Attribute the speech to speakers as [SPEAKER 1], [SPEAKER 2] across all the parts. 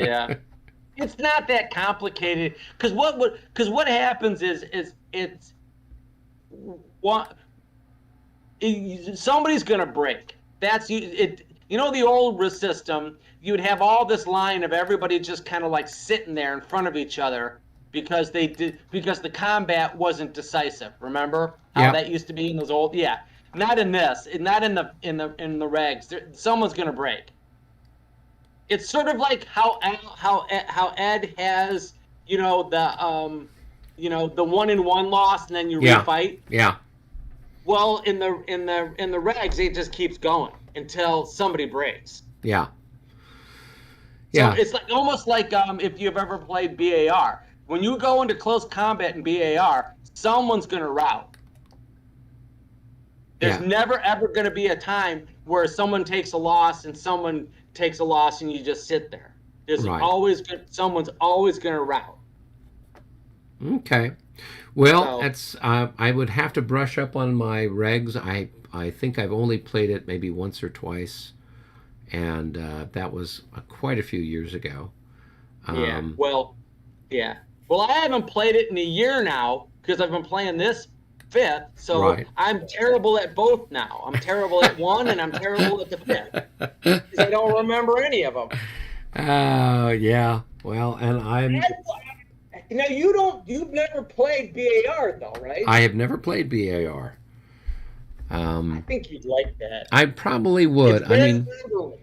[SPEAKER 1] Yeah. It's not that complicated because what happens is it's what somebody's going to break. That's it. You know, the old system, you'd have all this line of everybody just kind of like sitting there in front of each other because the combat wasn't decisive. Remember how
[SPEAKER 2] Yeah.
[SPEAKER 1] that used to be in those old? Yeah, not in this, not in the regs. Someone's going to break. It's sort of like how Ed has, the 1-in-1 loss and then you
[SPEAKER 2] Yeah.
[SPEAKER 1] refight.
[SPEAKER 2] Yeah.
[SPEAKER 1] Well, in the regs, it just keeps going until somebody breaks.
[SPEAKER 2] Yeah.
[SPEAKER 1] So
[SPEAKER 2] Yeah.
[SPEAKER 1] it's like almost like if you've ever played BAR. When you go into close combat in BAR, someone's going to rout. There's
[SPEAKER 2] Yeah.
[SPEAKER 1] never ever going to be a time where someone takes a loss and someone takes a loss and you just sit there. There's
[SPEAKER 2] Right.
[SPEAKER 1] someone's always going to rout.
[SPEAKER 2] Okay. Well,
[SPEAKER 1] So-
[SPEAKER 2] that's I would have to brush up on my regs. I think I've only played it maybe once or twice, and that was quite a few years ago.
[SPEAKER 1] Yeah. Well, yeah. Well, I haven't played it in a year now because I've been playing this 5th. So
[SPEAKER 2] Right.
[SPEAKER 1] I'm terrible at both now. I'm terrible at 1 and I'm terrible at the 5th because I don't remember any of them.
[SPEAKER 2] Yeah. Well, and
[SPEAKER 1] Now you've never played BAR though, right?
[SPEAKER 2] I have never played BAR.
[SPEAKER 1] I think you'd like that.
[SPEAKER 2] I probably would.
[SPEAKER 1] It's
[SPEAKER 2] I
[SPEAKER 1] very
[SPEAKER 2] mean,
[SPEAKER 1] orderly.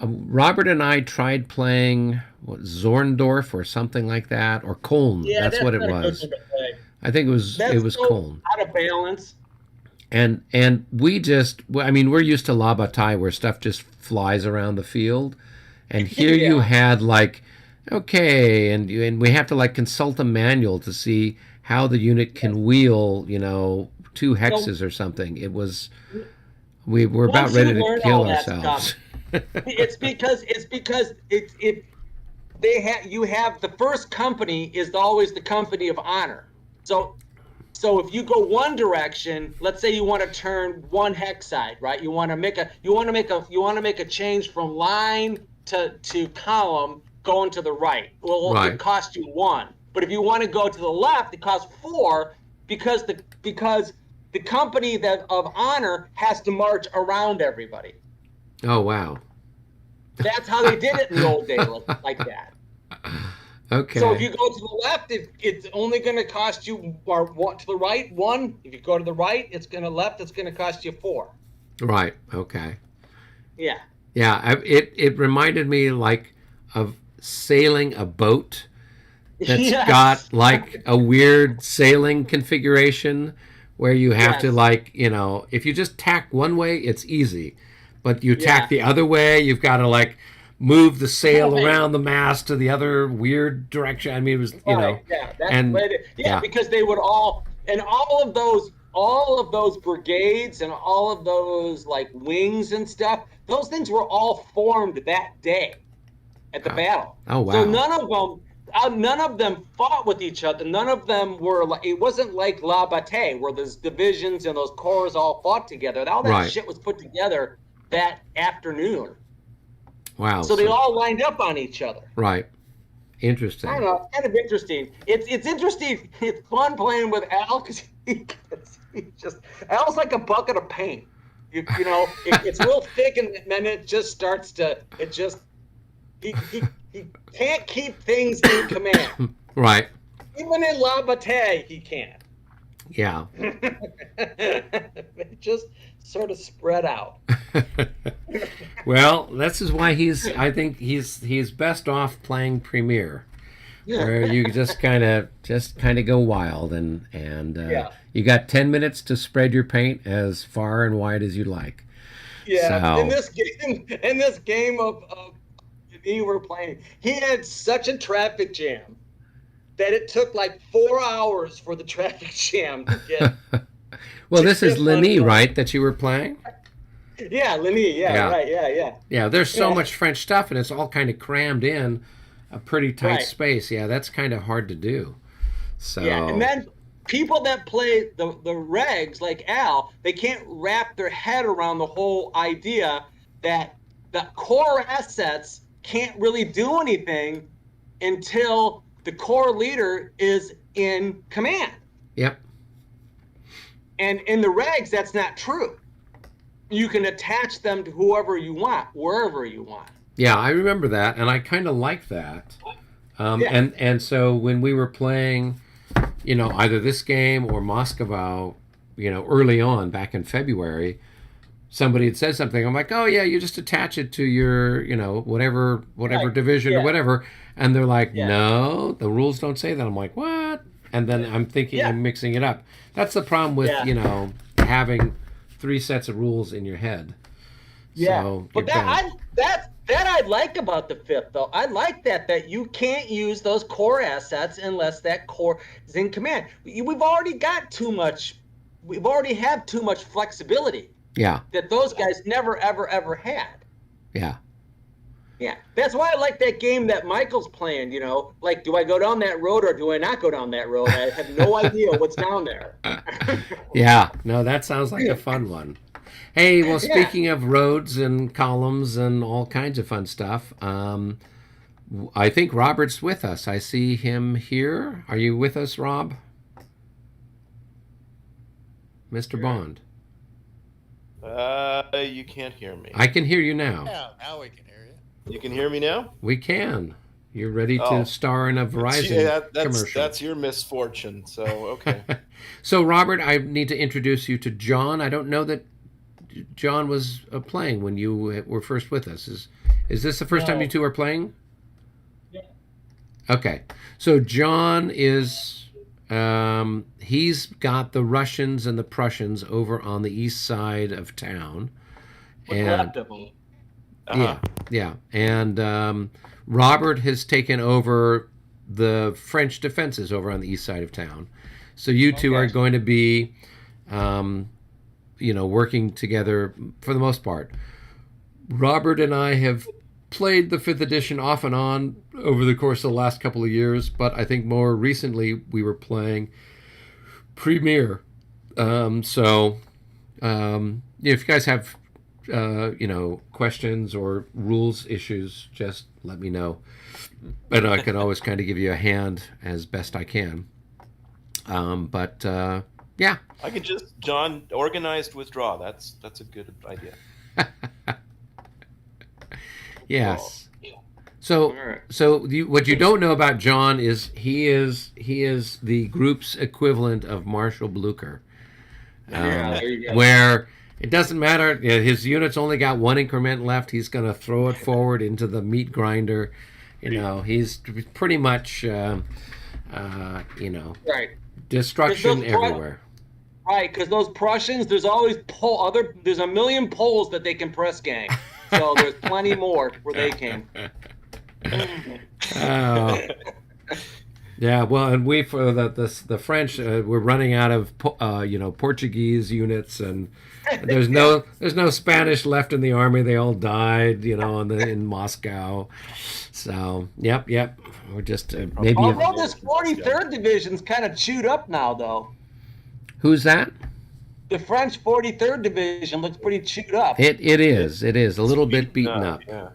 [SPEAKER 2] Robert and I tried playing Zorndorf or something like that, or Köln.
[SPEAKER 1] Yeah,
[SPEAKER 2] that's what it
[SPEAKER 1] not a good
[SPEAKER 2] was.
[SPEAKER 1] one to play.
[SPEAKER 2] I think it was
[SPEAKER 1] so
[SPEAKER 2] Köln.
[SPEAKER 1] out of balance.
[SPEAKER 2] And we just, I mean, we're used to La Bataille where stuff just flies around the field, and here
[SPEAKER 1] Yeah.
[SPEAKER 2] you had like, okay, and we have to like consult a manual to see how the unit can wheel, 2 hexes or something. It was, we were about
[SPEAKER 1] Once you
[SPEAKER 2] ready to
[SPEAKER 1] learn
[SPEAKER 2] kill
[SPEAKER 1] all that
[SPEAKER 2] ourselves.
[SPEAKER 1] it's because you have the first company is always the company of honor. So if you go one direction, let's say you want to turn 1 hex side, right? You want to make a change from line to column going to the right. Well,
[SPEAKER 2] Right.
[SPEAKER 1] it costs you 1. But if you want to go to the left, it costs 4 because the company of honor has to march around everybody.
[SPEAKER 2] Oh, wow.
[SPEAKER 1] That's how they did it in the old days, like that.
[SPEAKER 2] Okay.
[SPEAKER 1] So if you go to the left, it's only going to cost you, or to the right, 1. If you go to the right, it's going to cost you 4.
[SPEAKER 2] Right. Okay.
[SPEAKER 1] Yeah.
[SPEAKER 2] Yeah. It reminded me like of sailing a boat that's
[SPEAKER 1] Yes.
[SPEAKER 2] got like a weird sailing configuration where you have to
[SPEAKER 1] Yes.
[SPEAKER 2] like, if you just tack one way, it's easy. But you tack
[SPEAKER 1] Yeah.
[SPEAKER 2] the other way, you've got to like move the sail
[SPEAKER 1] Right.
[SPEAKER 2] around the mast to the other weird direction. I mean, it was,
[SPEAKER 1] Right, yeah, that's
[SPEAKER 2] and
[SPEAKER 1] the way
[SPEAKER 2] yeah.
[SPEAKER 1] because they would all of those brigades and all of those like wings and stuff, those things were all formed that day at the battle.
[SPEAKER 2] Oh, wow.
[SPEAKER 1] So none of them fought with each other. None of them were like, it wasn't like La Bataille where those divisions and those corps all fought together. All that
[SPEAKER 2] Right.
[SPEAKER 1] shit was put together that afternoon.
[SPEAKER 2] Wow.
[SPEAKER 1] So they all lined up on each other.
[SPEAKER 2] Right. Interesting.
[SPEAKER 1] I don't know. It's kind of interesting. It's interesting. It's fun playing with Al because Al's like a bucket of paint. It's real thick and then it just starts to. He can't keep things in command.
[SPEAKER 2] Right.
[SPEAKER 1] Even in La Bataille, he can't.
[SPEAKER 2] Yeah.
[SPEAKER 1] It just sort of spread out.
[SPEAKER 2] Well, this is why I think he's best off playing Premier, where you just kind of go wild and
[SPEAKER 1] Yeah.
[SPEAKER 2] you got 10 minutes to spread your paint as far and wide as you like.
[SPEAKER 1] Yeah.
[SPEAKER 2] So-
[SPEAKER 1] In this game of we were playing, he had such a traffic jam that it took like 4 hours for the traffic jam to get.
[SPEAKER 2] Well, this is
[SPEAKER 1] Just
[SPEAKER 2] Lenny,
[SPEAKER 1] unreal.
[SPEAKER 2] right? That you were playing?
[SPEAKER 1] Yeah, Lenny. Yeah,
[SPEAKER 2] Yeah.
[SPEAKER 1] right. Yeah.
[SPEAKER 2] Yeah, there's so
[SPEAKER 1] Yeah.
[SPEAKER 2] much French stuff, and it's all kind of crammed in a pretty tight
[SPEAKER 1] Right.
[SPEAKER 2] space. Yeah, that's kind of hard to do. So
[SPEAKER 1] Yeah, and then people that play the regs like Al, they can't wrap their head around the whole idea that the core assets can't really do anything until the corps leader is in command.
[SPEAKER 2] Yep.
[SPEAKER 1] And in the regs, that's not true. You can attach them to whoever you want, wherever you want.
[SPEAKER 2] Yeah, I remember that, and I kind of like that.
[SPEAKER 1] Yeah.
[SPEAKER 2] And so when we were playing, either this game or Moscow, early on back in February, somebody had said something. I'm like, oh yeah, you just attach it to your, whatever
[SPEAKER 1] Right.
[SPEAKER 2] division or
[SPEAKER 1] Yeah.
[SPEAKER 2] whatever. And they're like,
[SPEAKER 1] Yeah.
[SPEAKER 2] no, the rules don't say that. I'm like, what? And then I'm thinking
[SPEAKER 1] Yeah.
[SPEAKER 2] I'm mixing it up. That's the problem with,
[SPEAKER 1] Yeah.
[SPEAKER 2] having 3 sets of rules in your head.
[SPEAKER 1] Yeah.
[SPEAKER 2] So
[SPEAKER 1] But that I like about the fifth, though. I like that you can't use those core assets unless that core is in command. We've already got too much. We've already had too much flexibility
[SPEAKER 2] yeah,
[SPEAKER 1] that those guys never, ever, ever had.
[SPEAKER 2] yeah.
[SPEAKER 1] Yeah, that's why I like that game that Michael's playing. Like, do I go down that road or do I not go down that road? I have no idea what's down there.
[SPEAKER 2] Yeah, no, that sounds like a fun one. Hey, well,
[SPEAKER 1] Yeah.
[SPEAKER 2] speaking of roads and columns and all kinds of fun stuff, I think Robert's with us. I see him here. Are you with us, Rob? Mr. Bond.
[SPEAKER 3] You can't hear me.
[SPEAKER 2] I can hear you now.
[SPEAKER 4] Yeah, now we can hear you.
[SPEAKER 3] You can hear me now?
[SPEAKER 2] We can. You're ready to
[SPEAKER 3] Oh.
[SPEAKER 2] star in a Verizon
[SPEAKER 3] Yeah,
[SPEAKER 2] commercial.
[SPEAKER 3] that's your misfortune. So okay.
[SPEAKER 2] So, Robert, I need to introduce you to John. I don't know that John was playing when you were first with us. Is this the first time you two are playing?
[SPEAKER 1] Yeah.
[SPEAKER 2] Okay. So John is he's got the Russians and the Prussians over on the east side of town. And
[SPEAKER 3] Uh-huh.
[SPEAKER 2] yeah. And Robert has taken over the French defenses over on the east side of town. So you two are going to be working together for the most part. Robert and I have played the 5th edition off and on over the course of the last couple of years, but I think more recently we were playing Premier. If you guys have questions or rules issues, just let me know. And I can always kind of give you a hand as best I can. Yeah.
[SPEAKER 3] I can just organized withdraw. That's a good idea.
[SPEAKER 2] Yes.
[SPEAKER 1] All right.
[SPEAKER 2] What you don't know about John is he is the group's equivalent of Marshall Blucher,
[SPEAKER 1] There you go.
[SPEAKER 2] where it doesn't matter. His unit's only got 1 increment left. He's going to throw it forward into the meat grinder. He's pretty much,
[SPEAKER 1] Right.
[SPEAKER 2] destruction
[SPEAKER 1] Those
[SPEAKER 2] everywhere.
[SPEAKER 1] Right, because those Prussians, there's always there's a million poles that they can press gang. So there's plenty more where they came.
[SPEAKER 2] Oh. Yeah, well, and we for the French, we're running out of Portuguese units, and there's no Spanish left in the army. They all died, in Moscow. So yep, we're just maybe.
[SPEAKER 1] Although this 43rd division's kind of chewed up now, though.
[SPEAKER 2] Who's that?
[SPEAKER 1] The French 43rd division looks pretty chewed up.
[SPEAKER 2] It is a little bit beaten up,
[SPEAKER 3] Yeah.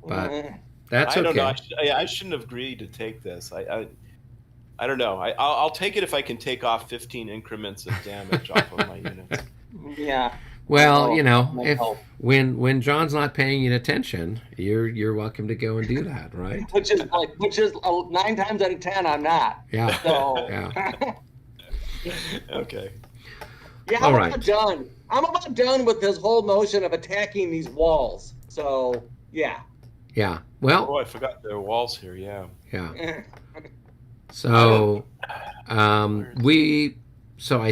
[SPEAKER 2] but that's
[SPEAKER 3] I don't know.
[SPEAKER 2] okay.
[SPEAKER 3] I shouldn't have agreed to take this. I don't know. I'll take it if I can take off 15 increments of damage off of my units.
[SPEAKER 1] Yeah.
[SPEAKER 2] Well,
[SPEAKER 1] Oh,
[SPEAKER 2] if
[SPEAKER 1] oh.
[SPEAKER 2] when John's not paying you attention, you're welcome to go and do that, right?
[SPEAKER 1] Which is 9 times out of 10, I'm not.
[SPEAKER 2] Yeah.
[SPEAKER 1] So.
[SPEAKER 2] Yeah.
[SPEAKER 3] Okay.
[SPEAKER 1] Yeah,
[SPEAKER 2] All
[SPEAKER 1] I'm
[SPEAKER 2] right.
[SPEAKER 1] about done. I'm about done with this whole notion of attacking these walls. So, yeah.
[SPEAKER 2] Yeah. Well,
[SPEAKER 3] Oh, I forgot there are walls here. Yeah.
[SPEAKER 2] yeah. So, I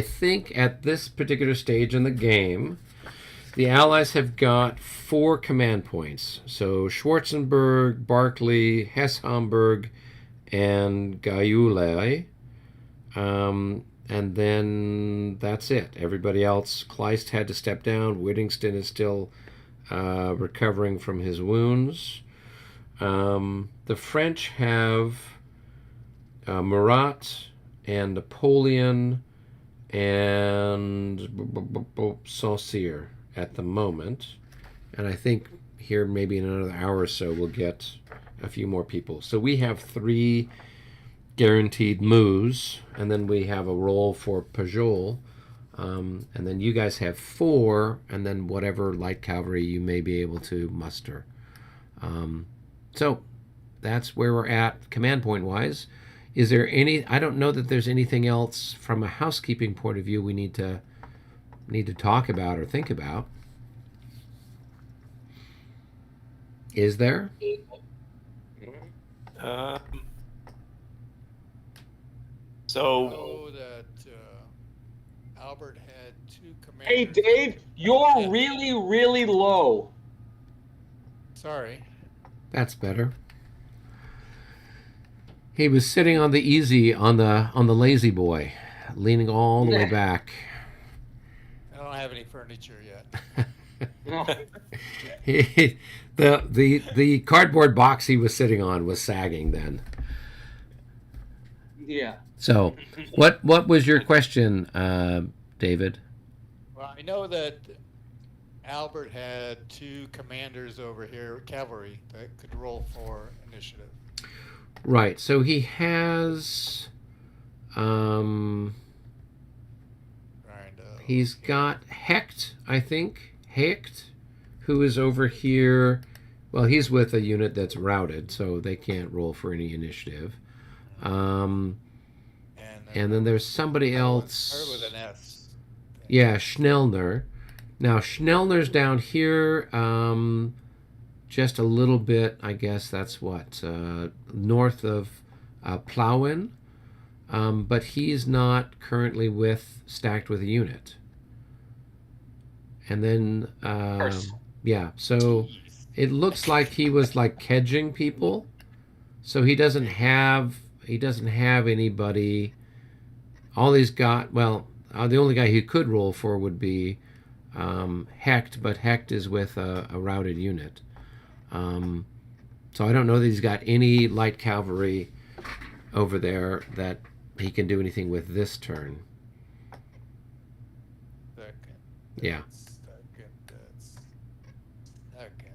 [SPEAKER 2] think at this particular stage in the game, the Allies have got 4 command points. So Schwarzenberg, Barclay, Hesse-Homburg, and Gaiule. And then that's it. Everybody else, Kleist had to step down. Whittingston is still recovering from his wounds. The French have Murat and Napoleon and Saint-Cyr at the moment. And I think here maybe in another hour or so we'll get a few more people. So we have 3 guaranteed moves, and then we have a roll for Pajol, and then you guys have 4, and then whatever light cavalry you may be able to muster. So that's where we're at command point wise. Is there any? I don't know that there's anything else from a housekeeping point of view we need to talk about or think about. Is there?
[SPEAKER 3] So
[SPEAKER 4] That Albert had 2 commanders.
[SPEAKER 1] Hey, Dave, you're really, really low.
[SPEAKER 4] Sorry.
[SPEAKER 2] That's better. He was sitting on the easy on the lazy boy, leaning all the way back.
[SPEAKER 4] I don't have any furniture yet.
[SPEAKER 1] No.
[SPEAKER 2] The cardboard box he was sitting on was sagging then.
[SPEAKER 1] Yeah.
[SPEAKER 2] So, what was your question, David?
[SPEAKER 4] Well, I know that Albert had 2 commanders over here, cavalry, that could roll for initiative.
[SPEAKER 2] Right. So he has. He's got Hecht, I think. Hecht, who is over here. Well, he's with a unit that's routed, so they can't roll for any initiative. And then there's somebody else.
[SPEAKER 4] Start with an S.
[SPEAKER 2] Yeah, Schnellner. Now, Schnellner's down here, just a little bit, I guess that's what, north of Plauen. But he's not currently stacked with a unit. And then, yeah, so it looks like he was like kedging people. So he doesn't have anybody. All he's got, well, the only guy he could roll for would be Hecht, but Hecht is with a routed unit. So I don't know that he's got any light cavalry over there that he can do anything with this turn.
[SPEAKER 4] Second.
[SPEAKER 2] Yeah.
[SPEAKER 4] Second.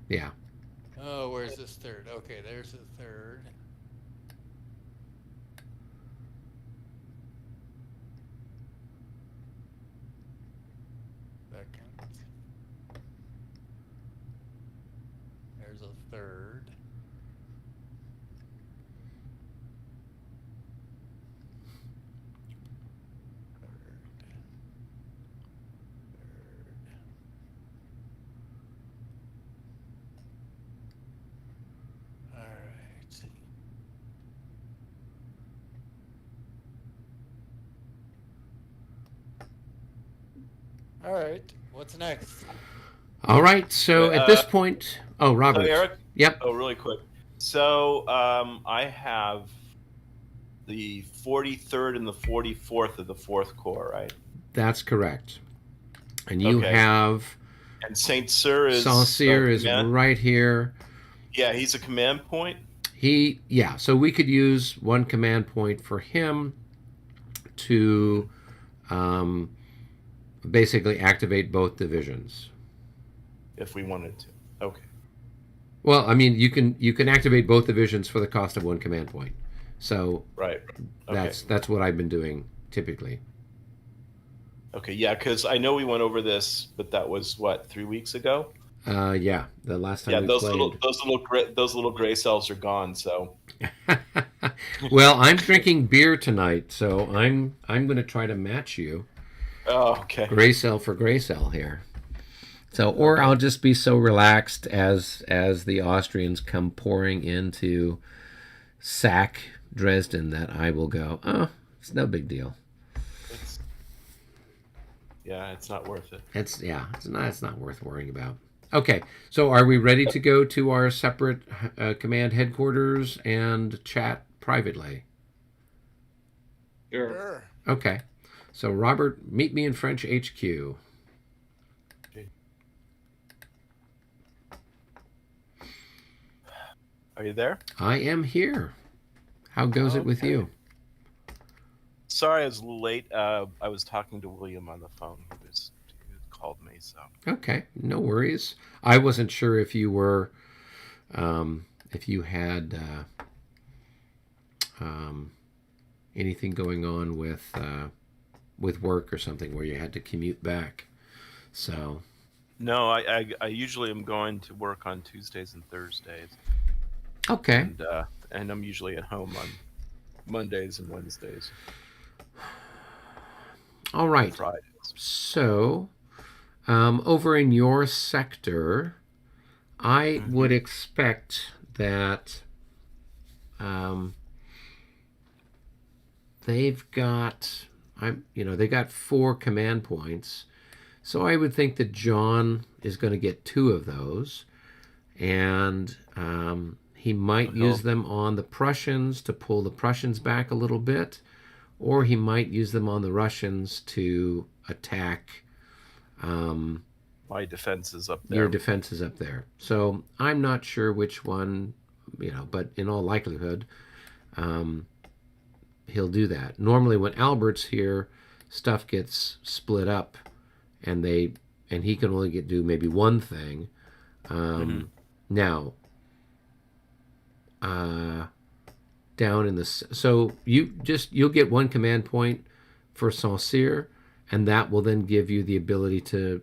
[SPEAKER 2] Yeah.
[SPEAKER 4] Oh, where's this third? Okay, there's the third. Second. There's a third. All right. What's next?
[SPEAKER 2] All right. So at this point, Robert.
[SPEAKER 3] So Eric?
[SPEAKER 2] Yep.
[SPEAKER 3] Oh, really quick. So I have the 43rd and the 44th of the 4th Corps, right?
[SPEAKER 2] That's correct. And you
[SPEAKER 3] Okay.
[SPEAKER 2] have
[SPEAKER 3] And Saint Cyr is
[SPEAKER 2] Saucier is right here.
[SPEAKER 3] Yeah, he's a command point.
[SPEAKER 2] So we could use 1 command point for him to basically activate both divisions.
[SPEAKER 3] If we wanted to. Okay.
[SPEAKER 2] Well, I mean, you can activate both divisions for the cost of 1 command point. So
[SPEAKER 3] Right. Okay.
[SPEAKER 2] that's what I've been doing typically.
[SPEAKER 3] Okay, yeah, because I know we went over this, but that was what, 3 weeks ago?
[SPEAKER 2] Yeah, the last time
[SPEAKER 3] Yeah,
[SPEAKER 2] we
[SPEAKER 3] those
[SPEAKER 2] played.
[SPEAKER 3] little gray cells are gone. So.
[SPEAKER 2] Well, I'm drinking beer tonight, so I'm going to try to match you.
[SPEAKER 3] Oh, okay.
[SPEAKER 2] Gray cell for gray cell here. So, or I'll just be so relaxed as the Austrians come pouring in to sack Dresden that I will go, oh, it's no big deal.
[SPEAKER 3] It's not worth it.
[SPEAKER 2] It's not worth worrying about. Okay, so are we ready to go to our separate command headquarters and chat privately?
[SPEAKER 1] Sure.
[SPEAKER 2] Okay, so Robert, meet me in French HQ.
[SPEAKER 3] Are you there?
[SPEAKER 2] I am here. How goes it with you?
[SPEAKER 3] Sorry, I was a little late. I was talking to William on the phone. He was called me. So
[SPEAKER 2] Okay, no worries. I wasn't sure if you were, if you had anything going on with work or something where you had to commute back. So
[SPEAKER 3] no, I usually am going to work on Tuesdays and Thursdays,
[SPEAKER 2] okay,
[SPEAKER 3] and I'm usually at home on Mondays and Wednesdays
[SPEAKER 2] all
[SPEAKER 3] and
[SPEAKER 2] right.
[SPEAKER 3] Fridays.
[SPEAKER 2] So over in your sector, I would
[SPEAKER 3] Mhm.
[SPEAKER 2] expect that um, they've got they got 4 command points. So I would think that John is going to get 2 of those, and he might use them on the Prussians to pull the Prussians back a little bit, or he might use them on the Russians to attack
[SPEAKER 3] My defense is up
[SPEAKER 2] your
[SPEAKER 3] there.
[SPEAKER 2] defenses up there. So I'm not sure which one, but in all likelihood, he'll do that. Normally, when Albert's here, stuff gets split up, and he can only do maybe one thing. Now, down in the so you'll get 1 command point for Saint-Cyr, and that will then give you the ability to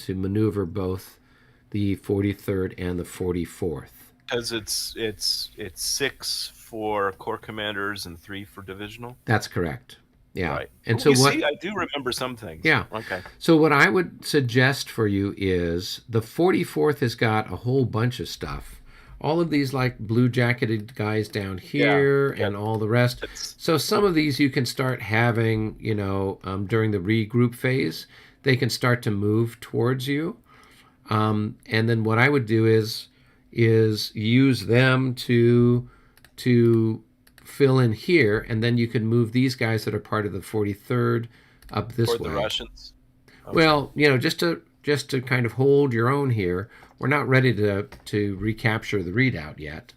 [SPEAKER 2] maneuver both the 43rd and the 44th.
[SPEAKER 3] Because it's 6 for corps commanders and 3 for divisional.
[SPEAKER 2] That's correct. Yeah.
[SPEAKER 3] Right.
[SPEAKER 2] And
[SPEAKER 3] Ooh,
[SPEAKER 2] so
[SPEAKER 3] you
[SPEAKER 2] what?
[SPEAKER 3] see, I do remember some things.
[SPEAKER 2] Yeah.
[SPEAKER 3] Okay.
[SPEAKER 2] So what I would suggest for you is the 44th has got a whole bunch of stuff. All of these like blue jacketed guys down here
[SPEAKER 3] Yeah.
[SPEAKER 2] and all the rest. So some of these you can start having, during the regroup phase, they can start to move towards you. And then what I would do is use them to fill in here, and then you can move these guys that are part of the 43rd up this
[SPEAKER 3] For
[SPEAKER 2] way.
[SPEAKER 3] the Russians. Okay.
[SPEAKER 2] Well, just to kind of hold your own here. We're not ready to recapture the redoubt yet,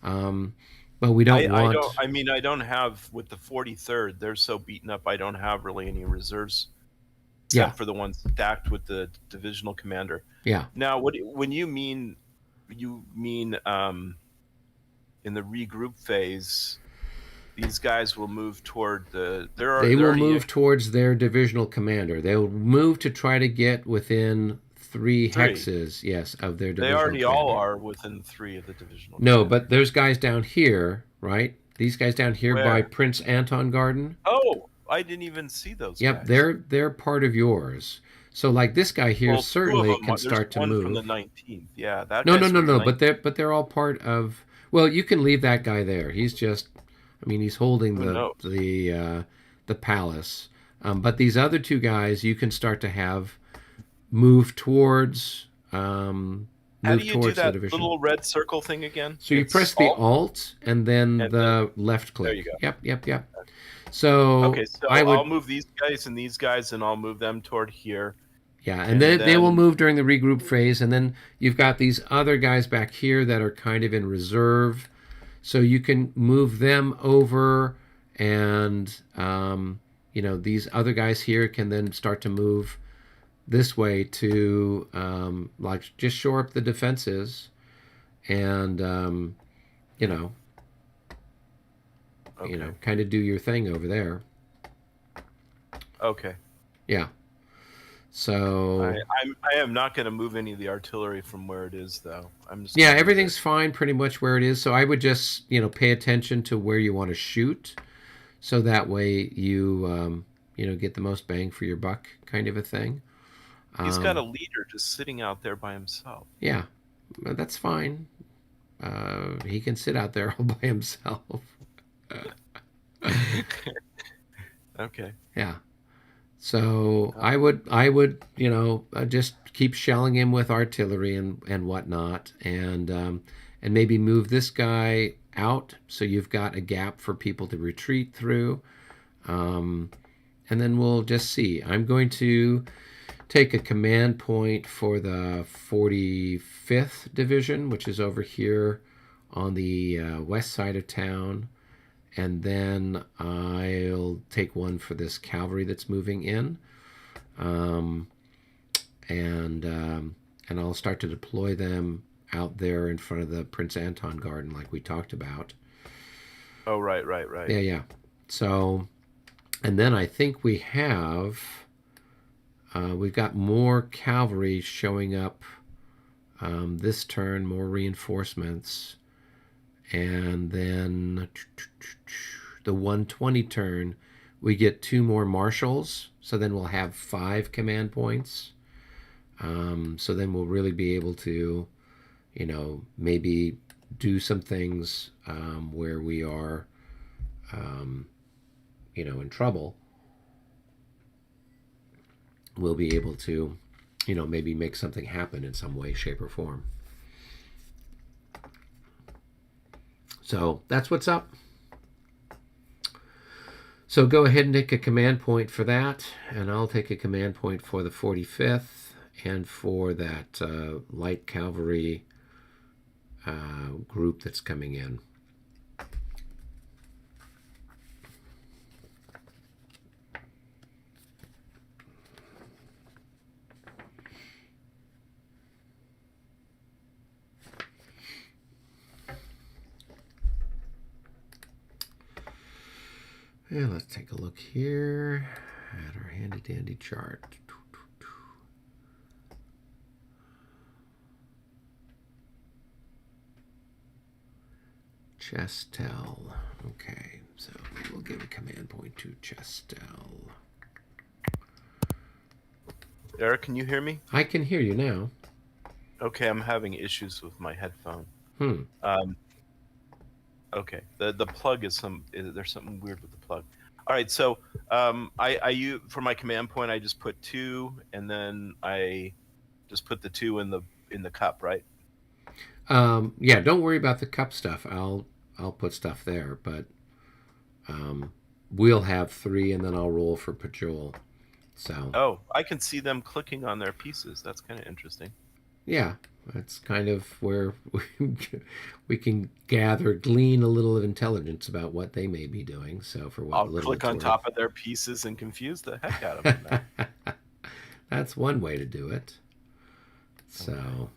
[SPEAKER 2] but we don't want.
[SPEAKER 3] I don't have with the 43rd. They're so beaten up. I don't have really any reserves, except for the ones stacked with the divisional commander.
[SPEAKER 2] Yeah.
[SPEAKER 3] Now, when you mean in the regroup phase, these guys will move toward
[SPEAKER 2] They will move towards their divisional commander. They'll move to try to get within 3 hexes, yes, of their divisional
[SPEAKER 3] They already
[SPEAKER 2] commander.
[SPEAKER 3] all are within 3 of the divisional
[SPEAKER 2] No,
[SPEAKER 3] commander.
[SPEAKER 2] but there's guys down here, right? These guys down here by Prince Anton Garden.
[SPEAKER 3] Oh, I didn't even see those
[SPEAKER 2] Yep,
[SPEAKER 3] guys.
[SPEAKER 2] they're part of yours. So like this guy here certainly can start to move.
[SPEAKER 3] From the 19th. Yeah, that
[SPEAKER 2] No,
[SPEAKER 3] guy's
[SPEAKER 2] but they're all part of. Well, you can leave that guy there. He's just, he's holding the palace. But these other 2 guys, you can start to have move towards.
[SPEAKER 3] How do you do that little red circle thing again?
[SPEAKER 2] So you press the Alt and then the left click.
[SPEAKER 3] There you go.
[SPEAKER 2] Yep. So
[SPEAKER 3] I'll move these guys and these guys, and I'll move them toward here.
[SPEAKER 2] Yeah, and then they will move during the regroup phase, and then you've got these other guys back here that are kind of in reserve, so you can move them over, and these other guys here can then start to move this way to just shore up the defenses, and kind of do your thing over there.
[SPEAKER 3] Okay.
[SPEAKER 2] Yeah. So
[SPEAKER 3] I am not going to move any of the artillery from where it is, though.
[SPEAKER 2] Everything's fine pretty much where it is. So I would just pay attention to where you want to shoot, so that way you get the most bang for your buck, kind of a thing.
[SPEAKER 3] He's got a leader just sitting out there by himself.
[SPEAKER 2] Yeah, that's fine. He can sit out there all by himself.
[SPEAKER 3] Okay.
[SPEAKER 2] Yeah. So I would just keep shelling him with artillery and whatnot, and maybe move this guy out so you've got a gap for people to retreat through, and then we'll just see. I'm going to take a command point for the 45th Division, which is over here on the west side of town. And then I'll take one for this cavalry that's moving in. and I'll start to deploy them out there in front of the Prince Anton Garden, like we talked about.
[SPEAKER 3] Oh, right.
[SPEAKER 2] Yeah, yeah. So, and then I think we've got more cavalry showing up this turn, more reinforcements, and then the 120 turn, we get 2 more marshals. So then we'll have 5 command points. So then we'll really be able to, maybe do some things where we are, in trouble. We'll be able to, maybe make something happen in some way, shape, or form. So that's what's up. So go ahead and take a command point for that, and I'll take a command point for the 45th and for that light cavalry group that's coming in. Yeah, let's take a look here at our handy dandy chart. Chestel. Okay, so we'll give a command point to Chestel.
[SPEAKER 3] Eric, can you hear me?
[SPEAKER 2] I can hear you now.
[SPEAKER 3] Okay, I'm having issues with my headphone. Okay, the plug is there's something weird with the plug. All right, so I for my command point I just put 2, and then I just put the 2 in the cup, right?
[SPEAKER 2] Yeah, don't worry about the cup stuff. I'll put stuff there, but we'll have 3, and then I'll roll for Pajol. So.
[SPEAKER 3] Oh, I can see them clicking on their pieces. That's kind of interesting.
[SPEAKER 2] Yeah, that's kind of where we can glean a little of intelligence about what they may be doing. So for what
[SPEAKER 3] I'll
[SPEAKER 2] little
[SPEAKER 3] click on top of their pieces and confuse the heck out of them.
[SPEAKER 2] That's one way to do it. So.
[SPEAKER 3] Okay.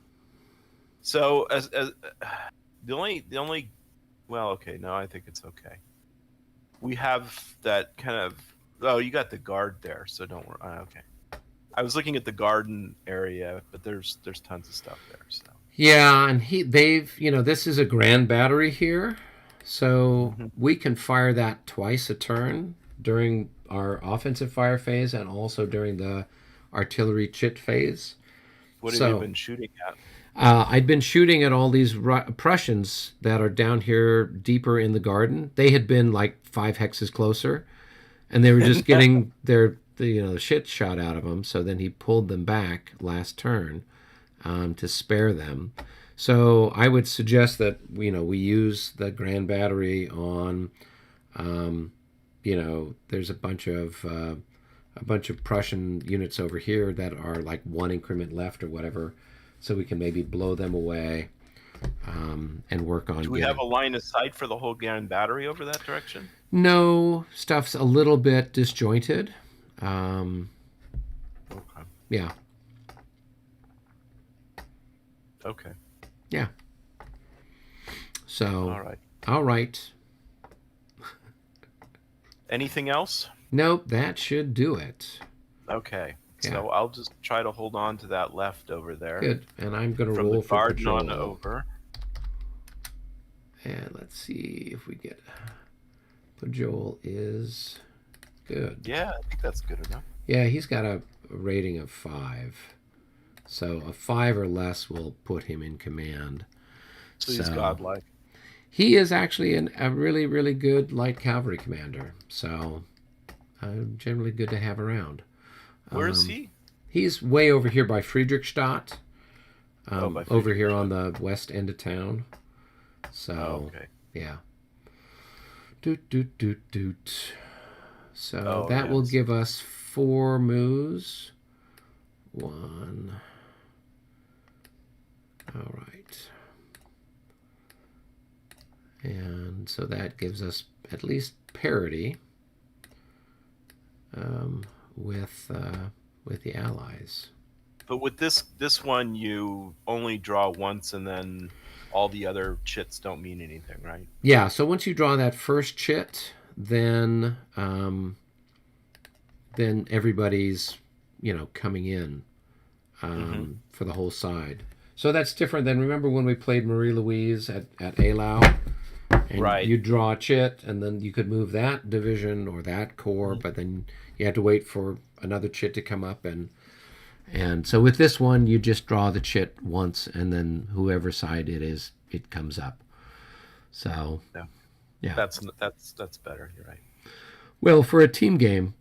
[SPEAKER 3] So as the only well, okay, no, I think it's okay. We have that kind of you got the guard there, so don't worry. Okay. I was looking at the garden area, but there's tons of stuff there. So.
[SPEAKER 2] Yeah, and they've this is a grand battery here, so we can fire that twice a turn during our offensive fire phase and also during the artillery chit phase.
[SPEAKER 3] What have you been shooting at?
[SPEAKER 2] I'd been shooting at all these Prussians that are down here deeper in the garden. They had been like 5 hexes closer, and they were just getting the shit shot out of them. So then he pulled them back last turn to spare them. So I would suggest that we use the Grand Battery on. There's a bunch of Prussian units over here that are like 1 increment left or whatever, so we can maybe blow them away and work on.
[SPEAKER 3] Do we have a line of sight for the whole Grand Battery over that direction?
[SPEAKER 2] No, stuff's a little bit disjointed.
[SPEAKER 3] Okay.
[SPEAKER 2] Yeah.
[SPEAKER 3] Okay.
[SPEAKER 2] Yeah. So.
[SPEAKER 3] All right. Anything else?
[SPEAKER 2] Nope, that should do it.
[SPEAKER 3] Okay.
[SPEAKER 2] Yeah.
[SPEAKER 3] So I'll just try to hold on to that left over there.
[SPEAKER 2] Good. And I'm going to roll for
[SPEAKER 3] garden
[SPEAKER 2] Pajol.
[SPEAKER 3] on over.
[SPEAKER 2] And let's see if we get Pajol is good.
[SPEAKER 3] Yeah, I think that's good enough.
[SPEAKER 2] Yeah, he's got a rating of 5. So a 5 or less will put him in command.
[SPEAKER 3] So he's godlike.
[SPEAKER 2] He is actually a really, really good light cavalry commander. So generally good to have around.
[SPEAKER 3] Where is he?
[SPEAKER 2] He's way over here by Friedrichstadt. Over here on the west end of town. So,
[SPEAKER 3] okay.
[SPEAKER 2] Yeah. Doot. So that will give us 4 moves. 1. All right. And so that gives us at least parity with the Allies.
[SPEAKER 3] But with this one, you only draw once, and then all the other chits don't mean anything, right?
[SPEAKER 2] Yeah. So once you draw that first chit, then everybody's coming in for the whole side. So that's different than, remember when we played Marie Louise at Eylau, and
[SPEAKER 3] Right.
[SPEAKER 2] you draw a chit, and then you could move that division or that corps, but then you had to wait for another chit to come up, and so with this one, you just draw the chit once, and then whoever side it is, it comes up. So yeah.
[SPEAKER 3] That's better. You're right.
[SPEAKER 2] Well, for a team game,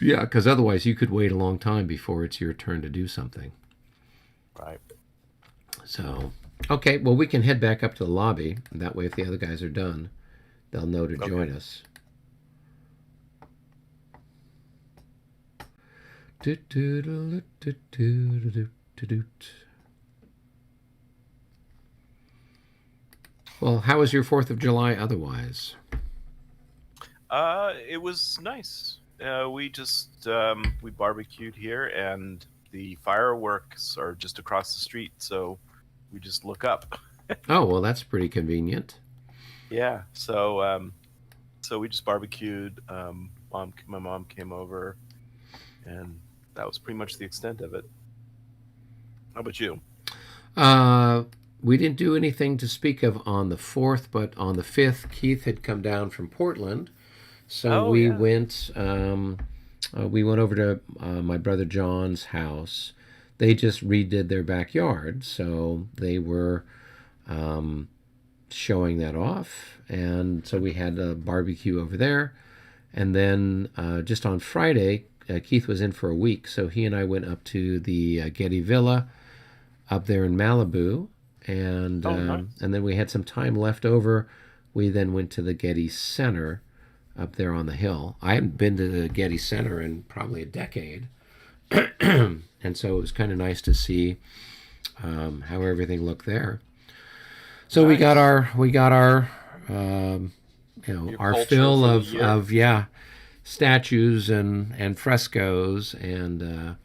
[SPEAKER 2] yeah, because otherwise you could wait a long time before it's your turn to do something.
[SPEAKER 3] Right.
[SPEAKER 2] So, okay, well, we can head back up to the lobby. That way, if the other guys are done, they'll know to join us. Well, how was your 4th of July otherwise?
[SPEAKER 3] It was nice. We just we barbecued here, and the fireworks are just across the street, so we just look up.
[SPEAKER 2] Oh, well, that's pretty convenient.
[SPEAKER 3] Yeah. So we just barbecued. My mom came over, and that was pretty much the extent of it. How about you?
[SPEAKER 2] We didn't do anything to speak of on the 4th, but on the 5th, Keith had come down from Portland. So we went over to my brother John's house. They just redid their backyard, so they were showing that off. And so we had a barbecue over there. And then just on Friday, Keith was in for a week, so he and I went up to the Getty Villa up there in Malibu. And
[SPEAKER 3] nice.
[SPEAKER 2] And then we had some time left over. We then went to the Getty Center up there on the hill. I hadn't been to the Getty Center in probably a decade. And so it was kind of nice to see how everything looked there. So
[SPEAKER 3] Nice.
[SPEAKER 2] we got our
[SPEAKER 3] Your
[SPEAKER 2] our
[SPEAKER 3] culture
[SPEAKER 2] fill
[SPEAKER 3] for the
[SPEAKER 2] of
[SPEAKER 3] year.
[SPEAKER 2] statues and frescoes and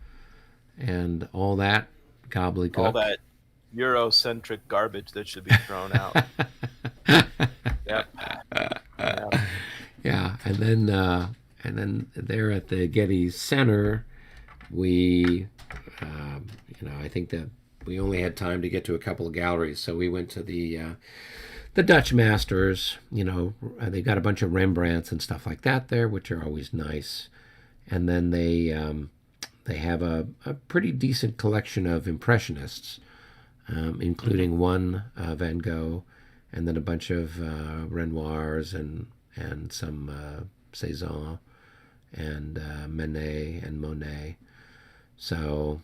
[SPEAKER 2] all that gobbledygook.
[SPEAKER 3] All that Eurocentric garbage that should be thrown out. Yep.
[SPEAKER 2] Yeah, and then there at the Getty Center, we, I think that we only had time to get to a couple of galleries, so we went to the Dutch Masters. They got a bunch of Rembrandts and stuff like that there, which are always nice, and then they have a pretty decent collection of Impressionists, including one Van Gogh, and then a bunch of Renoirs and some Cézanne and Manet and Monet. So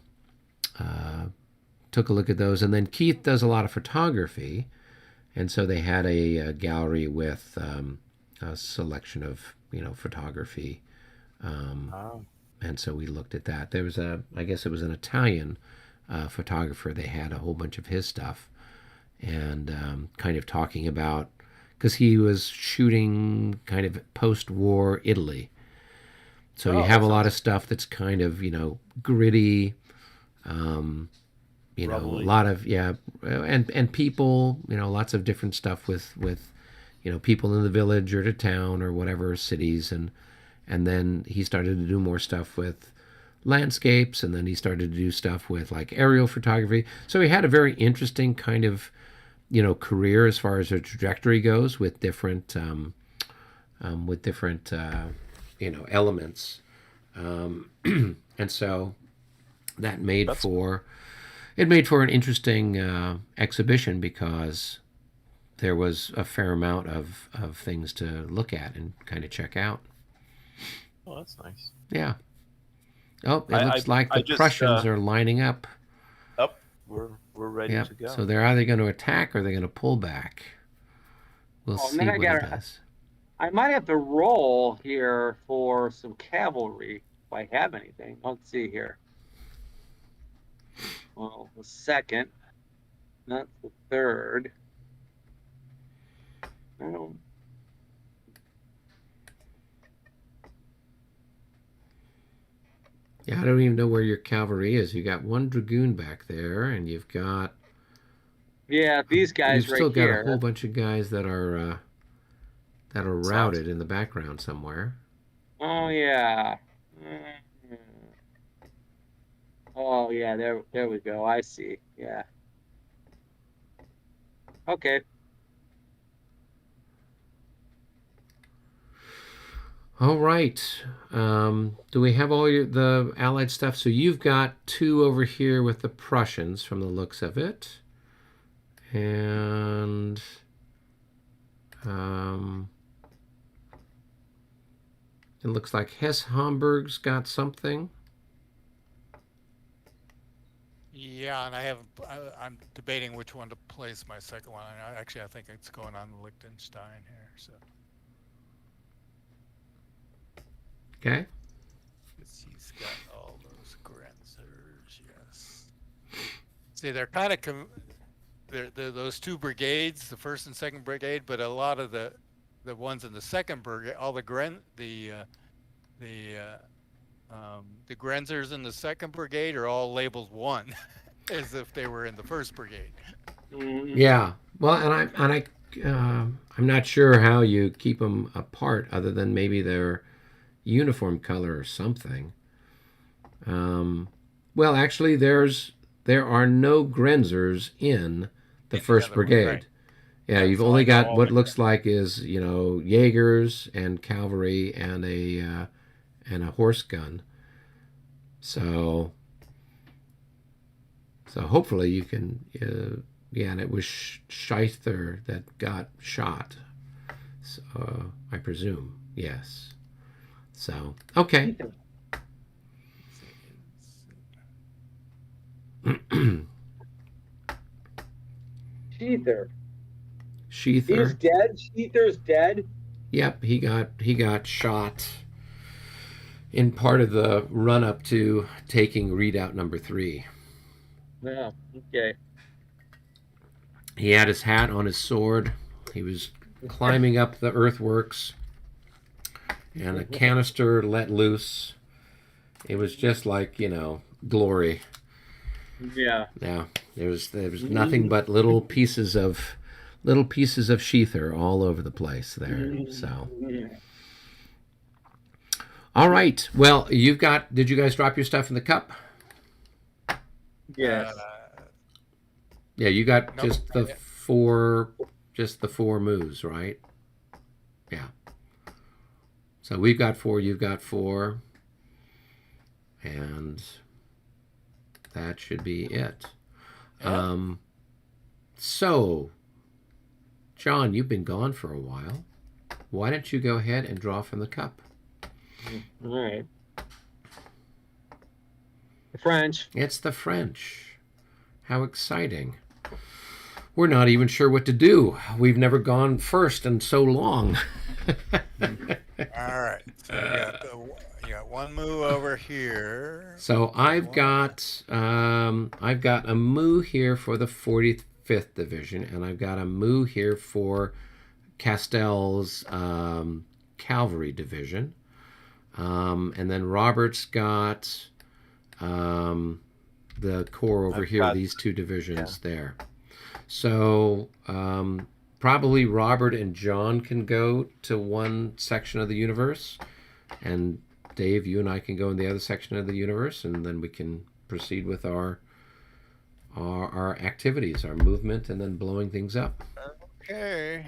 [SPEAKER 2] took a look at those. And then Keith does a lot of photography, and so they had a gallery with a selection of photography. And so we looked at that. There was I guess it was an Italian photographer. They had a whole bunch of his stuff, and kind of talking about, because he was shooting kind of post-war Italy. So you have a lot of stuff that's kind of, gritty, a lot of, and people, lots of different stuff with people in the village or the town or whatever cities. And then he started to do more stuff with landscapes, and then he started to do stuff with like aerial photography. So he had a very interesting kind of, career as far as a trajectory goes, with different elements, and so that made for an interesting exhibition, because there was a fair amount of things to look at and kind of check out.
[SPEAKER 3] Oh, that's nice.
[SPEAKER 2] Yeah. Oh, it looks like the Prussians are lining up.
[SPEAKER 3] Up, we're ready to go.
[SPEAKER 2] So they're either going to attack or they're going to pull back. We'll see what it does.
[SPEAKER 1] I might have to roll here for some cavalry if I have anything. Let's see here. Well, the second, not the third. I don't.
[SPEAKER 2] Yeah, I don't even know where your cavalry is. You got one dragoon back there, and you've got
[SPEAKER 1] Yeah, these guys
[SPEAKER 2] you've
[SPEAKER 1] right
[SPEAKER 2] still got a
[SPEAKER 1] here.
[SPEAKER 2] whole bunch of guys that are
[SPEAKER 3] Sounds-
[SPEAKER 2] routed in the background somewhere.
[SPEAKER 1] Oh yeah. Oh yeah, there we go. I see. Yeah. Okay.
[SPEAKER 2] All right. Do we have all the Allied stuff? So you've got two over here with the Prussians from the looks of it. And it looks like Hesse-Homburg's got something.
[SPEAKER 4] Yeah, and I'm debating which one to place my second one. I think it's going on Liechtenstein here. So
[SPEAKER 2] Okay.
[SPEAKER 4] he's got all those Grenzers. Yes. See, they're kind of they're those two brigades, the first and second brigade, but a lot of the ones in the second brigade, all the Grenzers in the second brigade are all labeled 1, as if they were in the first brigade.
[SPEAKER 2] Yeah. Well, I'm not sure how you keep them apart, other than maybe their uniform color or something. Well, actually, there are no Grenzers in the first
[SPEAKER 4] other one,
[SPEAKER 2] brigade.
[SPEAKER 4] right.
[SPEAKER 2] Yeah, you've
[SPEAKER 4] so
[SPEAKER 2] only
[SPEAKER 4] I know
[SPEAKER 2] got
[SPEAKER 4] all
[SPEAKER 2] what
[SPEAKER 4] the-
[SPEAKER 2] looks like is Jaegers and cavalry and a horse gun. So hopefully you can. Yeah, and it was Scheither that got shot. So, I presume, yes. So okay.
[SPEAKER 1] Sheether. He's
[SPEAKER 2] Scheither.
[SPEAKER 1] dead. Sheether's dead.
[SPEAKER 2] Yep, he got shot in part of the run up to taking redoubt number 3.
[SPEAKER 1] No. Okay.
[SPEAKER 2] He had his hat on his sword. He was climbing up the earthworks, and a canister let loose. It was just like, glory.
[SPEAKER 1] Yeah.
[SPEAKER 2] Yeah, there was nothing but little pieces of Sheether all over the place there. So, all right. Well, did you guys drop your stuff in the cup?
[SPEAKER 1] Yes.
[SPEAKER 2] Yeah, you got
[SPEAKER 4] Nope,
[SPEAKER 2] just
[SPEAKER 4] not
[SPEAKER 2] the four moves, right? Yeah. So we've got 4, you've got 4, and that should be it.
[SPEAKER 4] Yeah.
[SPEAKER 2] So, John, you've been gone for a while. Why don't you go ahead and draw from the cup?
[SPEAKER 1] All right. The French.
[SPEAKER 2] It's the French. How exciting. We're not even sure what to do. We've never gone first in so long.
[SPEAKER 4] All right. So you got one move over here.
[SPEAKER 2] So I've got a move here for the 45th Division, and I've got a move here for Castell's Cavalry Division. And then Robert's got the Corps over here, these 2 divisions there. So probably Robert and John can go to one section of the universe, and Dave, you and I can go in the other section of the universe, and then we can proceed with our activities, our movement, and then blowing things up.
[SPEAKER 4] Okay.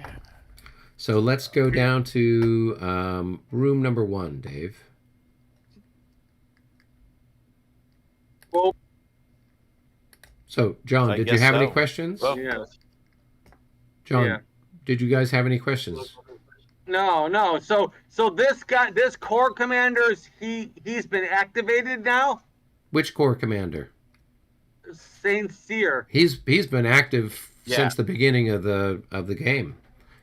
[SPEAKER 2] So let's go down to room number 1, Dave.
[SPEAKER 1] Well,
[SPEAKER 2] So, John,
[SPEAKER 3] I
[SPEAKER 2] did you
[SPEAKER 3] guess
[SPEAKER 2] have any
[SPEAKER 3] so.
[SPEAKER 2] questions?
[SPEAKER 3] Well,
[SPEAKER 1] yes.
[SPEAKER 2] John,
[SPEAKER 1] Yeah.
[SPEAKER 2] did you guys have any questions?
[SPEAKER 1] No. So this guy, this corps commander's, he's been activated now.
[SPEAKER 2] Which corps commander?
[SPEAKER 1] Saint Cyr.
[SPEAKER 2] He's been active
[SPEAKER 3] Yeah.
[SPEAKER 2] since the beginning of the game,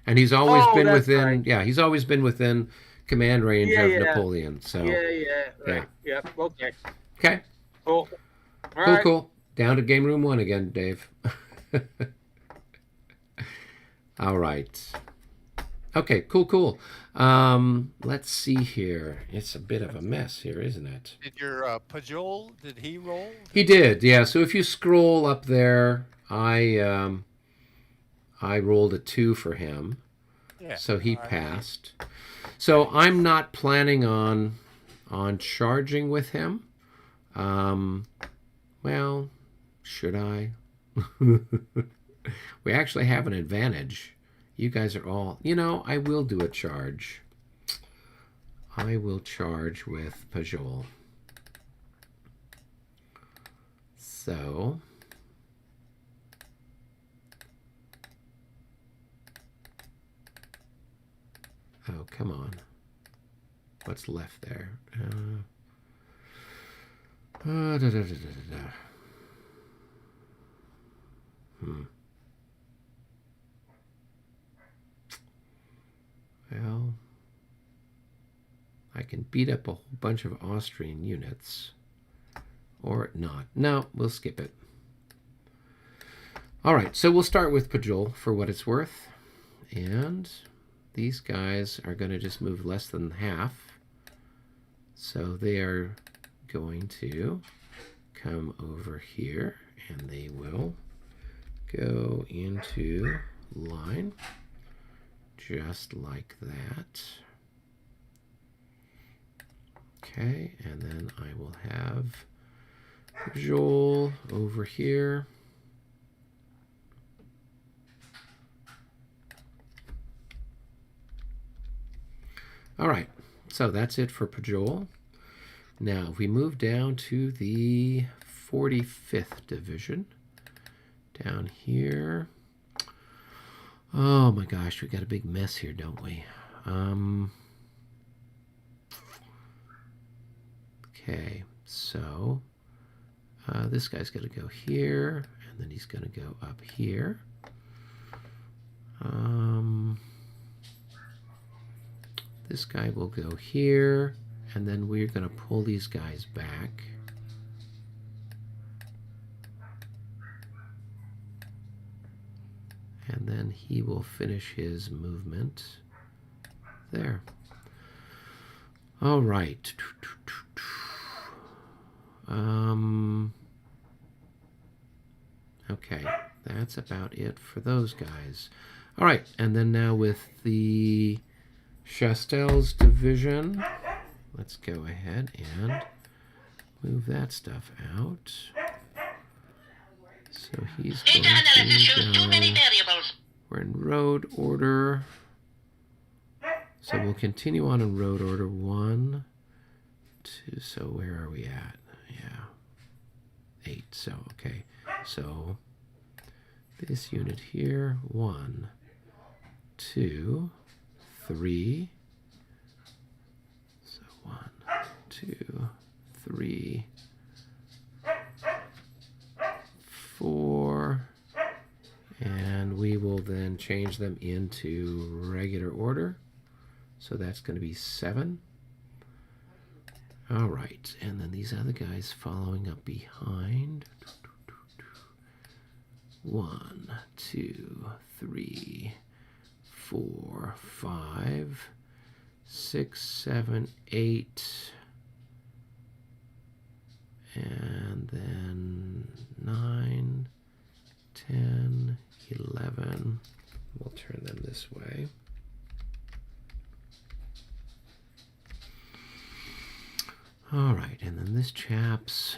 [SPEAKER 2] and he's always
[SPEAKER 1] Oh,
[SPEAKER 2] been
[SPEAKER 1] that's
[SPEAKER 2] within.
[SPEAKER 1] right.
[SPEAKER 2] Yeah, he's always been within command range
[SPEAKER 1] Yeah,
[SPEAKER 2] of
[SPEAKER 1] yeah.
[SPEAKER 2] Napoleon. So
[SPEAKER 1] Yeah. Right. Yep. Okay.
[SPEAKER 2] okay,
[SPEAKER 1] Cool. All
[SPEAKER 2] cool,
[SPEAKER 1] right.
[SPEAKER 2] cool. Down to game room 1 again, Dave. All right. Okay, cool. Let's see here. It's a bit of a mess here, isn't it?
[SPEAKER 4] Did your Pajol, did he roll?
[SPEAKER 2] He did, yeah. So if you scroll up there, I rolled a 2 for him,
[SPEAKER 4] Yeah.
[SPEAKER 2] so he
[SPEAKER 4] I see.
[SPEAKER 2] passed. So I'm not planning on charging with him. Well, should I? We actually have an advantage. You guys are all, I will do a charge. I will charge with Pajol. So, oh, come on. What's left there? Da, da, da, da, da. Well, I can beat up a whole bunch of Austrian units. Or not. No, we'll skip it. All right, so we'll start with Pajol for what it's worth. And these guys are going to just move less than half. So they are going to come over here, and they will go into line just like that. Okay, and then I will have Joel over here. All right, so that's it for Pajol. Now, if we move down to the 45th Division, down here. Oh my gosh, we got a big mess here, don't we? Okay, so this guy's going to go here, and then he's going to go up here. This guy will go here, and then we're going to pull these guys back. And then he will finish his movement there. All right. Okay, that's about it for those guys. All right, and then now with the Chastel's division, let's go ahead and move that stuff out. So he's going to go, we're in road order. So we'll continue on in road order 1, 2, so where are we at? Yeah, 8, so okay. So this unit here, 1, 2, 3. So 1, 2, 3, 4, and we will then change them into regular order. So that's going to be 7. All right, and then these other guys following up behind. 1, 2, 3, 4, 5, 6, 7, 8, and then 9, 10, 11. We'll turn them this way. All right, and then this chap's,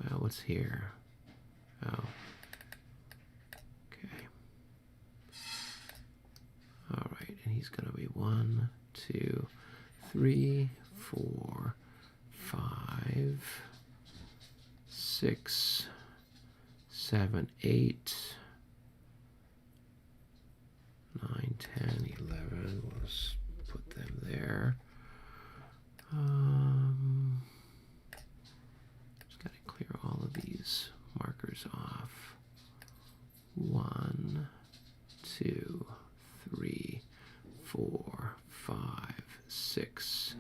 [SPEAKER 2] well, what's here? Oh, okay. All right, and he's going to be 1, 2, 3, 4, 5, 6, 7, 8, 9, 10, 11. We'll just put them there. Just got to clear all of these markers off. 1, 2, 3, 4, 5, 6,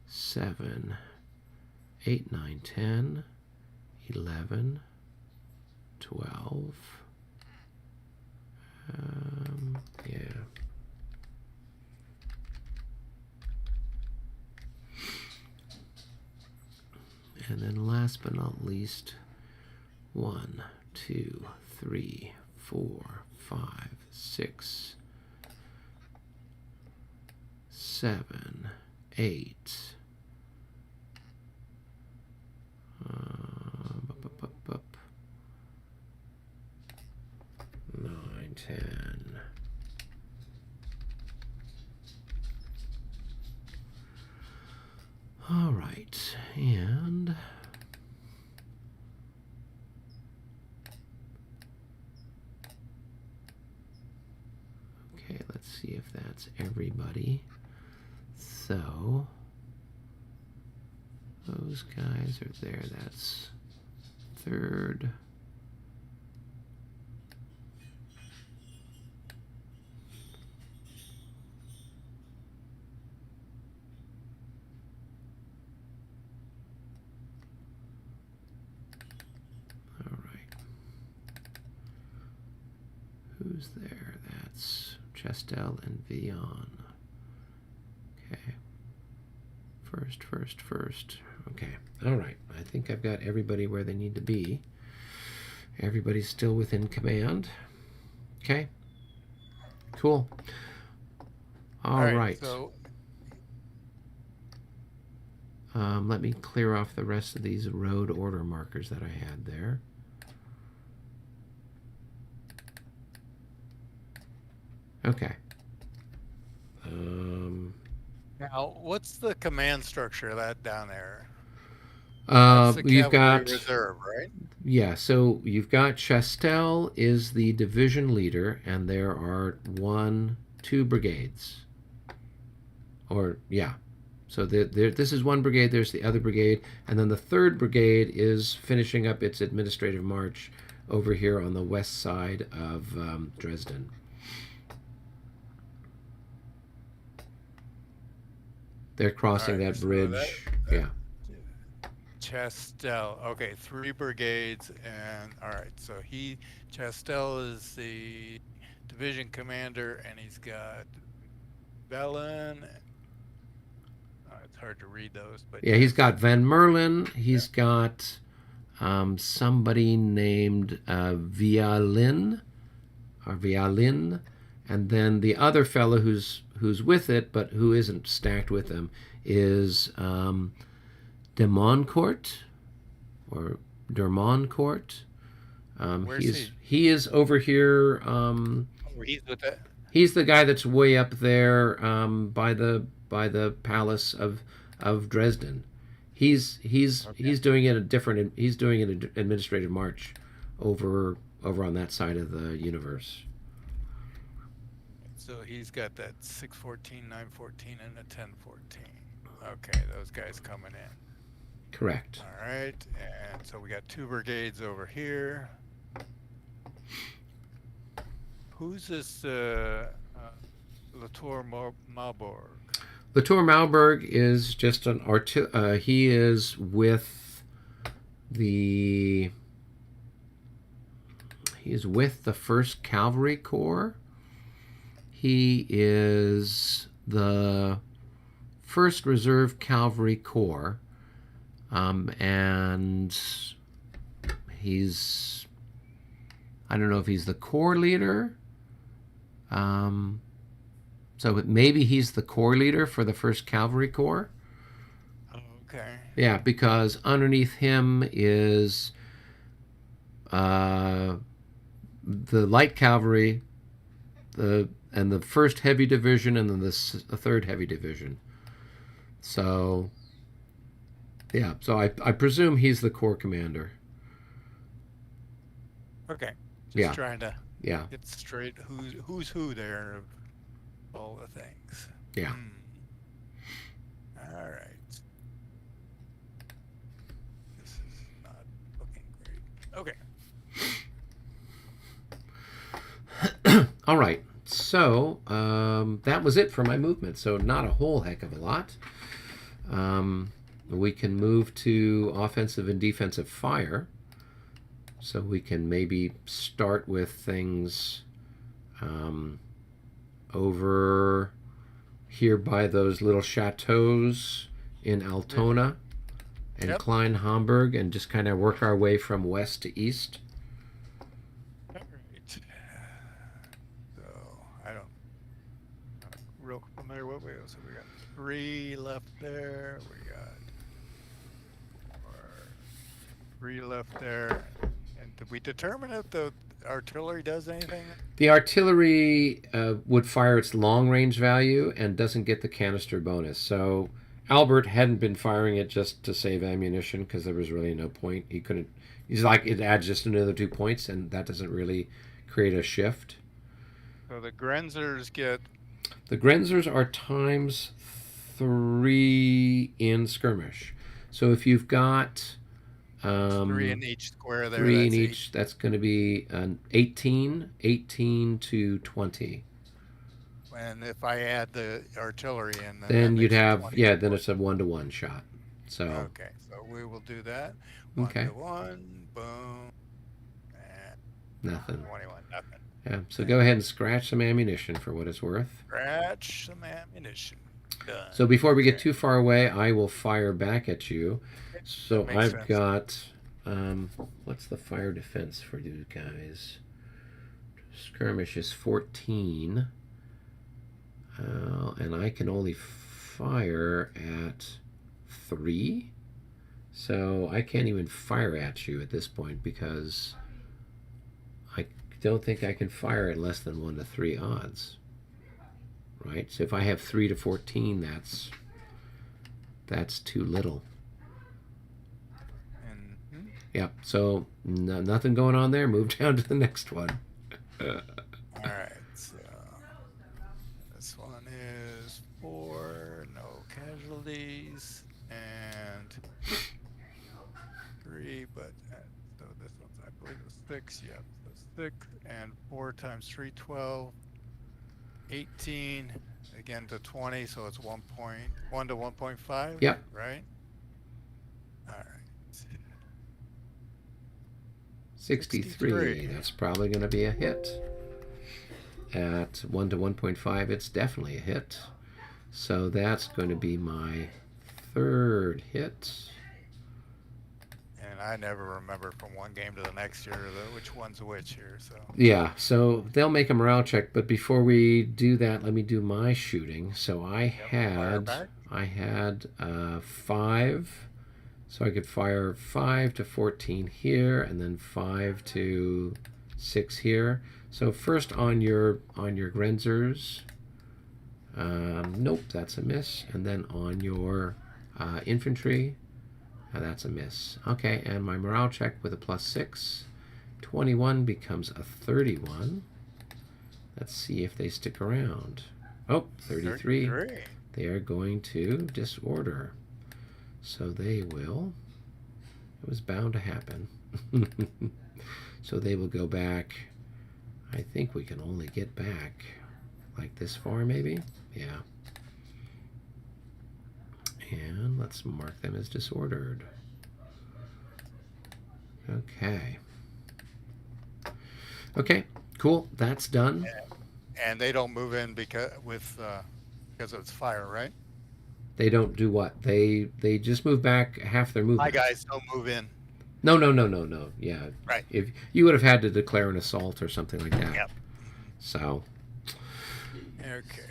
[SPEAKER 2] 7, 8, 9, 10, 11, 12. Yeah. And then last but not least, 1, 2, 3, 4, 5, 6, 7, 8. 9, 10. All right, and okay, let's see if that's everybody. So those guys are there. That's third. All right. Who's there? That's Chastel and Vion. Okay. First. Okay. All right. I think I've got everybody where they need to be. Everybody's still within command. Okay. Cool. All right.
[SPEAKER 4] So
[SPEAKER 2] let me clear off the rest of these road order markers that I had there. Okay.
[SPEAKER 4] now, what's the command structure of that down there? That's the
[SPEAKER 2] You've
[SPEAKER 4] cavalry
[SPEAKER 2] got
[SPEAKER 4] reserve, right?
[SPEAKER 2] yeah. So you've got Chastel is the division leader, and there are 2 brigades. Or yeah. So this is one brigade. There's the other brigade, and then the 3rd brigade is finishing up its administrative march over here on the west side of Dresden. They're crossing
[SPEAKER 4] Alright,
[SPEAKER 2] that
[SPEAKER 4] so
[SPEAKER 2] bridge.
[SPEAKER 4] that-
[SPEAKER 2] Yeah.
[SPEAKER 4] Chastel. Okay, 3 brigades, and all right. So Chastel is the division commander, and he's got Bellin. It's hard to read those, but
[SPEAKER 2] Yeah, he's got Van Merlin. He's got somebody named Vialin, and then the other fellow who's with it, but who isn't stacked with them, is de Moncourt or Dermoncourt.
[SPEAKER 4] Where's
[SPEAKER 2] he is over here.
[SPEAKER 4] he's with that.
[SPEAKER 2] He's the guy that's way up there by the palace of Dresden. He's doing it he's doing an administrative march over on that side of the universe.
[SPEAKER 4] So he's got that 614, 914, and a 1014. Okay, those guys coming in.
[SPEAKER 2] Correct.
[SPEAKER 4] All right, and so we got 2 brigades over here. Who's this Latour Malborg?
[SPEAKER 2] Latour Malberg is just an he is with the 1st Cavalry Corps. He is the 1st Reserve Cavalry Corps, and he's, I don't know if he's the corps leader. So maybe he's the corps leader for the 1st Cavalry Corps.
[SPEAKER 4] Okay.
[SPEAKER 2] Yeah, because underneath him is the light cavalry, the 1st Heavy Division, and then the 3rd Heavy Division. So, yeah. So I presume he's the corps commander.
[SPEAKER 4] Okay. Just
[SPEAKER 2] Yeah.
[SPEAKER 4] trying to
[SPEAKER 2] Yeah.
[SPEAKER 4] get straight who's who there of all the things.
[SPEAKER 2] Yeah.
[SPEAKER 4] All right. This is not looking great. Okay.
[SPEAKER 2] All right. So that was it for my movement. So not a whole heck of a lot. We can move to offensive and defensive fire. So we can maybe start with things over here by those little chateaus in Altona. and
[SPEAKER 4] Yep.
[SPEAKER 2] Klein Hamburg and just kind of work our way from west to east.
[SPEAKER 4] All right. So I'm real familiar what we so we got 3 left there. We got 3 left there. And did we determine if the artillery does anything?
[SPEAKER 2] The artillery would fire its long range value and doesn't get the canister bonus. So Albert hadn't been firing it just to save ammunition because there was really no point. He couldn't. He's like, it adds just another 2 points, and that doesn't really create a shift.
[SPEAKER 4] So the Grenzers get.
[SPEAKER 2] The Grenzers are ×3 in skirmish. So if you've got
[SPEAKER 4] 3 in each square there.
[SPEAKER 2] 3 in
[SPEAKER 4] that's
[SPEAKER 2] each, that's going to be an 18 to 20.
[SPEAKER 4] And if I add the artillery in,
[SPEAKER 2] Then
[SPEAKER 4] that
[SPEAKER 2] you'd
[SPEAKER 4] makes it
[SPEAKER 2] have,
[SPEAKER 4] 20.
[SPEAKER 2] yeah, then it's a 1-to-1 shot. So,
[SPEAKER 4] Okay, so we will do that. 1
[SPEAKER 2] Okay.
[SPEAKER 4] to 1, boom, and
[SPEAKER 2] nothing.
[SPEAKER 4] 21, nothing.
[SPEAKER 2] Yeah, so go ahead and scratch some ammunition for what it's worth.
[SPEAKER 4] Scratch some ammunition. Done.
[SPEAKER 2] So before we get too far away, I will fire back at you. So
[SPEAKER 4] Makes
[SPEAKER 2] I've
[SPEAKER 4] sense.
[SPEAKER 2] got, what's the fire defense for you guys? Skirmish is 14. And I can only fire at 3. So I can't even fire at you at this point because I don't think I can fire at less than 1 to 3 odds. Right? So if I have 3 to 14, that's too little.
[SPEAKER 4] And,
[SPEAKER 2] Yep. So nothing going on there. Move down to the next one.
[SPEAKER 4] all right, so this one is 4, no casualties, and 3, but so this one's, I believe, is 6. Yep, so 6 and 4 times 3, 12, 18, again to 20, so it's 1 to 1.5.
[SPEAKER 2] Yep.
[SPEAKER 4] Right. All right.
[SPEAKER 2] 63. That's probably going to be a hit. At 1 to 1.5, it's definitely a hit. So that's going to be my 3rd hit.
[SPEAKER 4] And I never remember from one game to the next here which one's which here. So
[SPEAKER 2] Yeah, so they'll make a morale check, but before we do that, let me do my shooting. So I had 5, so I could fire 5 to 14 here, and then 5 to 6 here. So first on your Grenzers, nope, that's a miss, and then on your infantry, that's a miss. Okay, and my morale check with a +6. 21 becomes a 31. Let's see if they stick around. Oh, 33. They are going to disorder. So they will. It was bound to happen. So they will go back. I think we can only get back like this far, maybe? Yeah. And let's mark them as disordered. Okay. Okay, cool. That's done.
[SPEAKER 4] and they don't move in because it's fire, right?
[SPEAKER 2] They don't do what? They just move back half their movement.
[SPEAKER 4] My guys don't move in.
[SPEAKER 2] No. Yeah.
[SPEAKER 4] Right.
[SPEAKER 2] If you would have had to declare an assault or something like that.
[SPEAKER 4] Yep.
[SPEAKER 2] So.
[SPEAKER 4] Okay.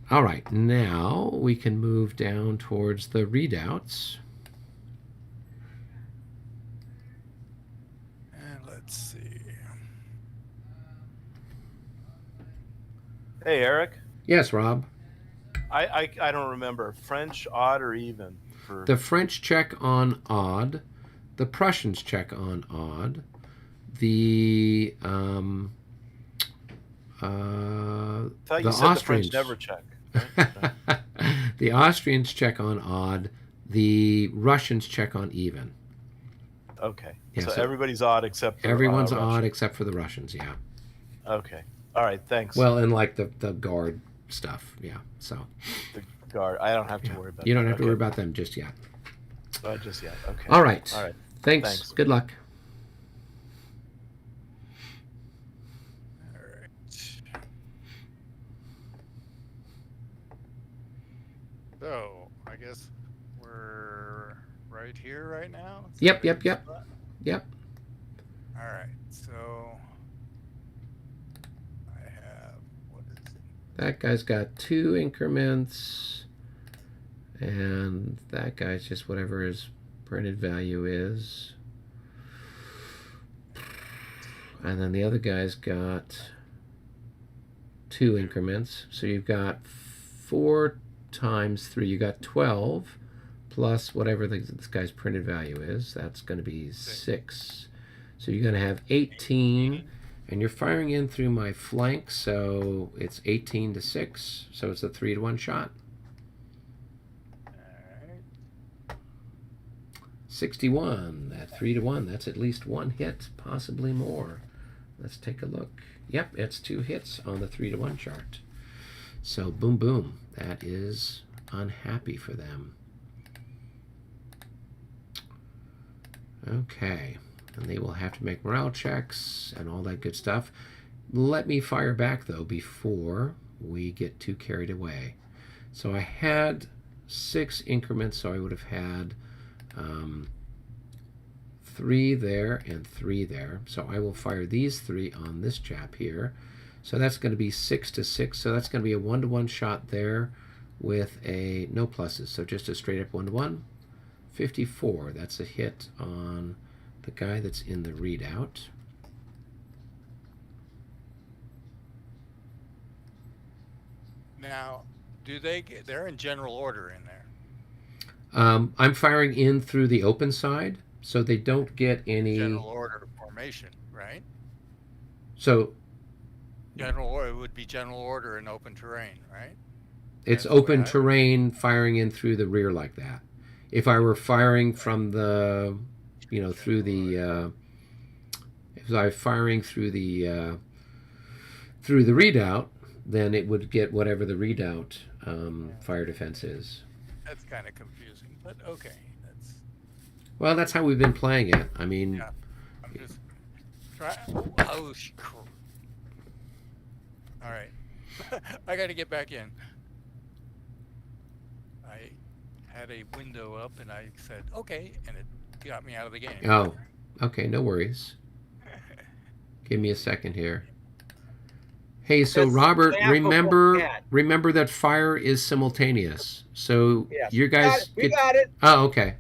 [SPEAKER 2] All right. Now we can move down towards the redoubts.
[SPEAKER 4] And let's see.
[SPEAKER 3] Hey, Eric.
[SPEAKER 2] Yes, Rob.
[SPEAKER 3] I don't remember. French, odd, or even? For
[SPEAKER 2] The French check on odd. The Prussians check on odd. The
[SPEAKER 3] I thought you
[SPEAKER 2] the
[SPEAKER 3] said
[SPEAKER 2] Austrians
[SPEAKER 3] the French never check. Right?
[SPEAKER 2] the Austrians check on odd. The Russians check on even.
[SPEAKER 3] Okay.
[SPEAKER 2] Yeah,
[SPEAKER 3] so
[SPEAKER 2] so
[SPEAKER 3] everybody's odd except for
[SPEAKER 2] Everyone's
[SPEAKER 3] Russia.
[SPEAKER 2] odd except for the Russians. Yeah.
[SPEAKER 3] Okay. All right. Thanks.
[SPEAKER 2] Well, and like the guard stuff. Yeah. So
[SPEAKER 3] the guard. I don't have to worry about.
[SPEAKER 2] you don't
[SPEAKER 3] that.
[SPEAKER 2] have to worry about them just yet.
[SPEAKER 3] Just yet. Okay.
[SPEAKER 2] All right.
[SPEAKER 3] All right.
[SPEAKER 2] Thanks. Good luck.
[SPEAKER 4] All right. So I guess we're right here, right now. Is
[SPEAKER 2] Yep,
[SPEAKER 4] that a
[SPEAKER 2] yep,
[SPEAKER 4] good
[SPEAKER 2] yep.
[SPEAKER 4] spot?
[SPEAKER 2] Yep.
[SPEAKER 4] All right. So I have, what is it?
[SPEAKER 2] That guy's got 2 increments, and that guy's just whatever his printed value is. And then the other guy's got 2 increments. So you've got 4 times 3. You got 12 plus whatever this guy's printed value is. That's going to be 6. So you're going to have 18. And you're firing in through my flank, so it's 18 to 6. So it's a 3-to-1 shot.
[SPEAKER 4] All right.
[SPEAKER 2] 61 at 3-to-1. That's at least 1 hit, possibly more. Let's take a look. Yep, it's 2 hits on the 3-to-1 chart. So boom, boom. That is unhappy for them. Okay. And they will have to make morale checks and all that good stuff. Let me fire back, though, before we get too carried away. So I had 6 increments, so I would have had 3 there and 3 there. So I will fire these 3 on this chap here. So that's going to be 6 to 6. So that's going to be a 1-to-1 shot there with a no pluses. So just a straight up 1-to-1. 54. That's a hit on the guy that's in the readout.
[SPEAKER 4] Now, do they get, they're in general order in there.
[SPEAKER 2] I'm firing in through the open side, so they don't get any.
[SPEAKER 4] General order formation, right?
[SPEAKER 2] So
[SPEAKER 4] General order would be general order in open terrain, right?
[SPEAKER 2] it's
[SPEAKER 4] That's the way
[SPEAKER 2] open
[SPEAKER 4] I would-
[SPEAKER 2] terrain firing in through the rear like that. If I were firing from the, through the, if I was firing through the readout, then it would get whatever the readout fire defense is.
[SPEAKER 4] That's kind of confusing, but okay. That's
[SPEAKER 2] Well, that's how we've been playing it. I mean,
[SPEAKER 4] Yeah. I'm just trying. Oh, all right. I got to get back in. I had a window up and I said, okay, and it got me out of the game.
[SPEAKER 2] oh, okay, no worries. Give me a second here. Hey, so
[SPEAKER 1] That's
[SPEAKER 2] Robert,
[SPEAKER 1] half of what
[SPEAKER 2] remember
[SPEAKER 1] we had.
[SPEAKER 2] remember that fire is simultaneous. So
[SPEAKER 1] Yes.
[SPEAKER 2] you guys
[SPEAKER 1] We got it.
[SPEAKER 2] Oh, okay.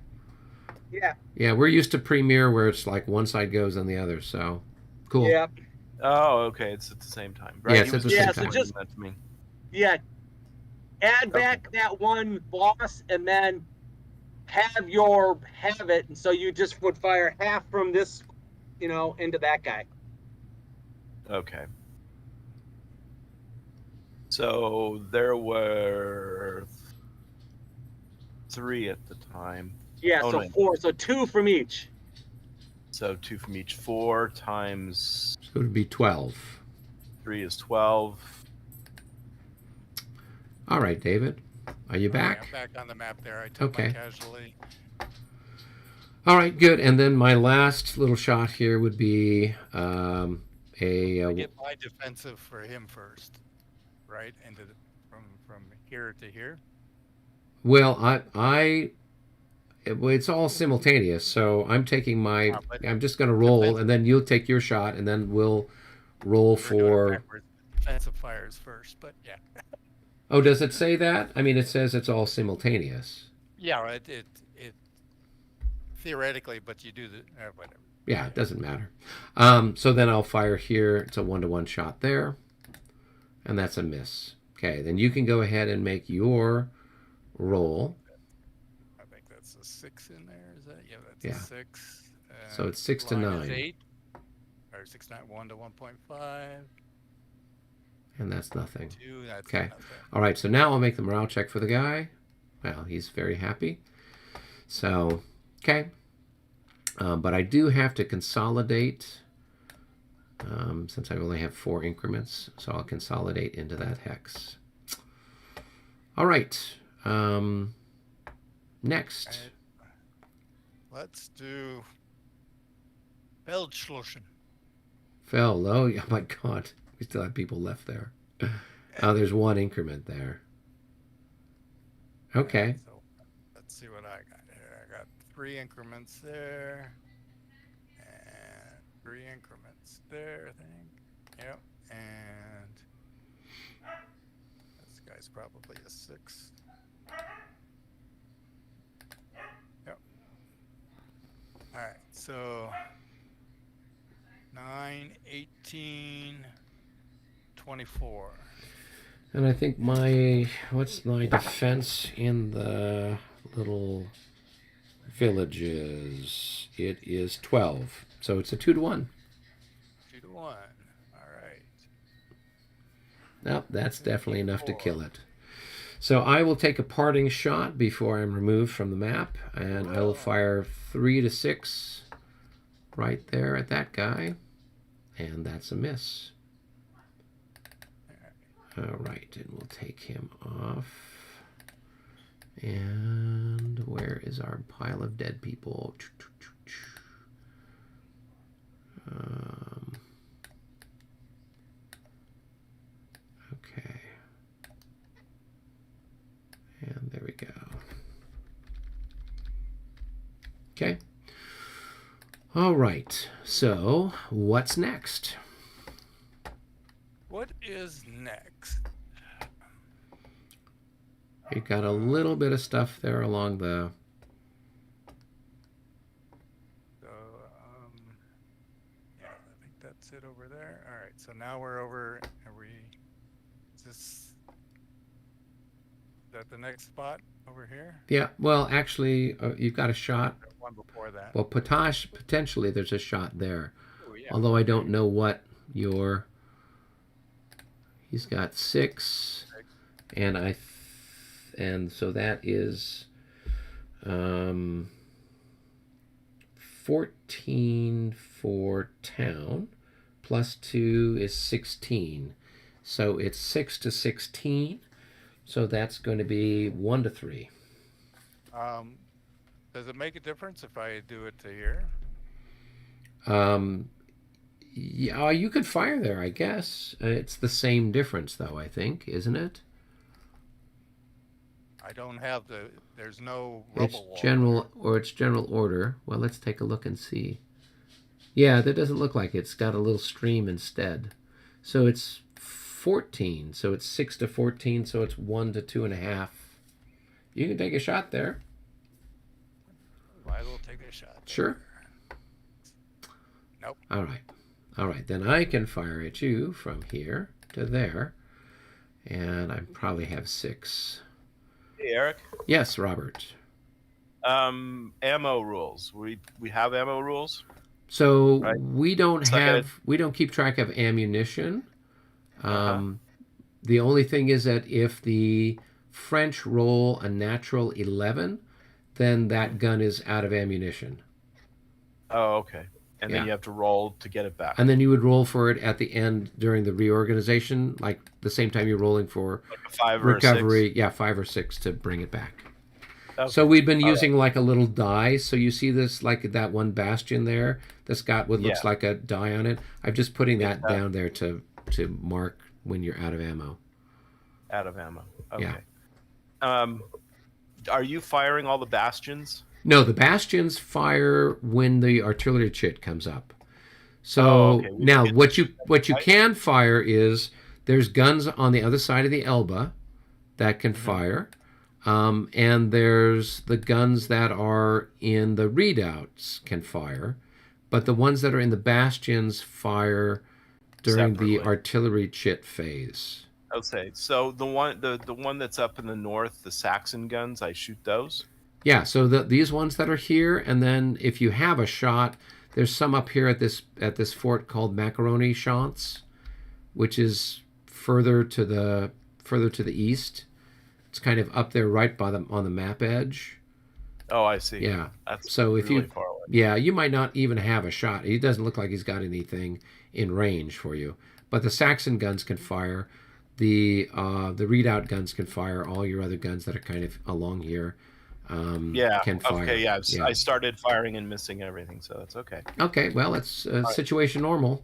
[SPEAKER 1] Yeah.
[SPEAKER 2] Yeah, we're used to Premiere where it's like one side goes on the other. So cool.
[SPEAKER 1] Yeah.
[SPEAKER 3] Oh, okay. It's at the same time.
[SPEAKER 2] Yeah, it's
[SPEAKER 3] He
[SPEAKER 2] at
[SPEAKER 3] was
[SPEAKER 2] the
[SPEAKER 3] just
[SPEAKER 2] same
[SPEAKER 1] Yeah, so
[SPEAKER 2] time.
[SPEAKER 3] explaining
[SPEAKER 1] just-
[SPEAKER 3] that to me.
[SPEAKER 1] Yeah. Add back that one boss and then have it, and so you just would fire half from this, into that guy.
[SPEAKER 3] Okay. So there were 3 at the time.
[SPEAKER 1] Yeah,
[SPEAKER 3] Oh,
[SPEAKER 1] so
[SPEAKER 3] no.
[SPEAKER 1] 4, so 2 from each.
[SPEAKER 3] So 2 from each. 4 times
[SPEAKER 2] So it would be 12.
[SPEAKER 3] 3 is 12.
[SPEAKER 2] All right, David. Are you
[SPEAKER 4] Okay,
[SPEAKER 2] back?
[SPEAKER 4] I'm back on the map there. I took my
[SPEAKER 2] Okay.
[SPEAKER 4] casualty.
[SPEAKER 2] All right, good. And then my last little shot here would be
[SPEAKER 4] I get my defensive for him first, right? From here to here.
[SPEAKER 2] well, it's all simultaneous. So I'm taking my.
[SPEAKER 4] Yeah, but
[SPEAKER 2] I'm just going to roll,
[SPEAKER 4] defense-
[SPEAKER 2] and then you'll take your shot, and then we'll roll
[SPEAKER 4] We're doing it
[SPEAKER 2] for.
[SPEAKER 4] backwards. Defensive fires first, but yeah.
[SPEAKER 2] Oh, does it say that? I mean, it says it's all simultaneous.
[SPEAKER 4] Yeah, it theoretically, but you do the whatever.
[SPEAKER 2] Yeah, it doesn't matter. So then I'll fire here. It's a 1-to-1 shot there, and that's a miss. Okay, then you can go ahead and make your roll.
[SPEAKER 4] I think that's a 6 in there. Is that? Yeah, that's
[SPEAKER 2] Yeah.
[SPEAKER 4] a 6.
[SPEAKER 2] So it's 6 to
[SPEAKER 4] line is
[SPEAKER 2] 9.
[SPEAKER 4] 8, or 6, 9, 1 to 1.5.
[SPEAKER 2] And that's nothing.
[SPEAKER 4] 2. That's
[SPEAKER 2] Okay.
[SPEAKER 4] nothing.
[SPEAKER 2] All right, so now I'll make the morale check for the guy. Well, he's very happy. So, okay. But I do have to consolidate since I only have 4 increments. So I'll consolidate into that hex. All right. Next.
[SPEAKER 4] And let's do Feldschlussen.
[SPEAKER 2] Fell. Oh, my God. We still have people left there. Oh, there's 1 increment there. Okay.
[SPEAKER 4] So let's see what I got here. I got 3 increments there. And 3 increments there, I think. Yep. And this guy's probably a 6. Yep. All right. So 9, 18, 24.
[SPEAKER 2] And I think what's my defense in the little villages? It is 12. So it's a 2 to 1.
[SPEAKER 4] 2 to 1. All right.
[SPEAKER 2] Nope, that's definitely enough to kill it. So I will take a parting shot before I'm removed from the map, and I will fire 3 to 6 right there at that guy, and that's a miss. All right, and we'll take him off. And where is our pile of dead people? Okay. And there we go. Okay. All right. So, what's next?
[SPEAKER 4] What is next?
[SPEAKER 2] We've got a little bit of stuff there along the...
[SPEAKER 4] So, yeah, I think that's it over there. All right, so now we're over. Is that the next spot over here?
[SPEAKER 2] Yeah, well, actually, you've got a shot.
[SPEAKER 4] One before that.
[SPEAKER 2] Well, potentially there's a shot there.
[SPEAKER 4] Oh, yeah.
[SPEAKER 2] Although I don't know what your... He's got 6, and and so that is 14 for town, plus 2 is 16. So it's 6 to 16. So that's going to be 1 to 3.
[SPEAKER 4] Does it make a difference if I do it to here?
[SPEAKER 2] Yeah, you could fire there, I guess. It's the same difference, though, I think, isn't it?
[SPEAKER 4] I don't have there's no
[SPEAKER 2] It's
[SPEAKER 4] rubble wall.
[SPEAKER 2] it's general order. Well, let's take a look and see. Yeah, that doesn't look like it. It's got a little stream instead. So it's 14. So it's 6 to 14. So it's 1 to 2.5. You can take a shot there.
[SPEAKER 4] Might as well take a shot.
[SPEAKER 2] Sure.
[SPEAKER 4] Nope.
[SPEAKER 2] All right. All right. Then I can fire at you from here to there. And I probably have 6.
[SPEAKER 3] Hey, Eric.
[SPEAKER 2] Yes, Robert.
[SPEAKER 3] Ammo rules. We have ammo rules.
[SPEAKER 2] So
[SPEAKER 3] Right.
[SPEAKER 2] we don't keep track of ammunition. The only thing is that if the French roll a natural 11, then that gun is out of ammunition.
[SPEAKER 3] Oh, okay. And then
[SPEAKER 2] Yeah.
[SPEAKER 3] you have to roll to get it back.
[SPEAKER 2] And then you would roll for it at the end during the reorganization, like the same time you're rolling for
[SPEAKER 3] Like a 5 or a
[SPEAKER 2] recovery.
[SPEAKER 3] 6.
[SPEAKER 2] Yeah, 5 or 6 to bring it back.
[SPEAKER 3] Okay.
[SPEAKER 2] So we've been
[SPEAKER 3] All
[SPEAKER 2] using like a little die. So you see this, like that one bastion there that's got what looks
[SPEAKER 3] Yeah.
[SPEAKER 2] like a die on it. I'm just putting that
[SPEAKER 3] Yeah.
[SPEAKER 2] down there to mark when you're out of ammo.
[SPEAKER 3] Out of ammo. Okay.
[SPEAKER 2] Yeah.
[SPEAKER 3] Are you firing all the bastions?
[SPEAKER 2] No, the bastions fire when the artillery chit comes up. So
[SPEAKER 3] Oh, okay.
[SPEAKER 2] now what you can fire is there's guns on the other side of the Elbe that can fire. And there's the guns that are in the redoubts can fire, but the ones that are in the bastions fire during the
[SPEAKER 3] Separately.
[SPEAKER 2] artillery chit phase.
[SPEAKER 3] Okay. So the one that's up in the north, the Saxon guns, I shoot those.
[SPEAKER 2] Yeah, so these ones that are here, and then if you have a shot, there's some up here at this fort called Macaroni Schanze, which is further to the east. It's kind of up there right on the map edge.
[SPEAKER 3] Oh, I see.
[SPEAKER 2] Yeah.
[SPEAKER 3] That's
[SPEAKER 2] So if
[SPEAKER 3] really
[SPEAKER 2] you
[SPEAKER 3] far away.
[SPEAKER 2] Yeah, you might not even have a shot. He doesn't look like he's got anything in range for you. But the Saxon guns can fire. The readout guns can fire. All your other guns that are kind of along here can fire.
[SPEAKER 3] Okay, yeah.
[SPEAKER 2] Yeah.
[SPEAKER 3] I started firing and missing everything, so that's okay.
[SPEAKER 2] Okay, well, it's situation normal.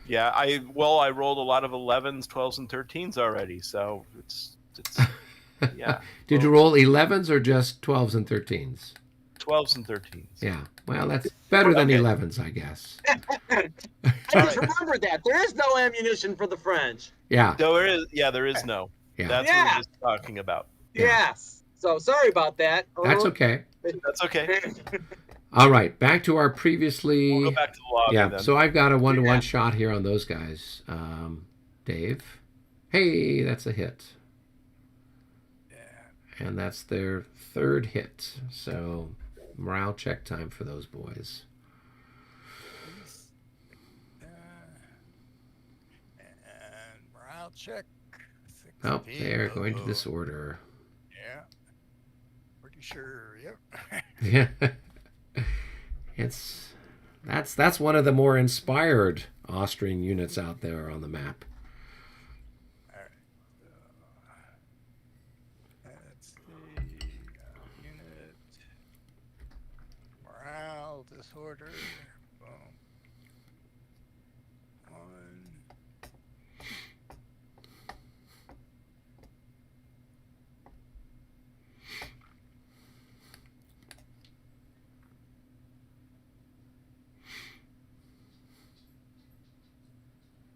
[SPEAKER 3] Yeah, I rolled a lot of 11s, 12s, and 13s already, so it's yeah.
[SPEAKER 2] Did you roll 11s or just 12s and 13s?
[SPEAKER 3] 12s and 13s.
[SPEAKER 2] Yeah. Well, that's better than
[SPEAKER 3] Okay.
[SPEAKER 2] 11s, I guess.
[SPEAKER 1] I just remembered that. There is no ammunition for the French.
[SPEAKER 2] Yeah.
[SPEAKER 3] There is no.
[SPEAKER 2] Yeah.
[SPEAKER 3] That's what
[SPEAKER 1] Yeah.
[SPEAKER 3] we're just talking about.
[SPEAKER 2] Yeah.
[SPEAKER 1] Yes. So sorry about that.
[SPEAKER 2] That's okay.
[SPEAKER 3] That's okay.
[SPEAKER 2] All right. Back to our previously.
[SPEAKER 3] We'll go back to the lobby
[SPEAKER 2] Yeah.
[SPEAKER 3] then.
[SPEAKER 2] So I've got a 1-to-1
[SPEAKER 1] Yeah.
[SPEAKER 2] shot here on those guys. Dave. Hey, that's a hit.
[SPEAKER 4] Yeah.
[SPEAKER 2] And that's their third hit. So morale check time for those boys.
[SPEAKER 4] And morale check.
[SPEAKER 2] Oh,
[SPEAKER 4] 16.
[SPEAKER 2] they're going to
[SPEAKER 4] Uh-oh.
[SPEAKER 2] disorder.
[SPEAKER 4] Yeah. Pretty sure. Yep.
[SPEAKER 2] Yeah. That's one of the more inspired Austrian units out there on the map.
[SPEAKER 4] All right. Let's see. Unit. Morale disorder. Boom. 1.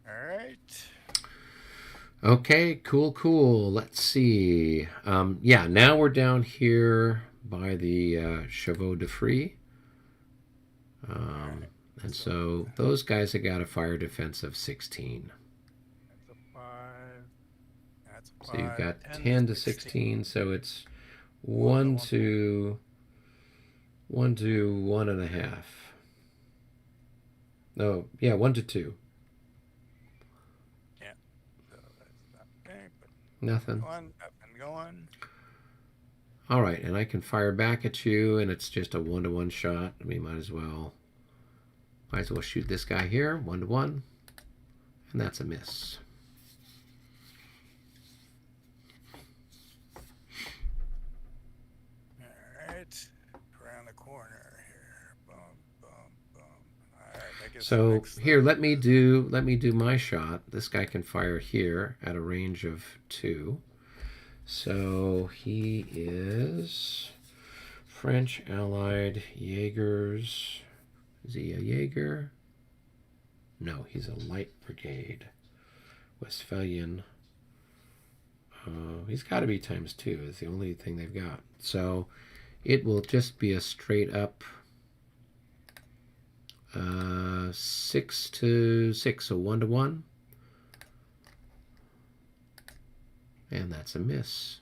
[SPEAKER 4] All right.
[SPEAKER 2] Okay, cool. Let's see. Yeah, now we're down here by the Chevaux de Frise. And so those guys have got a fire defense of 16.
[SPEAKER 4] That's a 5. That's a 5.
[SPEAKER 2] So you've got 10 to 16. So it's 1 to 1.5. No, yeah, 1 to 2.
[SPEAKER 4] So that's not okay, but
[SPEAKER 2] Nothing.
[SPEAKER 4] going, up and going.
[SPEAKER 2] All right, and I can fire back at you, and it's just a 1-to-1 shot. I mean, might as well shoot this guy here, 1-to-1, and that's a miss.
[SPEAKER 4] All right. Around the corner here. Boom, boom, boom. All right. I guess the
[SPEAKER 2] So
[SPEAKER 4] next
[SPEAKER 2] here, let me do my shot. This guy can fire here at a range of 2. So he is French Allied Jaegers. Is he a Jaeger? No, he's a light brigade. Westphalian. He's got to be ×2. It's the only thing they've got. So it will just be a straight up 6 to 6, so 1-to-1. And that's a miss.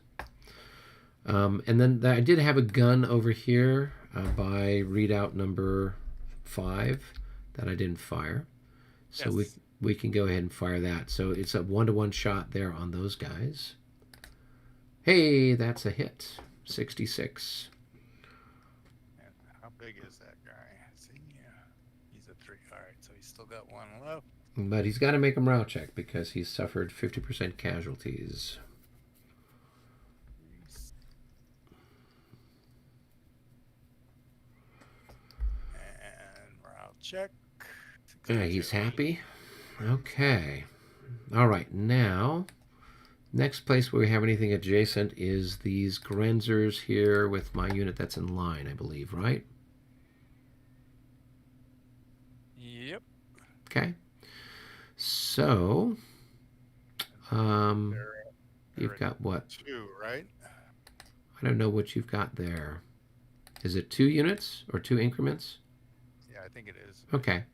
[SPEAKER 2] And then I did have a gun over here by readout number 5 that I didn't fire. So
[SPEAKER 4] Yes.
[SPEAKER 2] we can go ahead and fire that. So it's a 1-to-1 shot there on those guys. Hey, that's a hit. 66.
[SPEAKER 4] And how big is that guy? See, yeah. He's a 3. All right. So he's still got 1 left.
[SPEAKER 2] But he's got to make a morale check because he's suffered 50% casualties.
[SPEAKER 4] And morale check.
[SPEAKER 2] Yeah, he's happy. Okay. All right. Now, next place where we have anything adjacent is these Grenzers here with my unit that's in line, I believe, right?
[SPEAKER 4] Yep.
[SPEAKER 2] Okay. So, you've got what?
[SPEAKER 4] 2, right?
[SPEAKER 2] I don't know what you've got there. Is it 2 units or 2 increments?
[SPEAKER 4] Yeah, I think it is.
[SPEAKER 2] Okay.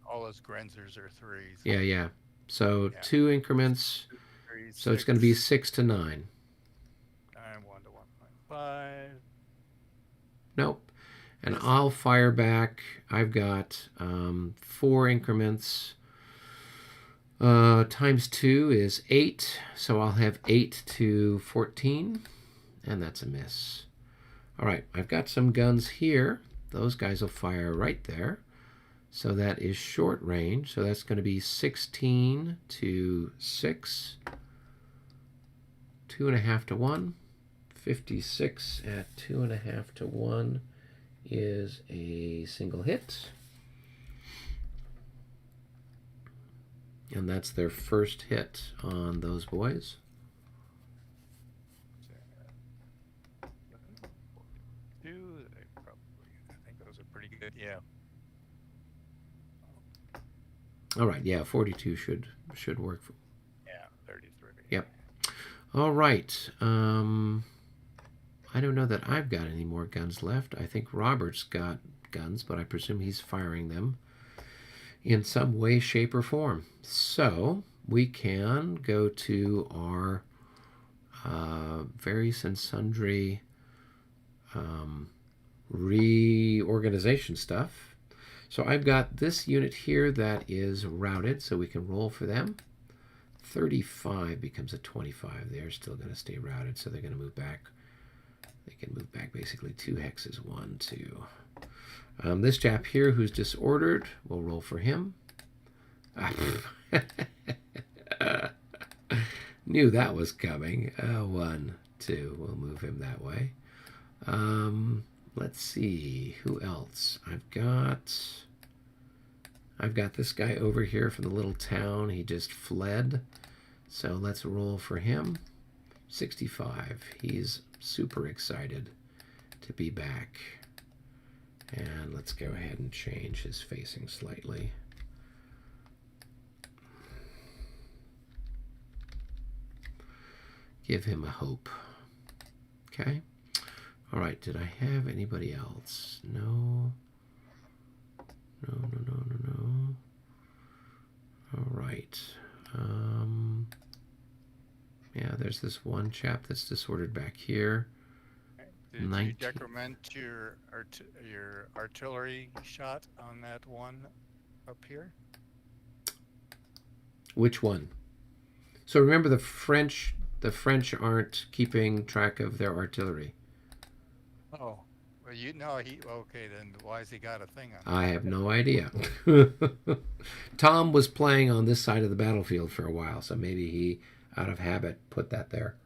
[SPEAKER 4] All those Grenzers are 3s.
[SPEAKER 2] Yeah. So
[SPEAKER 4] Yeah.
[SPEAKER 2] 2 increments.
[SPEAKER 4] 3,
[SPEAKER 2] So it's going to be
[SPEAKER 4] 6,
[SPEAKER 2] 6 to 9.
[SPEAKER 4] 9, 1 to 1.5.
[SPEAKER 2] Nope. And I'll fire back. I've got 4 increments. ×2 is 8. So I'll have 8 to 14. And that's a miss. All right. I've got some guns here. Those guys will fire right there. So that is short range. So that's going to be 16 to 6. 2.5 to 1. 56 at 2.5 to 1 is a single hit. And that's their first hit on those boys.
[SPEAKER 4] They probably pretty good. Yeah.
[SPEAKER 2] All right, yeah, 42 should work.
[SPEAKER 4] Yeah, 33.
[SPEAKER 2] Yep. All right. I don't know that I've got any more guns left. I think Robert's got guns, but I presume he's firing them in some way, shape, or form. So we can go to our various and sundry reorganization stuff. So I've got this unit here that is routed, so we can roll for them. 35 becomes a 25. They're still going to stay routed, so they're going to move back. They can move back basically 2 hexes, 1, 2. This chap here who's disordered, we'll roll for him. Knew that was coming. 1, 2. We'll move him that way. Let's see. Who else? I've got this guy over here from the little town. He just fled. So let's roll for him. 65. He's super excited to be back. And let's go ahead and change his facing slightly. Give him a hope. Okay. All right. Did I have anybody else? No. No. All right. Yeah, there's this one chap that's disordered back here.
[SPEAKER 4] Did
[SPEAKER 2] 19.
[SPEAKER 4] you decrement your artillery shot on that one up here?
[SPEAKER 2] Which one? So remember, the French aren't keeping track of their artillery.
[SPEAKER 4] Oh, well, okay, then why has he got a thing on?
[SPEAKER 2] I have no idea. Tom was playing on this side of the battlefield for a while, so maybe he, out of habit, put that there.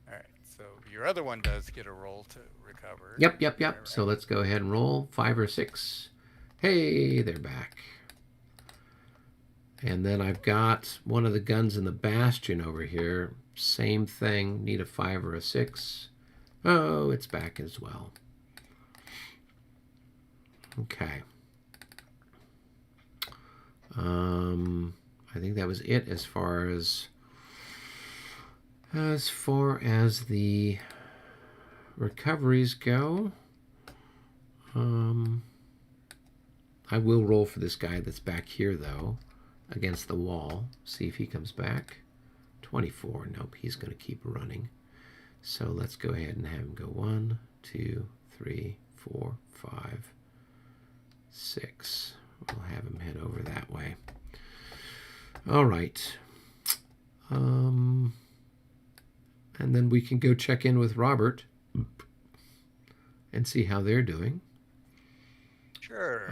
[SPEAKER 4] All right, so your other one does get a roll to recover.
[SPEAKER 2] Yep.
[SPEAKER 4] Right.
[SPEAKER 2] So let's go ahead and roll 5 or 6. Hey, they're back. And then I've got one of the guns in the bastion over here. Same thing. Need a 5 or a 6. Oh, it's back as well. Okay. I think that was it as far as the recoveries go. I will roll for this guy that's back here, though, against the wall. See if he comes back. 24. Nope, he's going to keep running. So let's go ahead and have him go 1, 2, 3, 4, 5, 6. We'll have him head over that way. All right. And then we can go check in with Robert and see how they're doing.
[SPEAKER 4] Sure.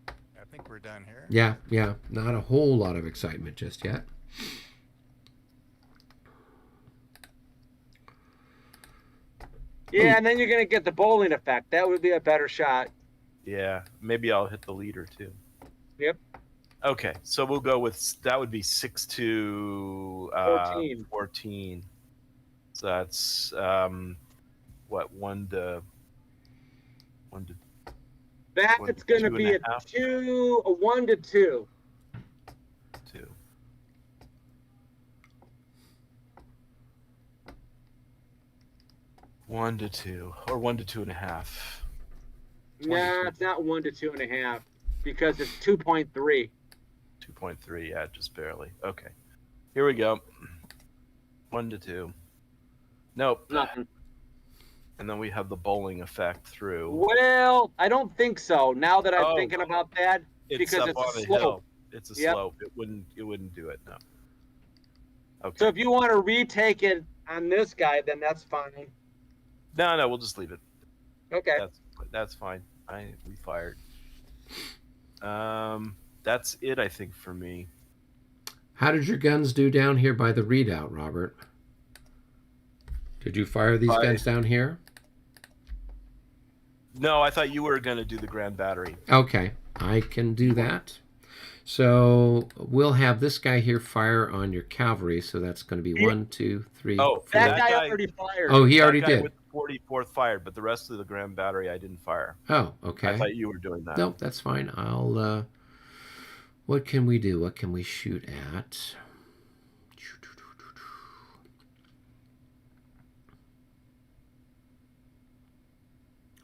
[SPEAKER 4] I think we're done here.
[SPEAKER 2] Yeah. Not a whole lot of excitement just yet.
[SPEAKER 1] Yeah, and then you're going to get the bowling effect. That would be a better shot.
[SPEAKER 3] Yeah, maybe I'll hit the leader too.
[SPEAKER 1] Yep.
[SPEAKER 3] Okay, so we'll go with that. Would be 6 to 14. So that's what 1 to.
[SPEAKER 1] That's going to be a 1 to 2.
[SPEAKER 3] 2. One to 2, or 1 to 2.5.
[SPEAKER 1] Nah, it's not 1 to 2.5 because it's 2.3.
[SPEAKER 3] 2.3, yeah, just barely. Okay, here we go. 1 to 2. Nope.
[SPEAKER 1] Nothing.
[SPEAKER 3] And then we have the bowling effect through.
[SPEAKER 1] Well, I don't think so. Now that I'm thinking about that, because it's a slope.
[SPEAKER 3] Hill. It's a slope. It wouldn't do it. No. Okay.
[SPEAKER 1] So if you want to retake it on this guy, then that's fine.
[SPEAKER 3] No, we'll just leave it.
[SPEAKER 1] Okay.
[SPEAKER 3] That's fine. We fired. That's it, I think, for me.
[SPEAKER 2] How did your guns do down here by the redoubt, Robert? Did you fire these guns down here?
[SPEAKER 3] No, I thought you were going to do the Grand Battery.
[SPEAKER 2] Okay, I can do that. So we'll have this guy here fire on your cavalry. So that's going to be 1, 2, 3.
[SPEAKER 3] Oh,
[SPEAKER 2] 4.
[SPEAKER 1] That guy already fired.
[SPEAKER 2] Oh, he already did.
[SPEAKER 3] 44th fired, but the rest of the Grand Battery I didn't fire.
[SPEAKER 2] Oh,
[SPEAKER 3] I
[SPEAKER 2] okay.
[SPEAKER 3] thought you were doing that.
[SPEAKER 2] Nope, that's fine. I'll. What can we do? What can we shoot at?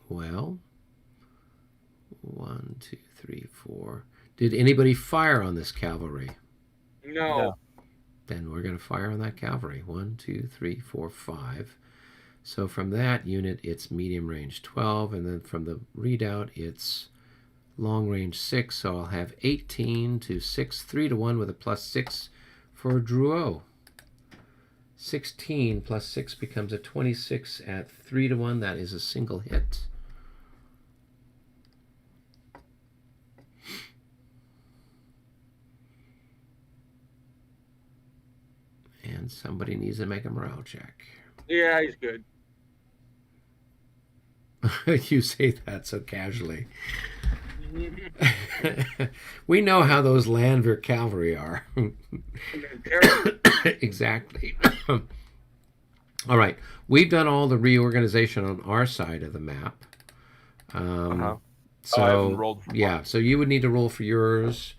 [SPEAKER 2] Well, 1, 2, 3, 4. Did anybody fire on this cavalry?
[SPEAKER 1] No.
[SPEAKER 3] No.
[SPEAKER 2] Then we're going to fire on that cavalry. 1, 2, 3, 4, 5. So from that unit, it's medium range 12, and then from the readout, it's long range 6. So I'll have 18 to 6, 3 to 1 with a +6 for Drouot. 16 plus 6 becomes a 26 at 3 to 1. That is a single hit. And somebody needs to make a morale check.
[SPEAKER 1] Yeah, he's good.
[SPEAKER 2] You say that so casually. We know how those Landwehr cavalry are. Exactly. All right. We've done all the reorganization on our side of the map. So
[SPEAKER 3] I haven't rolled for
[SPEAKER 2] yeah, so you would need to roll for yours,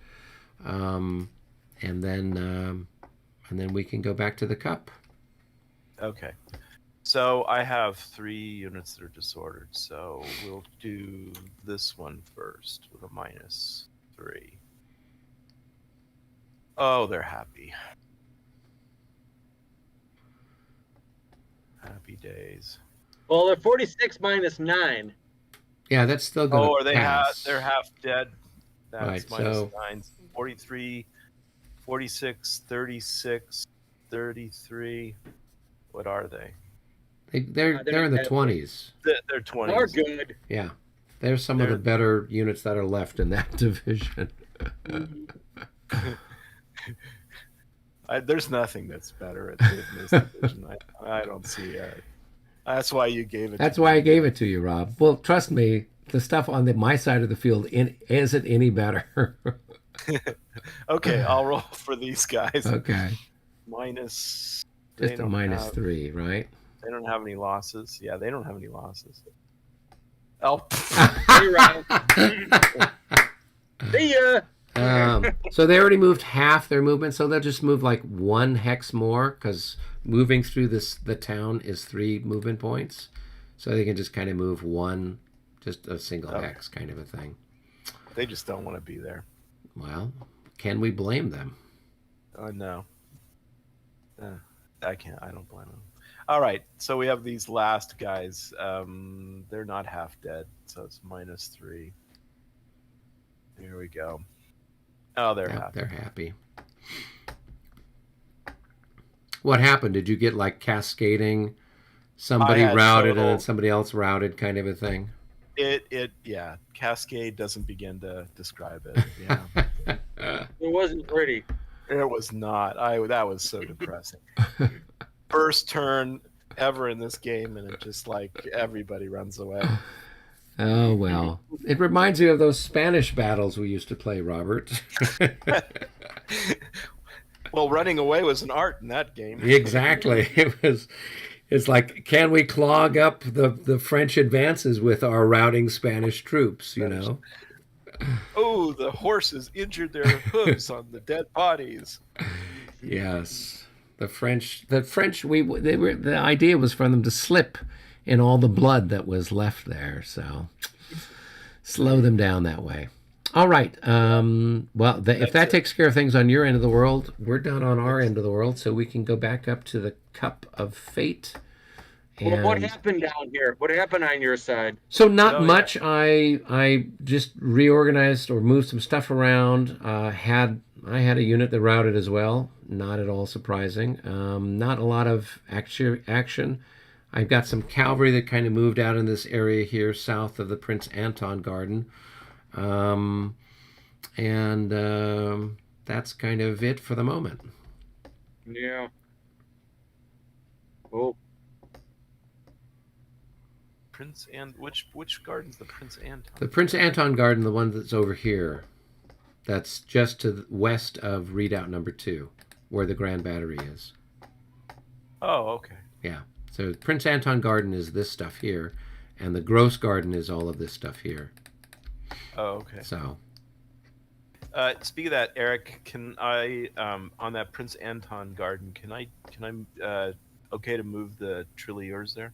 [SPEAKER 2] and then we can go back to the cup.
[SPEAKER 3] Okay. So I have 3 units that are disordered, so we'll do this one first with a -3. Oh, they're happy. Happy days.
[SPEAKER 1] Well, they're 46 minus 9.
[SPEAKER 2] Yeah, that's still going to
[SPEAKER 3] Oh, are they
[SPEAKER 2] pass.
[SPEAKER 3] they're half dead. That's
[SPEAKER 2] Right,
[SPEAKER 3] minus
[SPEAKER 2] so-
[SPEAKER 3] 9. 43, 46, 36, 33. What are they?
[SPEAKER 2] They're in the 20s.
[SPEAKER 3] They're 20s.
[SPEAKER 1] Are good.
[SPEAKER 2] Yeah, there's some of the better units that are left in that division.
[SPEAKER 3] There's nothing that's better in this division. I don't see it. That's why you gave it.
[SPEAKER 2] That's
[SPEAKER 3] to
[SPEAKER 2] why
[SPEAKER 3] me.
[SPEAKER 2] I gave it to you, Rob. Well, trust me, the stuff on my side of the field isn't any better.
[SPEAKER 3] Okay, I'll roll for these guys.
[SPEAKER 2] Okay,
[SPEAKER 3] Minus.
[SPEAKER 2] just a -3, right?
[SPEAKER 3] They don't have any losses. Yeah, they don't have any losses. Oh.
[SPEAKER 1] Hey, Ryan. See ya.
[SPEAKER 2] So they already moved half their movement, so they'll just move like 1 hex more, because moving through the town is 3 movement points. So they can just kind of move 1, just a single hex kind of a thing.
[SPEAKER 3] They just don't want to be there.
[SPEAKER 2] Well, can we blame them?
[SPEAKER 3] No. I can't. I don't blame them. All right, so we have these last guys. They're not half dead, so it's -3. Here we go. Oh, they're happy.
[SPEAKER 2] They're happy. What happened? Did you get like cascading? Somebody routed and then somebody else routed, kind of a thing.
[SPEAKER 3] Yeah. Cascade doesn't begin to describe it. Yeah.
[SPEAKER 1] It wasn't pretty.
[SPEAKER 3] It was not. That was so depressing. First turn ever in this game, and it just like everybody runs away.
[SPEAKER 2] Oh, well. It reminds you of those Spanish battles we used to play, Robert.
[SPEAKER 3] Well, running away was an art in that game.
[SPEAKER 2] Exactly. It's like, can we clog up the French advances with our routing Spanish troops, you know?
[SPEAKER 3] Oh, the horses injured their hooves on the dead bodies.
[SPEAKER 2] Yes. The French, the idea was for them to slip in all the blood that was left there. So slow them down that way. All right. Well, if that takes care of things on your end of the world, we're done on our end of the world, so we can go back up to the Cup of Fate.
[SPEAKER 1] Well, what happened down here? What happened on your side?
[SPEAKER 2] So not much. I just reorganized or moved some stuff around. I had a unit that routed as well. Not at all surprising. Not a lot of action. I've got some cavalry that kind of moved out in this area here south of the Prince Anton Garden. That's kind of it for the moment.
[SPEAKER 1] Yeah. Oh.
[SPEAKER 3] Prince and which garden's the Prince Anton?
[SPEAKER 2] The Prince Anton Garden, the one that's over here. That's just to the west of Redoubt number 2, where the Grand Battery is.
[SPEAKER 3] Oh, okay.
[SPEAKER 2] Yeah. So Prince Anton Garden is this stuff here, and the Gross Garden is all of this stuff here.
[SPEAKER 3] Oh, okay.
[SPEAKER 2] So
[SPEAKER 3] Speaking of that, Eric, can I on that Prince Anton Garden? Can I okay to move the Trilliers there?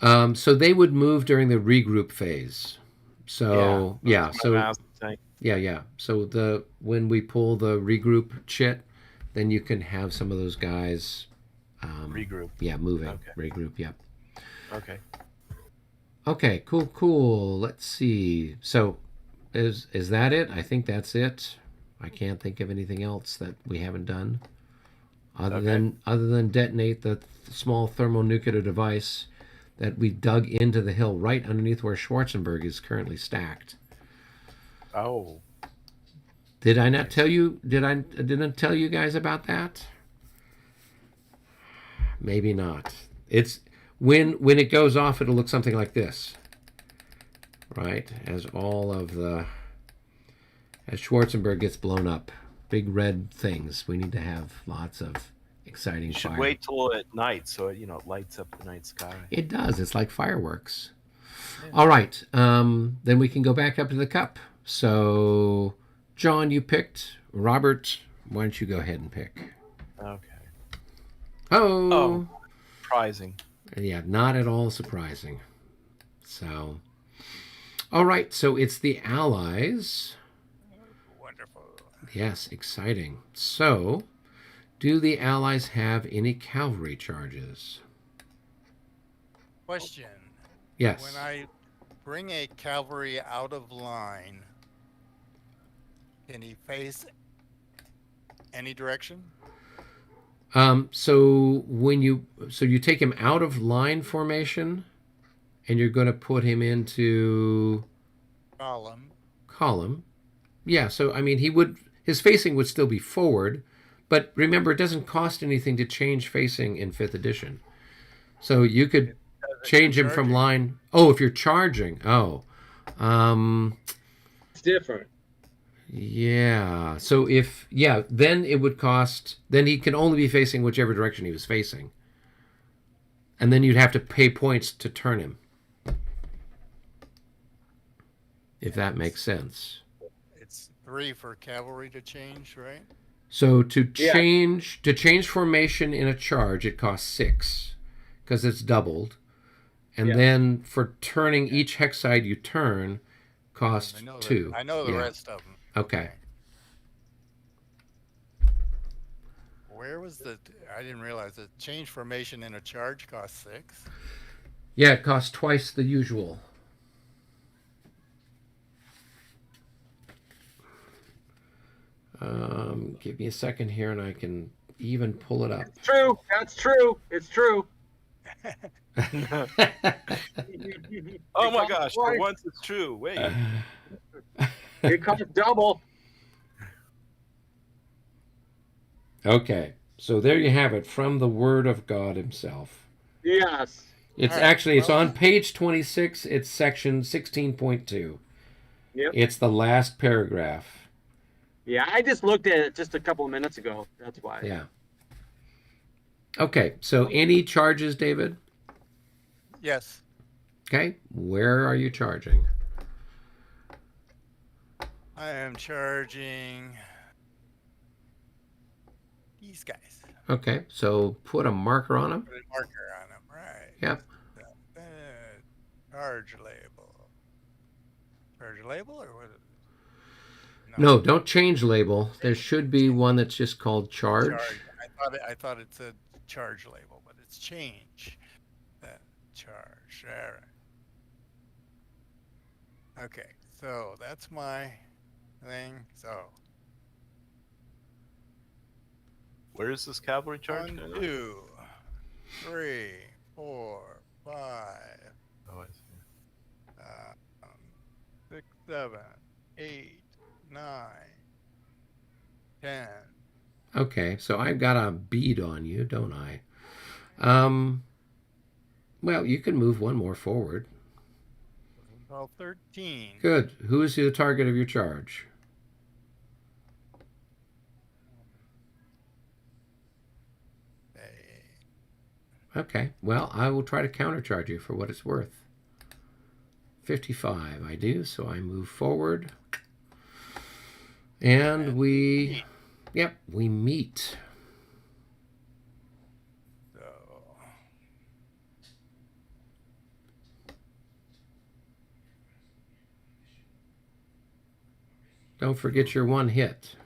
[SPEAKER 2] so they would move during the regroup phase. So yeah,
[SPEAKER 3] that's what I'm asking.
[SPEAKER 2] yeah. So when we pull the regroup chit, then you can have some of those guys
[SPEAKER 3] Regroup.
[SPEAKER 2] Yeah, moving.
[SPEAKER 3] Okay.
[SPEAKER 2] Regroup, yeah.
[SPEAKER 3] Okay.
[SPEAKER 2] Okay, cool. Let's see. So is that it? I think that's it. I can't think of anything else that we haven't done. Other than detonate the small thermonuclear device that we dug into the hill right underneath where Schwarzenberg is currently stacked.
[SPEAKER 3] Oh.
[SPEAKER 2] Did I not tell you? Didn't tell you guys about that? Maybe not. It's when it goes off, it'll look something like this, right? As Schwarzenberg gets blown up, big red things. We need to have lots of exciting.
[SPEAKER 3] You should
[SPEAKER 2] fire.
[SPEAKER 3] wait till at night so it lights up the night sky.
[SPEAKER 2] It does. It's like fireworks. Yeah. All right. Then we can go back up to the cup. So, John, you picked. Robert, why don't you go ahead and pick?
[SPEAKER 3] Okay.
[SPEAKER 2] Oh,
[SPEAKER 3] surprising.
[SPEAKER 2] Yeah, not at all surprising. So, all right. So it's the Allies.
[SPEAKER 4] Wonderful.
[SPEAKER 2] Yes, exciting. So, do the Allies have any cavalry charges?
[SPEAKER 4] Question.
[SPEAKER 2] Yes.
[SPEAKER 4] When I bring a cavalry out of line, can he face any direction?
[SPEAKER 2] So you take him out of line formation, and you're going to put him into column. Yeah. So I mean, his facing would still be forward, but remember, it doesn't cost anything to change facing in 5th edition. So you could change him from line. Oh, if you're charging. Oh,
[SPEAKER 1] it's different.
[SPEAKER 2] Yeah. So then it would cost. Then he can only be facing whichever direction he was facing, and then you'd have to pay points to turn him. If that makes sense.
[SPEAKER 4] It's 3 for cavalry to change, right?
[SPEAKER 2] So to change formation in a charge, it costs 6 because it's doubled, and then for turning each hex side you turn, costs 2.
[SPEAKER 4] I know the rest of them.
[SPEAKER 2] Okay.
[SPEAKER 4] Where was I didn't realize that change formation in a charge costs 6.
[SPEAKER 2] Yeah, it costs twice the usual. Give me a second here and I can even pull it up.
[SPEAKER 1] It's true. That's true. It's true.
[SPEAKER 3] Oh my gosh, for once it's true. Wait.
[SPEAKER 1] It costs double.
[SPEAKER 2] Okay, so there you have it from the Word of God himself.
[SPEAKER 1] Yes.
[SPEAKER 2] It's on page 26. It's section 16.2.
[SPEAKER 1] Yep.
[SPEAKER 2] It's the last paragraph.
[SPEAKER 1] Yeah, I just looked at it just a couple of minutes ago. That's why.
[SPEAKER 2] Yeah. Okay, so any charges, David?
[SPEAKER 4] Yes.
[SPEAKER 2] Okay, where are you charging?
[SPEAKER 4] I am charging these guys.
[SPEAKER 2] Okay, so put a marker on them.
[SPEAKER 4] Put a marker on them, right?
[SPEAKER 2] Yep.
[SPEAKER 4] Charge label. Charge label or what?
[SPEAKER 2] No, don't change label. There should be one that's just called charge.
[SPEAKER 4] I thought it said charge label, but it's change. Charge. All right. Okay, so that's my thing. So
[SPEAKER 3] where is this cavalry charge?
[SPEAKER 4] 1, 2, 3, 4, 5.
[SPEAKER 3] Oh, I see.
[SPEAKER 4] 6, 7, 8, 9, 10.
[SPEAKER 2] Okay, so I've got a bead on you, don't I? Well, you can move one more forward.
[SPEAKER 4] 12, 13.
[SPEAKER 2] Good. Who is the target of your charge? Okay. Well, I will try to countercharge you for what it's worth. 55, I do. So I move forward. And we meet.
[SPEAKER 4] So,
[SPEAKER 2] Don't forget your one hit.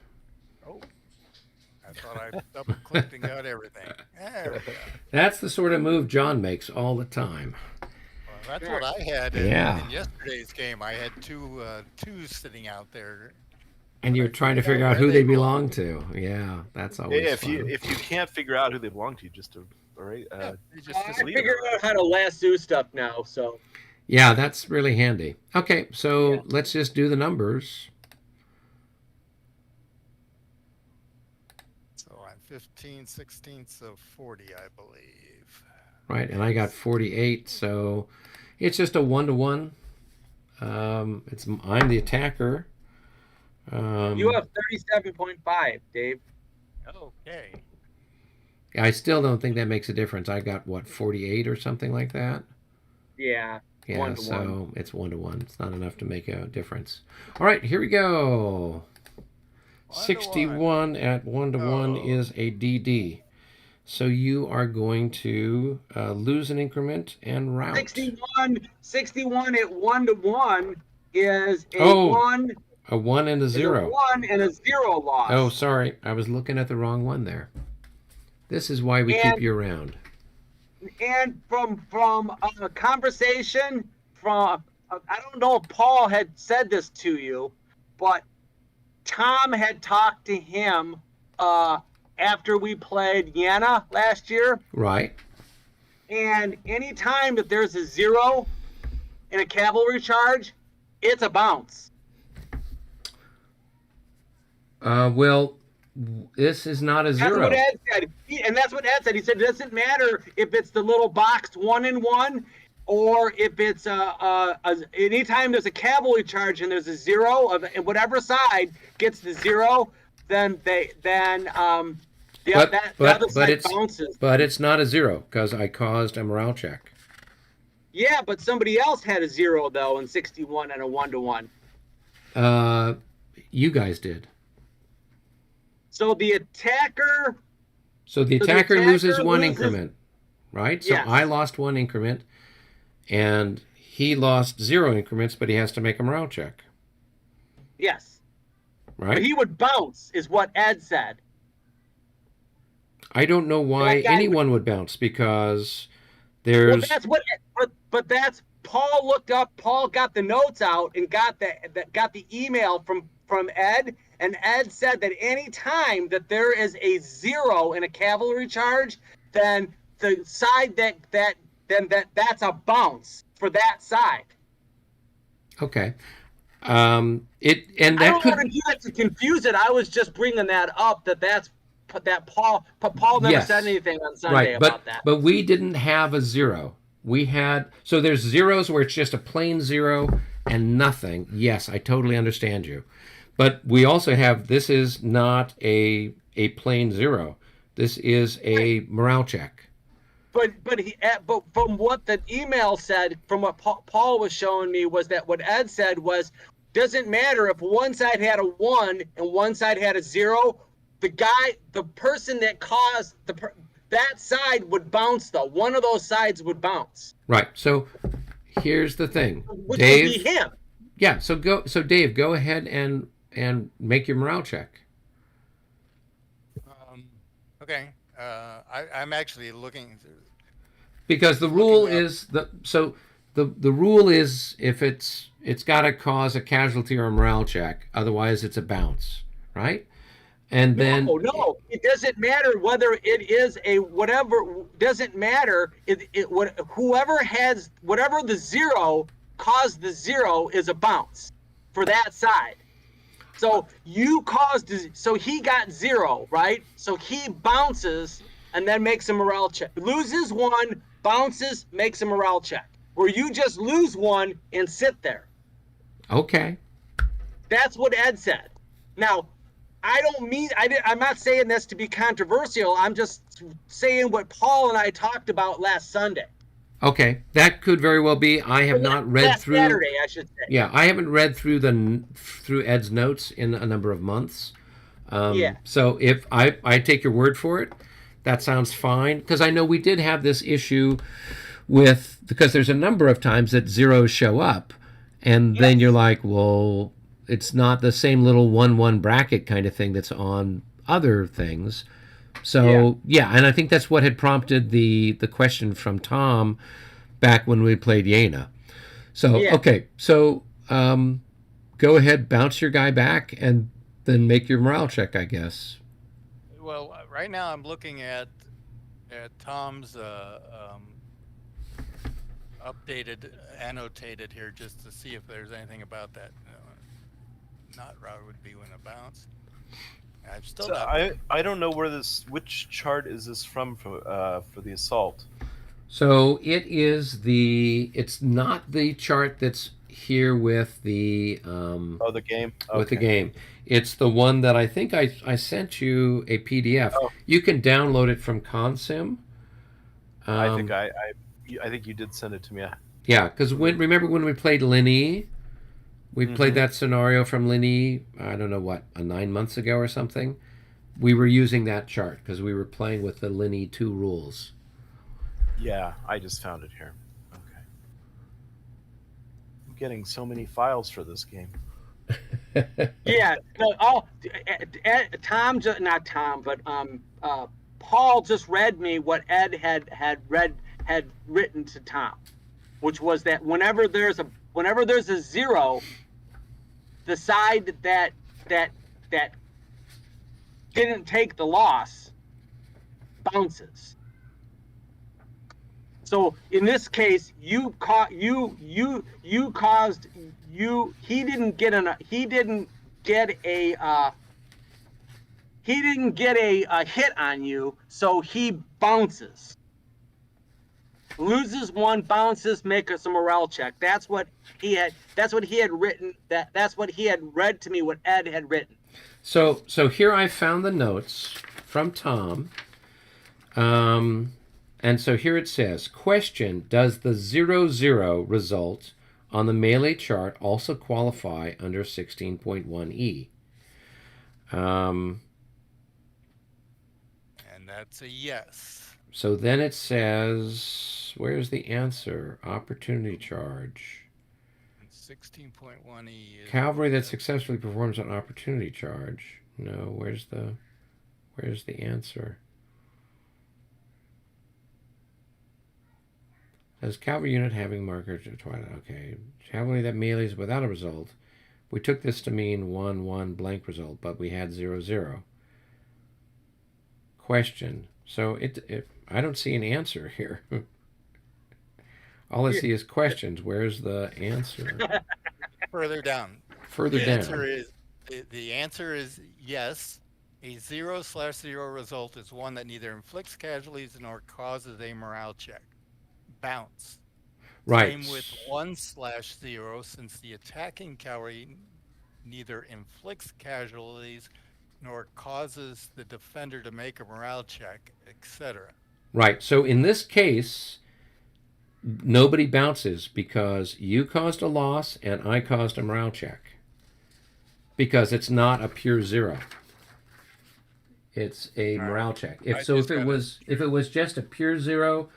[SPEAKER 4] oh, I thought I double-clicked and got everything. There we go.
[SPEAKER 2] That's the sort of move John makes all the time.
[SPEAKER 4] Well, that's what I had in yesterday's game. I had twos sitting out there.
[SPEAKER 2] And you're trying to figure out who they belong to. Yeah, that's always
[SPEAKER 3] if
[SPEAKER 2] fun.
[SPEAKER 3] you can't figure out who they belong to, just
[SPEAKER 1] I
[SPEAKER 3] leave
[SPEAKER 1] figured out how to lasso stuff now, so.
[SPEAKER 2] Yeah, that's really handy. Okay, so let's just do the numbers.
[SPEAKER 4] So I'm 15/16 of 40, I believe.
[SPEAKER 2] Right, and I got 48, so it's just a 1-to-1. I'm the attacker.
[SPEAKER 1] You have 37.5, Dave.
[SPEAKER 4] Okay.
[SPEAKER 2] I still don't think that makes a difference. I got, 48 or something like that?
[SPEAKER 1] Yeah.
[SPEAKER 2] Yeah,
[SPEAKER 1] 1 to 1.
[SPEAKER 2] so it's 1-to-1. It's not enough to make a difference. All right, here we go. 61 at 1-to-1 is a DD. So you are going to lose an increment and route.
[SPEAKER 1] 61 at 1-to-1 is a 1.
[SPEAKER 2] A 1 and a 0.
[SPEAKER 1] A 1 and a 0 loss.
[SPEAKER 2] Oh, sorry. I was looking at the wrong one there. This is why we keep you around.
[SPEAKER 1] And from a conversation from, I don't know if Paul had said this to you, but Tom had talked to him after we played Jena last year.
[SPEAKER 2] Right.
[SPEAKER 1] And anytime that there's a 0 in a cavalry charge, it's a bounce.
[SPEAKER 2] Well, this is not a 0.
[SPEAKER 1] That's what Ed said. And that's what Ed said. He said it doesn't matter if it's the little boxed 1-in-1 or if it's anytime there's a cavalry charge and there's a 0 of whatever side gets the 0, then the other side bounces.
[SPEAKER 2] But it's not a 0 because I caused a morale check.
[SPEAKER 1] Yeah, but somebody else had a 0 though in 61 and a 1-to-1.
[SPEAKER 2] You guys did.
[SPEAKER 1] So the attacker
[SPEAKER 2] loses one increment, right? So
[SPEAKER 1] yes.
[SPEAKER 2] I lost 1 increment, and he lost 0 increments, but he has to make a morale check.
[SPEAKER 1] Yes.
[SPEAKER 2] Right?
[SPEAKER 1] But he would bounce, is what Ed said.
[SPEAKER 2] I don't know why anyone would bounce, because there's...
[SPEAKER 1] But that's Paul looked up. Paul got the notes out and got the email from Ed, and Ed said that any time that there is a 0 in a cavalry charge, then the side that's a bounce for that side.
[SPEAKER 2] Okay.
[SPEAKER 1] I don't want to do that to confuse it. I was just bringing that up. That Paul never said anything on Sunday about that.
[SPEAKER 2] But we didn't have a 0. We had, so there's 0s where it's just a plain 0 and nothing. Yes, I totally understand you. But we also have, this is not a plain 0. This is a morale check.
[SPEAKER 1] But from what the email said, from what Paul was showing me, was that what Ed said was, doesn't matter if one side had a 1 and one side had a 0, the person that caused that side would bounce though. One of those sides would bounce.
[SPEAKER 2] Right. So here's the thing.
[SPEAKER 1] Which
[SPEAKER 2] Dave,
[SPEAKER 1] would be him.
[SPEAKER 2] Yeah, so Dave, go ahead and make your morale check.
[SPEAKER 4] Okay. I'm actually looking.
[SPEAKER 2] Because the rule is the rule is if it's got to cause a casualty or a morale check, otherwise it's a bounce, right? And then
[SPEAKER 1] no, it doesn't matter whether it is a whatever. Doesn't matter. Whoever has whatever the 0 caused the 0 is a bounce for that side. So so he got 0, right? So he bounces and then makes a morale check. Loses 1, bounces, makes a morale check. Where you just lose 1 and sit there.
[SPEAKER 2] Okay.
[SPEAKER 1] That's what Ed said. Now, I don't mean I'm not saying this to be controversial. I'm just saying what Paul and I talked about last Sunday.
[SPEAKER 2] Okay, that could very well be. I have not read
[SPEAKER 1] last
[SPEAKER 2] through.
[SPEAKER 1] Saturday, I should say.
[SPEAKER 2] Yeah, I haven't read through Ed's notes in a number of months.
[SPEAKER 1] Yeah.
[SPEAKER 2] So if I take your word for it, that sounds fine. Because I know we did have this issue because there's a number of times that zeros show up, and then
[SPEAKER 1] Yes.
[SPEAKER 2] you're like, well, it's not the same little 1-1 bracket kind of thing that's on other things. So yeah, and I think that's what had prompted the question from Tom back when we played Jena. So
[SPEAKER 1] Yeah.
[SPEAKER 2] okay, so go ahead, bounce your guy back, and then make your morale check, I guess.
[SPEAKER 4] Well, right now I'm looking at Tom's updated, annotated here just to see if there's anything about that. Not Robert would be when a bounce. I've still
[SPEAKER 3] So
[SPEAKER 4] not.
[SPEAKER 3] I don't know which chart is this from for the assault.
[SPEAKER 2] So it's not the chart that's here with the
[SPEAKER 3] the game.
[SPEAKER 2] with the game. It's the one that I think I sent you a PDF.
[SPEAKER 3] Oh.
[SPEAKER 2] You can download it from Consim.
[SPEAKER 3] I think I think you did send it to me.
[SPEAKER 2] Yeah, because remember when we played Linny? We played that scenario from Linny, I don't know what, 9 months ago or something. We were using that chart because we were playing with the Linny 2 rules.
[SPEAKER 3] Yeah, I just found it here. Okay. I'm getting so many files for this game.
[SPEAKER 1] Yeah. Tom, not Tom, but Paul just read me what Ed had written to Tom, which was that whenever there's a zero, the side that didn't take the loss bounces. So in this case, he didn't get a hit on you, so he bounces. Loses one, bounces, make us a morale check. That's what he had written. That's what he had read to me. What Ed had written.
[SPEAKER 2] So here I found the notes from Tom. And so here it says, question, does the 0-0 result on the melee chart also qualify under 16.1e?
[SPEAKER 4] And that's a yes.
[SPEAKER 2] So then it says, where's the answer? Opportunity charge.
[SPEAKER 4] 16.1e is
[SPEAKER 2] Cavalry that successfully performs an opportunity charge. No, where's the answer? As cavalry unit having marker to twilight. Okay. Cavalry that melees without a result. We took this to mean 1-1 blank result, but we had 0-0. Question. So I don't see an answer here. All I see is questions. Where's the answer?
[SPEAKER 4] further down.
[SPEAKER 2] Further
[SPEAKER 4] The
[SPEAKER 2] down.
[SPEAKER 4] answer is yes. A 0/0 result is one that neither inflicts casualties nor causes a morale check. Bounce.
[SPEAKER 2] Right.
[SPEAKER 4] Same with 1/0, since the attacking cavalry neither inflicts casualties nor causes the defender to make a morale check, etc.
[SPEAKER 2] Right. So in this case, nobody bounces because you caused a loss and I caused a morale check. Because it's not a pure 0. It's a morale check. If it was just a pure 0,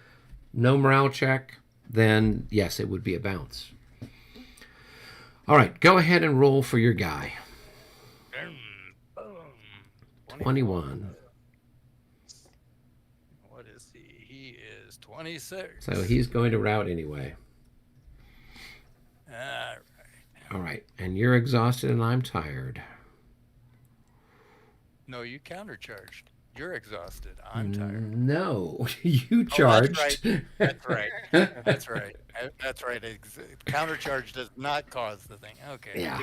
[SPEAKER 2] no morale check, then yes, it would be a bounce. All right, go ahead and roll for your guy. 21.
[SPEAKER 4] What is he? He is 26.
[SPEAKER 2] So he's going to rout anyway.
[SPEAKER 4] All right.
[SPEAKER 2] All right, and you're exhausted and I'm tired.
[SPEAKER 4] No, you countercharged. You're exhausted. I'm tired.
[SPEAKER 2] No, you charged.
[SPEAKER 4] That's right. That's right. That's right. Countercharge does not cause the thing. Okay.
[SPEAKER 2] Yeah.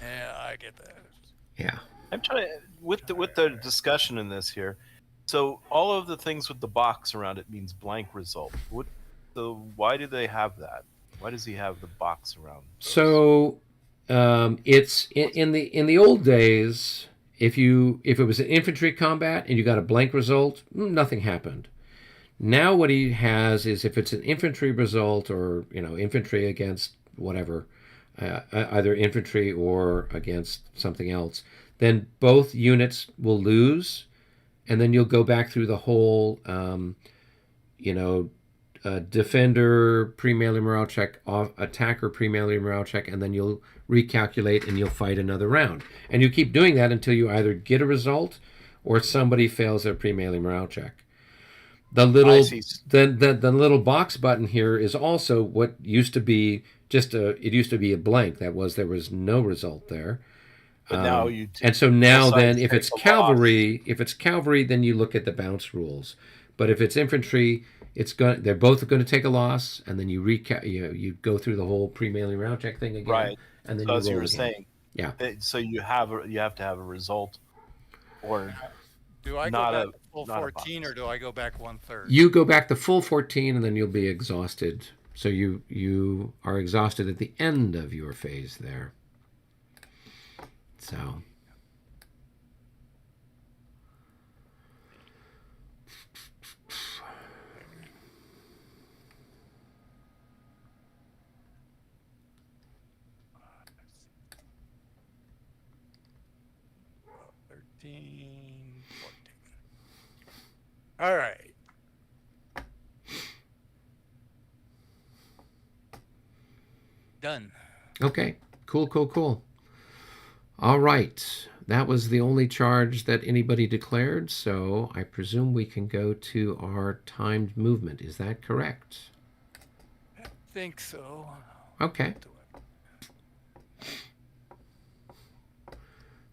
[SPEAKER 4] Yeah, I get that.
[SPEAKER 2] Yeah.
[SPEAKER 3] I'm trying to, with the discussion in this here. So all of the things with the box around it means blank result. Why do they have that? Why does he have the box around those?
[SPEAKER 2] So it's in the old days. If it was an infantry combat and you got a blank result, nothing happened. Now what he has is if it's an infantry result or infantry against whatever, either infantry or against something else, then both units will lose, and then you'll go back through the whole, defender pre-melee morale check, attacker pre-melee morale check, and then you'll recalculate and you'll fight another round. And you keep doing that until you either get a result or somebody fails their pre-melee morale check. The little box button here is also what used to be it used to be a blank. There was no result there.
[SPEAKER 3] But now
[SPEAKER 2] and so now then if it's
[SPEAKER 3] cavalry,
[SPEAKER 2] then you look at the bounce rules. But if it's infantry, they're both going to take a loss, and then you go through the whole pre-melee round check thing again.
[SPEAKER 3] Right.
[SPEAKER 2] And then
[SPEAKER 3] so
[SPEAKER 2] you
[SPEAKER 3] as you
[SPEAKER 2] roll
[SPEAKER 3] were
[SPEAKER 2] again.
[SPEAKER 3] saying,
[SPEAKER 2] Yeah.
[SPEAKER 3] So you have to have a result, or
[SPEAKER 4] Do I
[SPEAKER 3] not
[SPEAKER 4] go back to full
[SPEAKER 3] not a
[SPEAKER 4] 14
[SPEAKER 3] box.
[SPEAKER 4] or do I go back 1/3?
[SPEAKER 2] You go back the full 14, and then you'll be exhausted. So you are exhausted at the end of your phase there. So.
[SPEAKER 4] All right. Done.
[SPEAKER 2] Okay. Cool. All right. That was the only charge that anybody declared, so I presume we can go to our timed movement. Is that correct?
[SPEAKER 4] I think so.
[SPEAKER 2] Okay.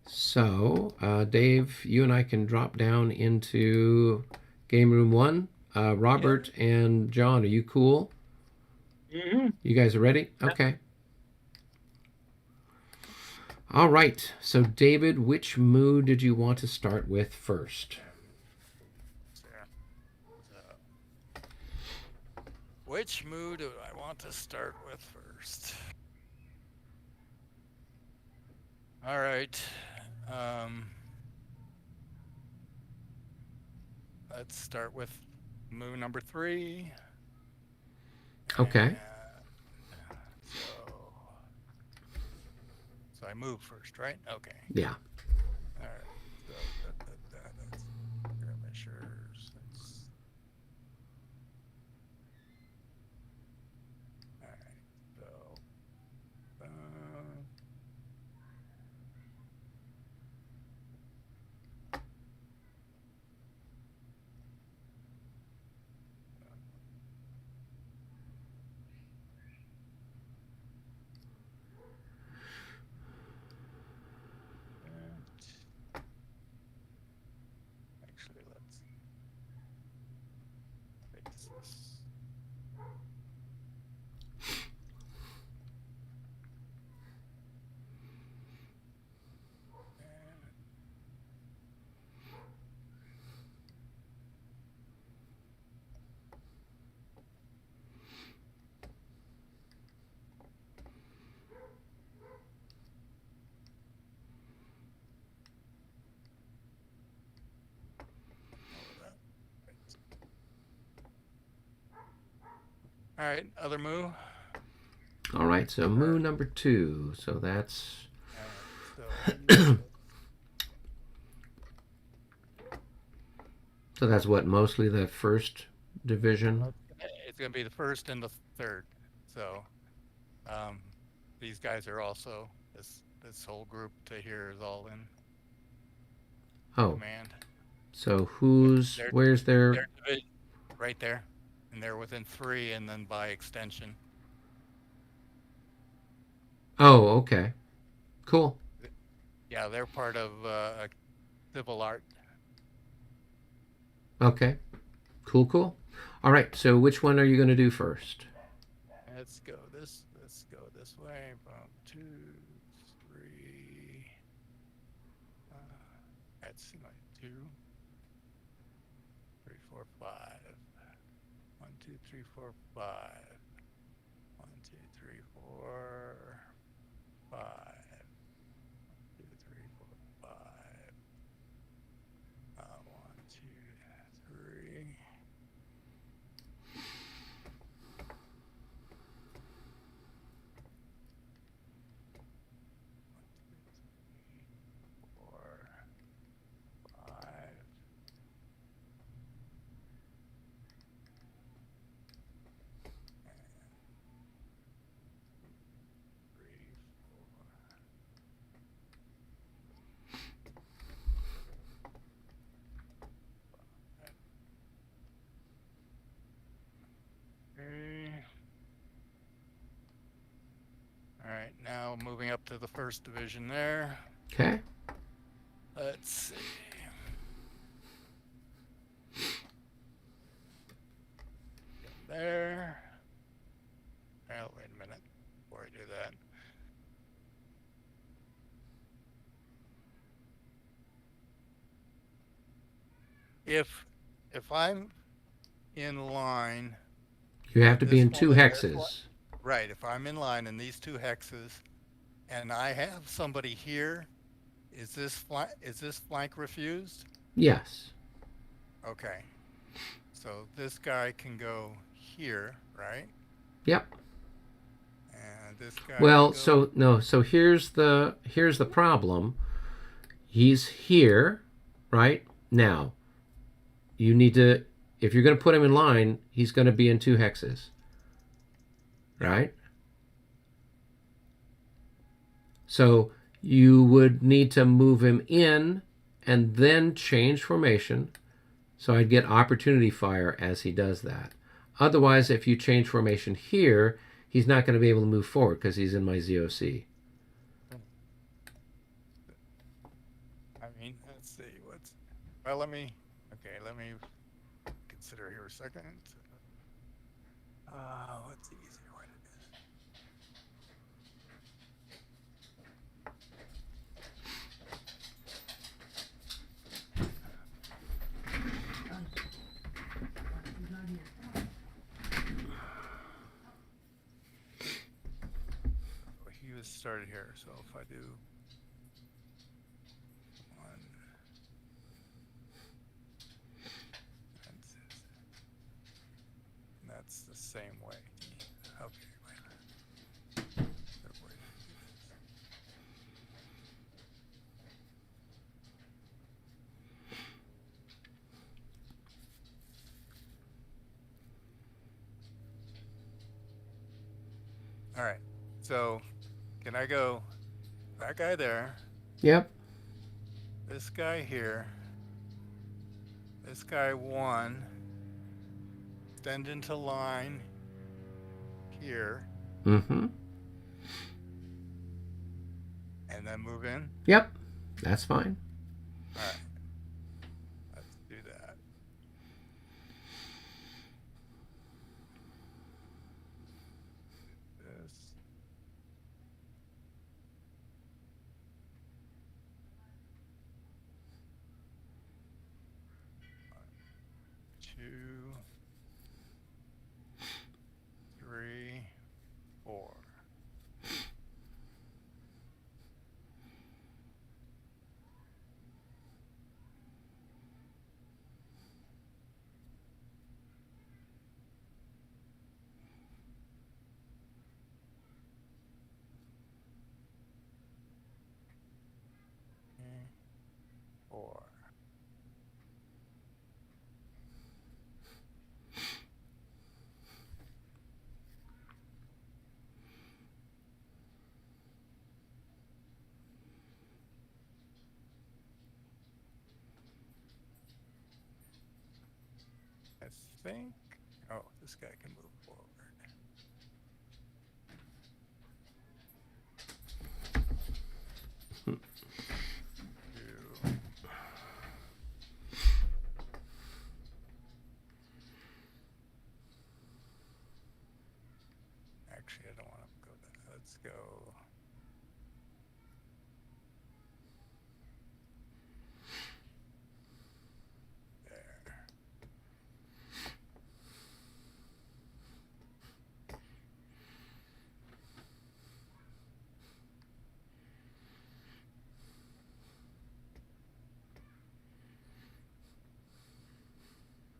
[SPEAKER 2] So, Dave, you and I can drop down into game room 1. Robert and John, are you cool?
[SPEAKER 1] Mm-hmm.
[SPEAKER 2] You guys are ready? Okay. All right. So, David, which mood did you want to start with first?
[SPEAKER 4] Which mood do I want to start with first? All right. Let's start with mood number 3.
[SPEAKER 2] Okay.
[SPEAKER 4] So I move first, right? Okay.
[SPEAKER 2] Yeah.
[SPEAKER 4] All right. So that's skirmishers. All right. So. Actually, let's fix this. All right, other move.
[SPEAKER 2] All right, so move number 2. So that's...
[SPEAKER 4] So
[SPEAKER 2] So that's what, mostly the first division?
[SPEAKER 4] it's going to be the first and the third. So these guys are also, this whole group to here is all in command.
[SPEAKER 2] So where's their...
[SPEAKER 4] Their division, right there. And they're within 3 and then by extension.
[SPEAKER 2] Oh, okay. Cool.
[SPEAKER 4] Yeah, they're part of civil art.
[SPEAKER 2] Okay. Cool. All right, so which one are you going to do first?
[SPEAKER 4] Let's go this way. 1, 2, 3. That's like 2, 3, 4, 5. 1, 2, 3, 4, 5. 1, 2, 3, 4, 5. 1, 2, 3, 4, 5. right, now moving up to the first division there.
[SPEAKER 2] Okay.
[SPEAKER 4] Let's see. There. Oh, wait a minute before I do that. If I'm in line,
[SPEAKER 2] You have to be
[SPEAKER 4] this
[SPEAKER 2] in two
[SPEAKER 4] one and this one-
[SPEAKER 2] hexes.
[SPEAKER 4] right? If I'm in line in these two hexes, and I have somebody here, is this flank refused?
[SPEAKER 2] Yes.
[SPEAKER 4] Okay. So this guy can go here, right?
[SPEAKER 2] Yep.
[SPEAKER 4] And this guy.
[SPEAKER 2] Well,
[SPEAKER 4] can go,
[SPEAKER 2] so no, so here's the problem. He's here, right? Now, you need to, if you're going to put him in line, he's going to be in two hexes. Right? So you would need to move him in and then change formation. So I'd get opportunity fire as he does that. Otherwise, if you change formation here, he's not going to be able to move forward because he's in my ZOC.
[SPEAKER 4] I mean, let's see what's. Well, let me consider here a second. What's the easier way to do this? He was started here, so if I do one, that's the same way. Okay, wait a minute. Better way to do this. All right, so can I go that guy there,
[SPEAKER 2] Yep.
[SPEAKER 4] this guy here, this guy one, extend into line here,
[SPEAKER 2] Mm-hmm.
[SPEAKER 4] and then move in?
[SPEAKER 2] Yep. That's fine.
[SPEAKER 4] All right, let's do that. This. Two, three, four. Four. I think. Oh, this guy can move forward. Two. Actually, I don't want to go there. Let's go. There.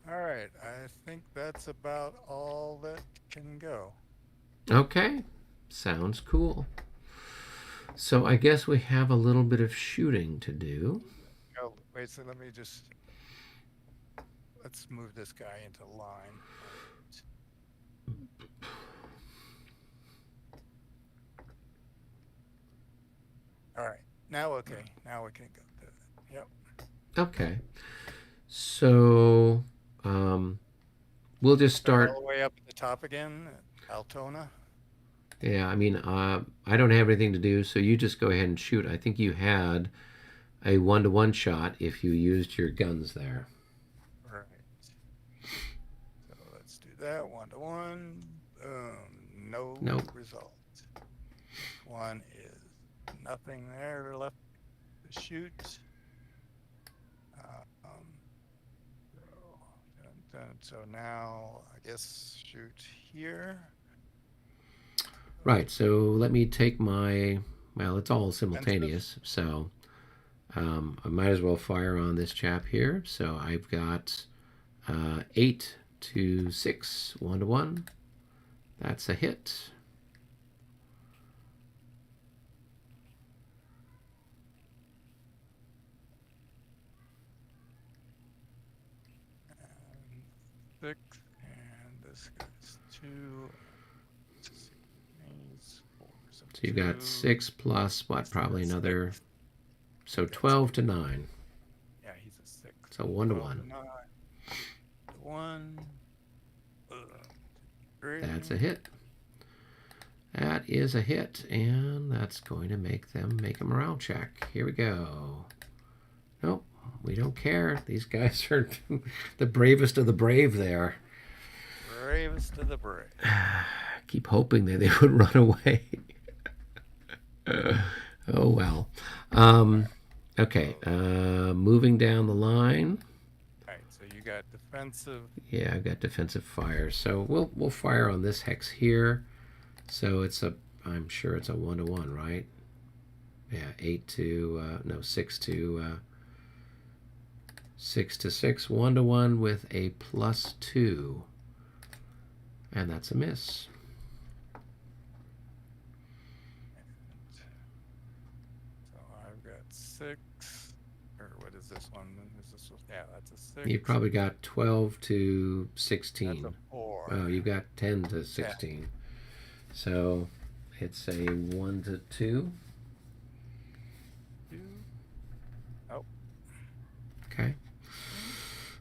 [SPEAKER 4] All right, I think that's about all that can go.
[SPEAKER 2] Okay. Sounds cool. So I guess we have a little bit of shooting to do.
[SPEAKER 4] Oh, wait, so let's move this guy into line. All right, now we can go to it. Yep.
[SPEAKER 2] Okay. So we'll just start.
[SPEAKER 4] All the way up at the top again, Altona.
[SPEAKER 2] Yeah, I mean, I don't have anything to do, so you just go ahead and shoot. I think you had a 1-to-1 shot if you used your guns there.
[SPEAKER 4] Right. So let's do that 1-to-1. No
[SPEAKER 2] Nope.
[SPEAKER 4] result. One is nothing there left to shoot. So now I guess shoot here.
[SPEAKER 2] Right, so let me take my, well, it's all simultaneous, so I might as well fire on this chap here. So I've got 8 to 6, 1-to-1. That's a hit.
[SPEAKER 4] And 6, and this goes 2. 4,
[SPEAKER 2] So you've got 6 plus what? Probably another. So 12 to 9.
[SPEAKER 4] Yeah, he's a 6.
[SPEAKER 2] So 1-to-1.
[SPEAKER 4] 1. 3.
[SPEAKER 2] That's a hit. That is a hit, and that's going to make them make a morale check. Here we go. Nope, we don't care. These guys are the bravest of the brave there.
[SPEAKER 4] Bravest of the brave.
[SPEAKER 2] Keep hoping that they would run away. Oh, well. Okay, moving down the line.
[SPEAKER 4] All right, so you got defensive.
[SPEAKER 2] Yeah, I've got defensive fire. So we'll fire on this hex here. So it's a, I'm sure it's a 1-to-1, right? Yeah, 8 to, no, 6 to 6, 1-to-1 with a +2. And that's a miss.
[SPEAKER 4] So I've got 6. Or what is this one? Is this one? Yeah, that's a 6.
[SPEAKER 2] You've probably got 12 to 16.
[SPEAKER 4] That's a 4.
[SPEAKER 2] Oh, you've got 10 to 16. 10. So it's a 1 to 2.
[SPEAKER 4] 2. Oh.
[SPEAKER 2] Okay.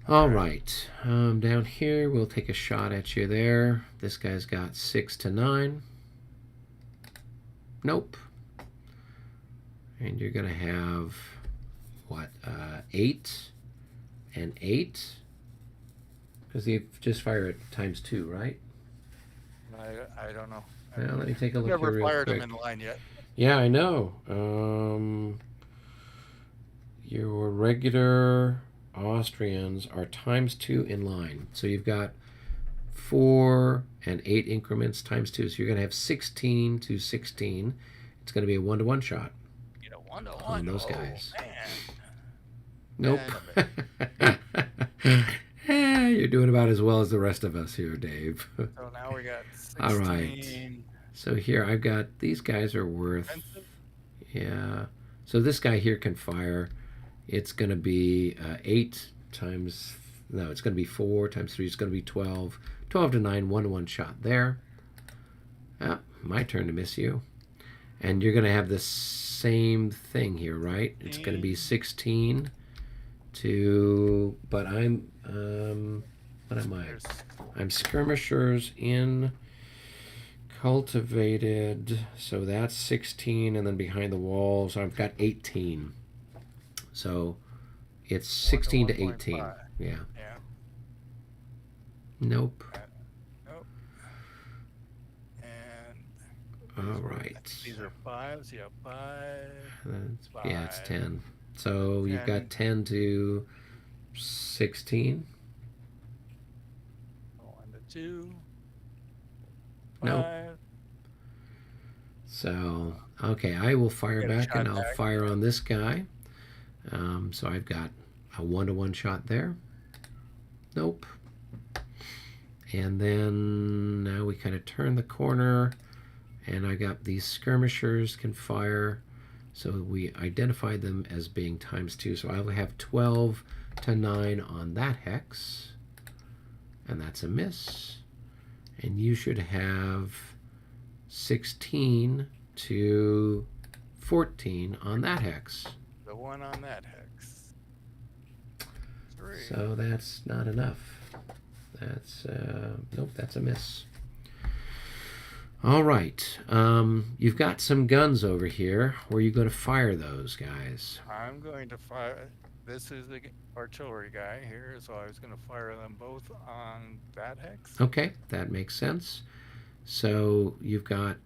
[SPEAKER 2] All right. Down here, we'll take a shot at you there. This guy's got 6 to 9. Nope. And you're going to have, what, 8 and 8? Because you just fire it ×2, right?
[SPEAKER 4] I don't know.
[SPEAKER 2] Well, let me take a look
[SPEAKER 4] I've
[SPEAKER 2] here
[SPEAKER 4] never
[SPEAKER 2] real
[SPEAKER 4] fired
[SPEAKER 2] quick.
[SPEAKER 4] him in line yet.
[SPEAKER 2] Yeah, I know. Your regular Austrians are ×2 in line. So you've got 4 and 8 increments ×2. So you're going to have 16 to 16. It's going to be a 1-to-1 shot.
[SPEAKER 4] You know, 1-to-1
[SPEAKER 2] on those guys.
[SPEAKER 4] Man.
[SPEAKER 2] Nope. You're doing about as well as the rest of us here, Dave.
[SPEAKER 4] So now we got 16.
[SPEAKER 2] All right. So here I've got, these guys are worth,
[SPEAKER 4] Defensive?
[SPEAKER 2] yeah. So this guy here can fire. It's going to be 8 times, no, it's going to be 4 times 3. It's going to be 12. 12 to 9, 1-to-1 shot there. Ah, my turn to miss you. And you're going to have the same thing here, right? It's going to be 16 to, but I'm, what am I? I'm skirmishers in cultivated, so that's 16, and then behind the walls I've got 18. So it's 16 to 18. Yeah. Nope.
[SPEAKER 4] Nope. And
[SPEAKER 2] all right.
[SPEAKER 4] These are 5s. Yeah, 5.
[SPEAKER 2] Yeah, it's 10. So you've got 10 to 16.
[SPEAKER 4] 1 to 2.
[SPEAKER 2] Nope.
[SPEAKER 4] 5.
[SPEAKER 2] So, okay, I will fire back, and I'll
[SPEAKER 4] back.
[SPEAKER 2] fire on this guy. So I've got a 1-to-1 shot there. Nope. And then now we kind of turn the corner, and I got these skirmishers can fire. So we identified them as being ×2. So I'll have 12 to 9 on that hex. And that's a miss. And you should have 16 to 14 on that hex.
[SPEAKER 4] The one on that hex. 3.
[SPEAKER 2] So that's not enough. That's, nope, that's a miss. All right. You've got some guns over here. Where are you going to fire those guys?
[SPEAKER 4] I'm going to fire. This is the artillery guy here, so I was going to fire them both on that hex.
[SPEAKER 2] Okay, that makes sense. So you've got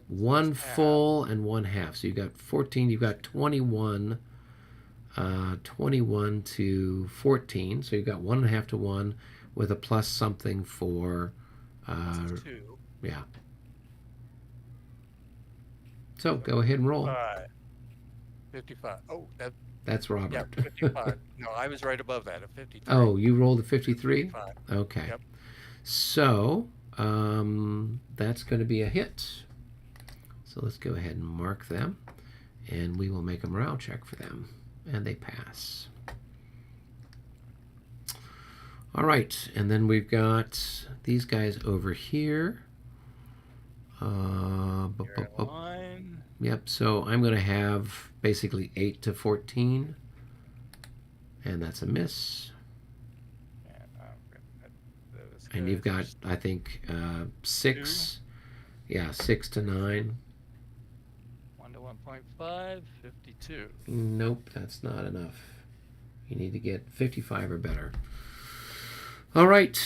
[SPEAKER 2] one full and one half. So you've got 14. You've got 21. 21 to 14. So you've got 1.5 to 1 with a plus something for.
[SPEAKER 4] 2.
[SPEAKER 2] Yeah. So go ahead and roll.
[SPEAKER 4] 55. Oh,
[SPEAKER 2] That's Robert.
[SPEAKER 4] yeah, 55. No, I was right above that at 53.
[SPEAKER 2] Oh, you rolled a 53?
[SPEAKER 4] 55.
[SPEAKER 2] Okay.
[SPEAKER 4] Yep.
[SPEAKER 2] So that's going to be a hit. So let's go ahead and mark them. And we will make a morale check for them. And they pass. All right. And then we've got these guys over here.
[SPEAKER 4] Line.
[SPEAKER 2] Yep, so I'm going to have basically 8 to 14. And that's a miss. And you've got, I think, 6. Yeah, 6 to 9.
[SPEAKER 4] 1 to 1.5, 52.
[SPEAKER 2] Nope, that's not enough. You need to get 55 or better. All right.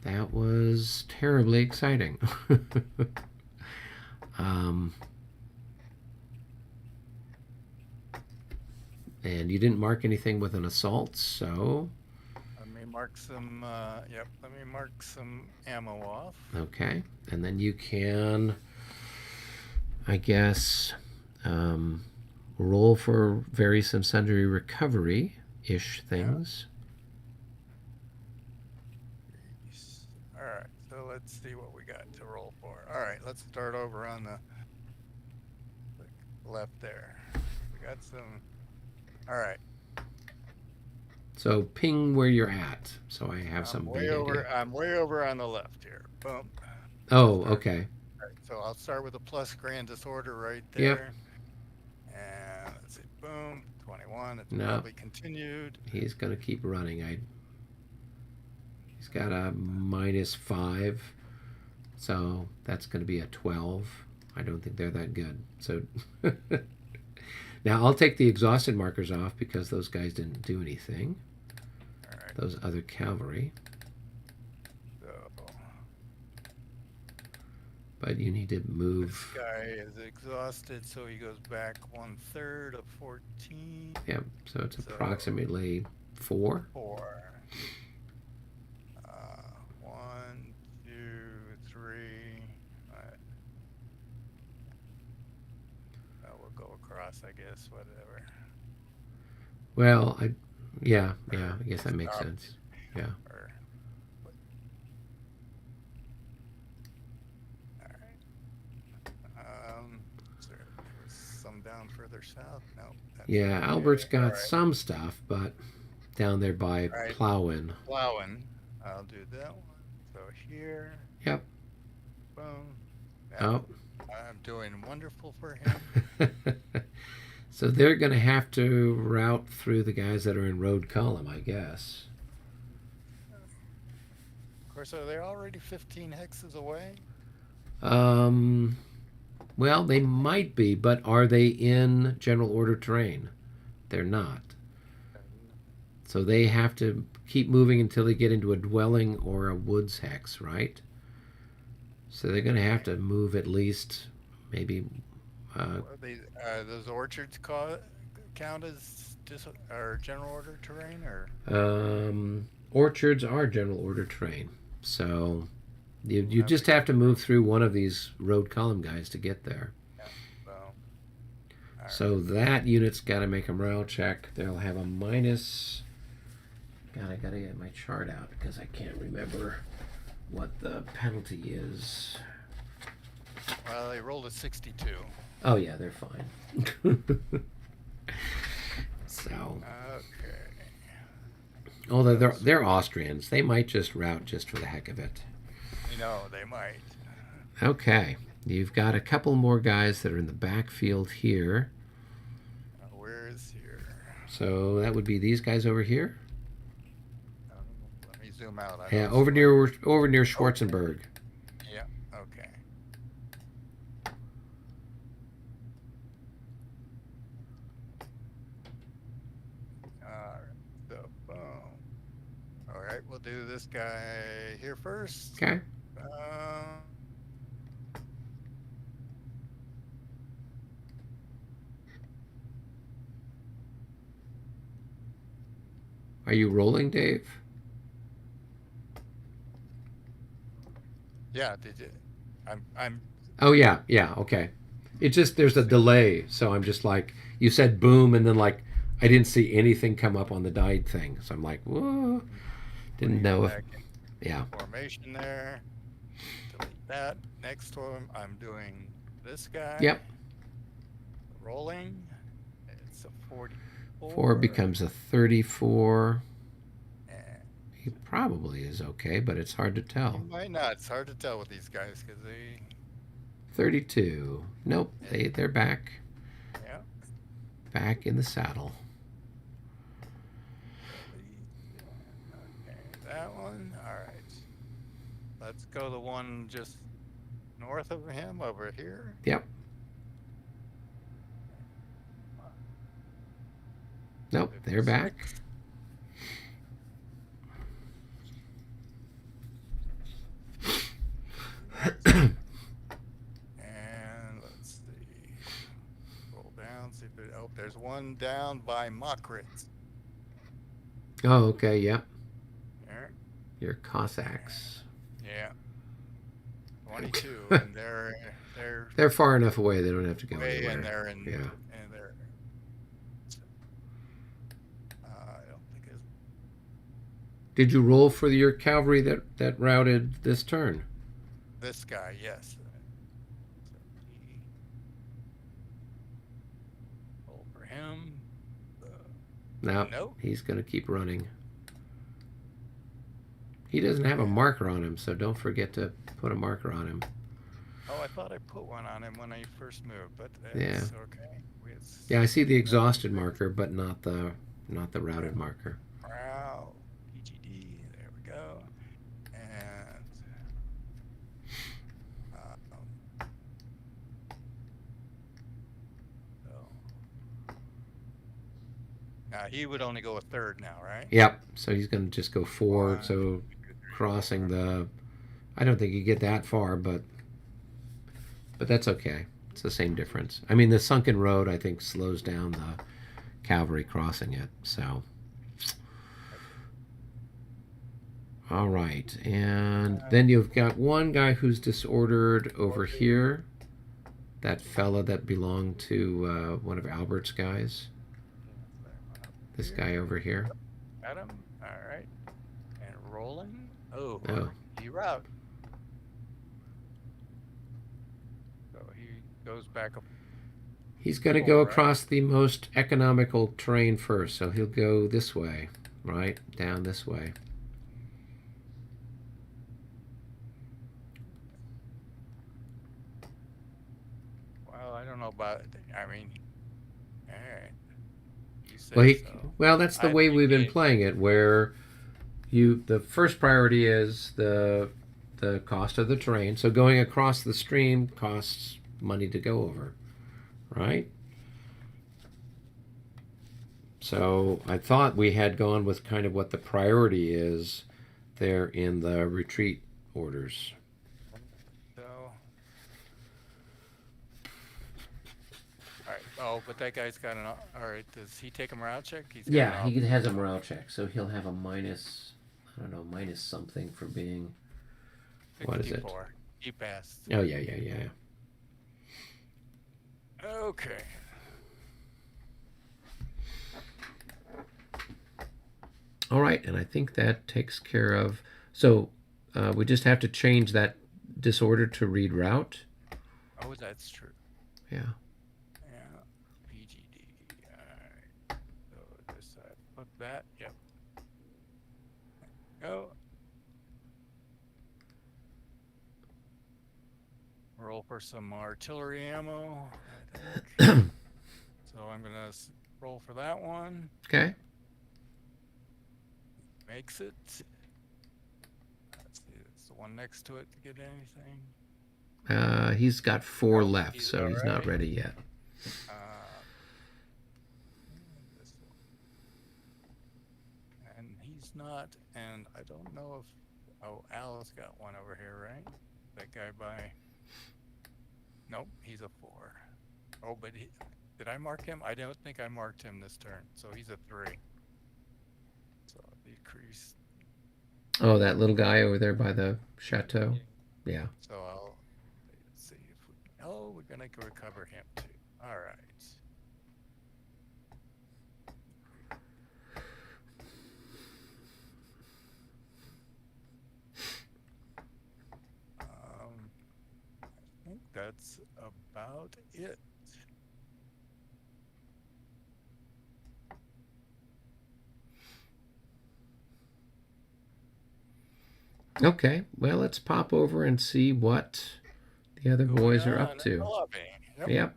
[SPEAKER 2] That was terribly exciting. And you didn't mark anything with an assault, so...
[SPEAKER 4] Let me mark some, let me mark some ammo off.
[SPEAKER 2] Okay, and then you can, I guess, roll for various and sundry recovery-ish things.
[SPEAKER 4] Yeah. All right, so let's see what we got to roll for. All right, let's start over on the left there. We got some... All right.
[SPEAKER 2] So ping where you're at, so I have some
[SPEAKER 4] way
[SPEAKER 2] big
[SPEAKER 4] over.
[SPEAKER 2] idea.
[SPEAKER 4] I'm way over on the left here. Boom.
[SPEAKER 2] Oh, okay.
[SPEAKER 4] All right, so I'll start with a plus grand disorder right
[SPEAKER 2] Yep.
[SPEAKER 4] there. And let's see. Boom. 21. It's
[SPEAKER 2] No.
[SPEAKER 4] probably continued.
[SPEAKER 2] He's going to keep running. He's got a -5, so that's going to be a 12. I don't think they're that good. So now I'll take the exhausted markers off because those guys didn't do anything.
[SPEAKER 4] All right.
[SPEAKER 2] Those other cavalry.
[SPEAKER 4] So
[SPEAKER 2] But you need to
[SPEAKER 4] this
[SPEAKER 2] move.
[SPEAKER 4] guy is exhausted, so he goes back 1/3 of 14.
[SPEAKER 2] Yep. So it's
[SPEAKER 4] So-
[SPEAKER 2] approximately 4.
[SPEAKER 4] 4. 1, 2, 3. We'll go across, I guess. Whatever.
[SPEAKER 2] Well, yeah. I guess that makes
[SPEAKER 4] Stop.
[SPEAKER 2] sense. Yeah.
[SPEAKER 4] Or, all right. Is there some down further south? No. That's
[SPEAKER 2] Yeah,
[SPEAKER 4] okay.
[SPEAKER 2] Albert's got
[SPEAKER 4] All right.
[SPEAKER 2] some stuff, but down there by
[SPEAKER 4] Right.
[SPEAKER 2] Plowin.
[SPEAKER 4] Plowing. I'll do that one. So here.
[SPEAKER 2] Yep.
[SPEAKER 4] Boom.
[SPEAKER 2] Oh.
[SPEAKER 4] I'm doing wonderful for him.
[SPEAKER 2] So they're going to have to route through the guys that are in road column, I guess.
[SPEAKER 4] Of course, are they already 15 hexes away?
[SPEAKER 2] Well, they might be, but are they in general order terrain? They're not. So they have to keep moving until they get into a dwelling or a woods hex, right? So they're going to have to move at least maybe...
[SPEAKER 4] Those orchards count as or general order terrain, or
[SPEAKER 2] orchards are general order terrain. So you just have to move through one of these road column guys to get there.
[SPEAKER 4] yeah,
[SPEAKER 2] So that unit's got to make a morale check. They'll have a minus... God, I got to get my chart out because I can't remember what the penalty is.
[SPEAKER 4] well, they rolled a 62.
[SPEAKER 2] Oh, yeah, they're fine. So,
[SPEAKER 4] Okay.
[SPEAKER 2] although they're Austrians, they might just route just for the heck of it.
[SPEAKER 4] They might.
[SPEAKER 2] Okay, you've got a couple more guys that are in the backfield here.
[SPEAKER 4] Where is here?
[SPEAKER 2] So that would be these guys over here.
[SPEAKER 4] Let me zoom out.
[SPEAKER 2] Yeah, over near Schwarzenberg.
[SPEAKER 4] Yeah. do this guy here first.
[SPEAKER 2] Okay. Are you rolling, Dave?
[SPEAKER 4] Yeah, did you? I'm.
[SPEAKER 2] Oh yeah, yeah, okay. It just there's a delay, so I'm just like you said boom, and then like I didn't see anything come up on the died thing, so I'm like, whoa, didn't know if
[SPEAKER 4] Back in
[SPEAKER 2] yeah.
[SPEAKER 4] formation there. Delete that. Next to him, I'm doing this guy.
[SPEAKER 2] Yep.
[SPEAKER 4] Rolling. It's a 44.
[SPEAKER 2] 4 becomes a 34.
[SPEAKER 4] And
[SPEAKER 2] He probably is okay, but it's hard to tell.
[SPEAKER 4] you might not. It's hard to tell with these guys because they.
[SPEAKER 2] 32. Nope, they're back.
[SPEAKER 4] Yeah.
[SPEAKER 2] Back in the saddle.
[SPEAKER 4] Okay, that one. All right. Let's go the one just north of him over here.
[SPEAKER 2] Yep. Nope, they're back.
[SPEAKER 4] And let's see. Roll down. See if it, oh, there's one down by Mokritz.
[SPEAKER 2] Oh, okay, yep.
[SPEAKER 4] There.
[SPEAKER 2] Your Cossacks.
[SPEAKER 4] Yeah. 22, and
[SPEAKER 2] They're far enough away they don't have to go
[SPEAKER 4] way
[SPEAKER 2] anywhere.
[SPEAKER 4] in there, and
[SPEAKER 2] yeah.
[SPEAKER 4] and they're. I don't think it's.
[SPEAKER 2] Did you roll for your cavalry that routed this turn?
[SPEAKER 4] This guy, yes. Roll for him.
[SPEAKER 2] No,
[SPEAKER 4] Nope.
[SPEAKER 2] he's going to keep running. He doesn't have a marker on him, so don't forget to put a marker on him.
[SPEAKER 4] Oh, I thought I put one on him when I first moved, but that's
[SPEAKER 2] Yeah.
[SPEAKER 4] okay.
[SPEAKER 2] Yeah, I see the exhausted marker, but not the routed marker.
[SPEAKER 4] Wow. PGD. There we go. And so now he would only go a third now, right?
[SPEAKER 2] Yep. So he's going to just go 4.
[SPEAKER 4] One,
[SPEAKER 2] So
[SPEAKER 4] 2, 3,
[SPEAKER 2] crossing
[SPEAKER 4] 4.
[SPEAKER 2] the, I don't think you get that far, but that's okay. It's the same difference. I mean, the sunken road I think slows down the cavalry crossing it. So. All right, and then you've got one guy who's disordered over here. That fella that belonged to one of Albert's guys. This guy over here.
[SPEAKER 4] Got him. All right. And rolling. Oh.
[SPEAKER 2] Oh.
[SPEAKER 4] He route. So he goes back up.
[SPEAKER 2] He's going to go
[SPEAKER 4] Right.
[SPEAKER 2] across the most economical terrain first, so he'll go this way, right? Down this way.
[SPEAKER 4] Well, I don't know about. I mean, all right. You say
[SPEAKER 2] Well,
[SPEAKER 4] so.
[SPEAKER 2] well, that's the way we've been playing it, where the first priority is the cost of the terrain. So going across the stream costs money to go over, right? So I thought we had gone with kind of what the priority is there in the retreat orders.
[SPEAKER 4] So. All right. Oh, but that guy's got an. All right. Does he take a morale check? He's got
[SPEAKER 2] Yeah,
[SPEAKER 4] an
[SPEAKER 2] he has a morale check, so he'll have a minus, I don't know, minus something for being. What is it?
[SPEAKER 4] 54. He passed.
[SPEAKER 2] Oh yeah.
[SPEAKER 4] Okay.
[SPEAKER 2] All right, and I think that takes care of. So we just have to change that disorder to read route.
[SPEAKER 4] Oh, that's true.
[SPEAKER 2] Yeah.
[SPEAKER 4] Yeah. PGD. All right. So this side. Put that. Yep. Go. Roll for some artillery ammo. I think. So I'm gonna roll for that one.
[SPEAKER 2] Okay.
[SPEAKER 4] Makes it. Let's see. It's the one next to it to get anything.
[SPEAKER 2] He's got 4
[SPEAKER 4] Oh,
[SPEAKER 2] left,
[SPEAKER 4] he's
[SPEAKER 2] so he's not
[SPEAKER 4] alright.
[SPEAKER 2] ready yet.
[SPEAKER 4] This one. And he's not And I don't know if... Oh, Al's got one over here, right? That guy by... Nope, he's a 4. Oh, but did I mark him? I don't think I marked him this turn, so he's a 3. So decrease.
[SPEAKER 2] Oh, that little guy over there by the chateau. Yeah.
[SPEAKER 4] So let's see if we... Oh, we're gonna recover him too. All right. I think that's about it.
[SPEAKER 2] Okay, well, let's pop over and see what the other boys are up
[SPEAKER 4] In the
[SPEAKER 2] to.
[SPEAKER 4] lobby. Yep.
[SPEAKER 2] Yep.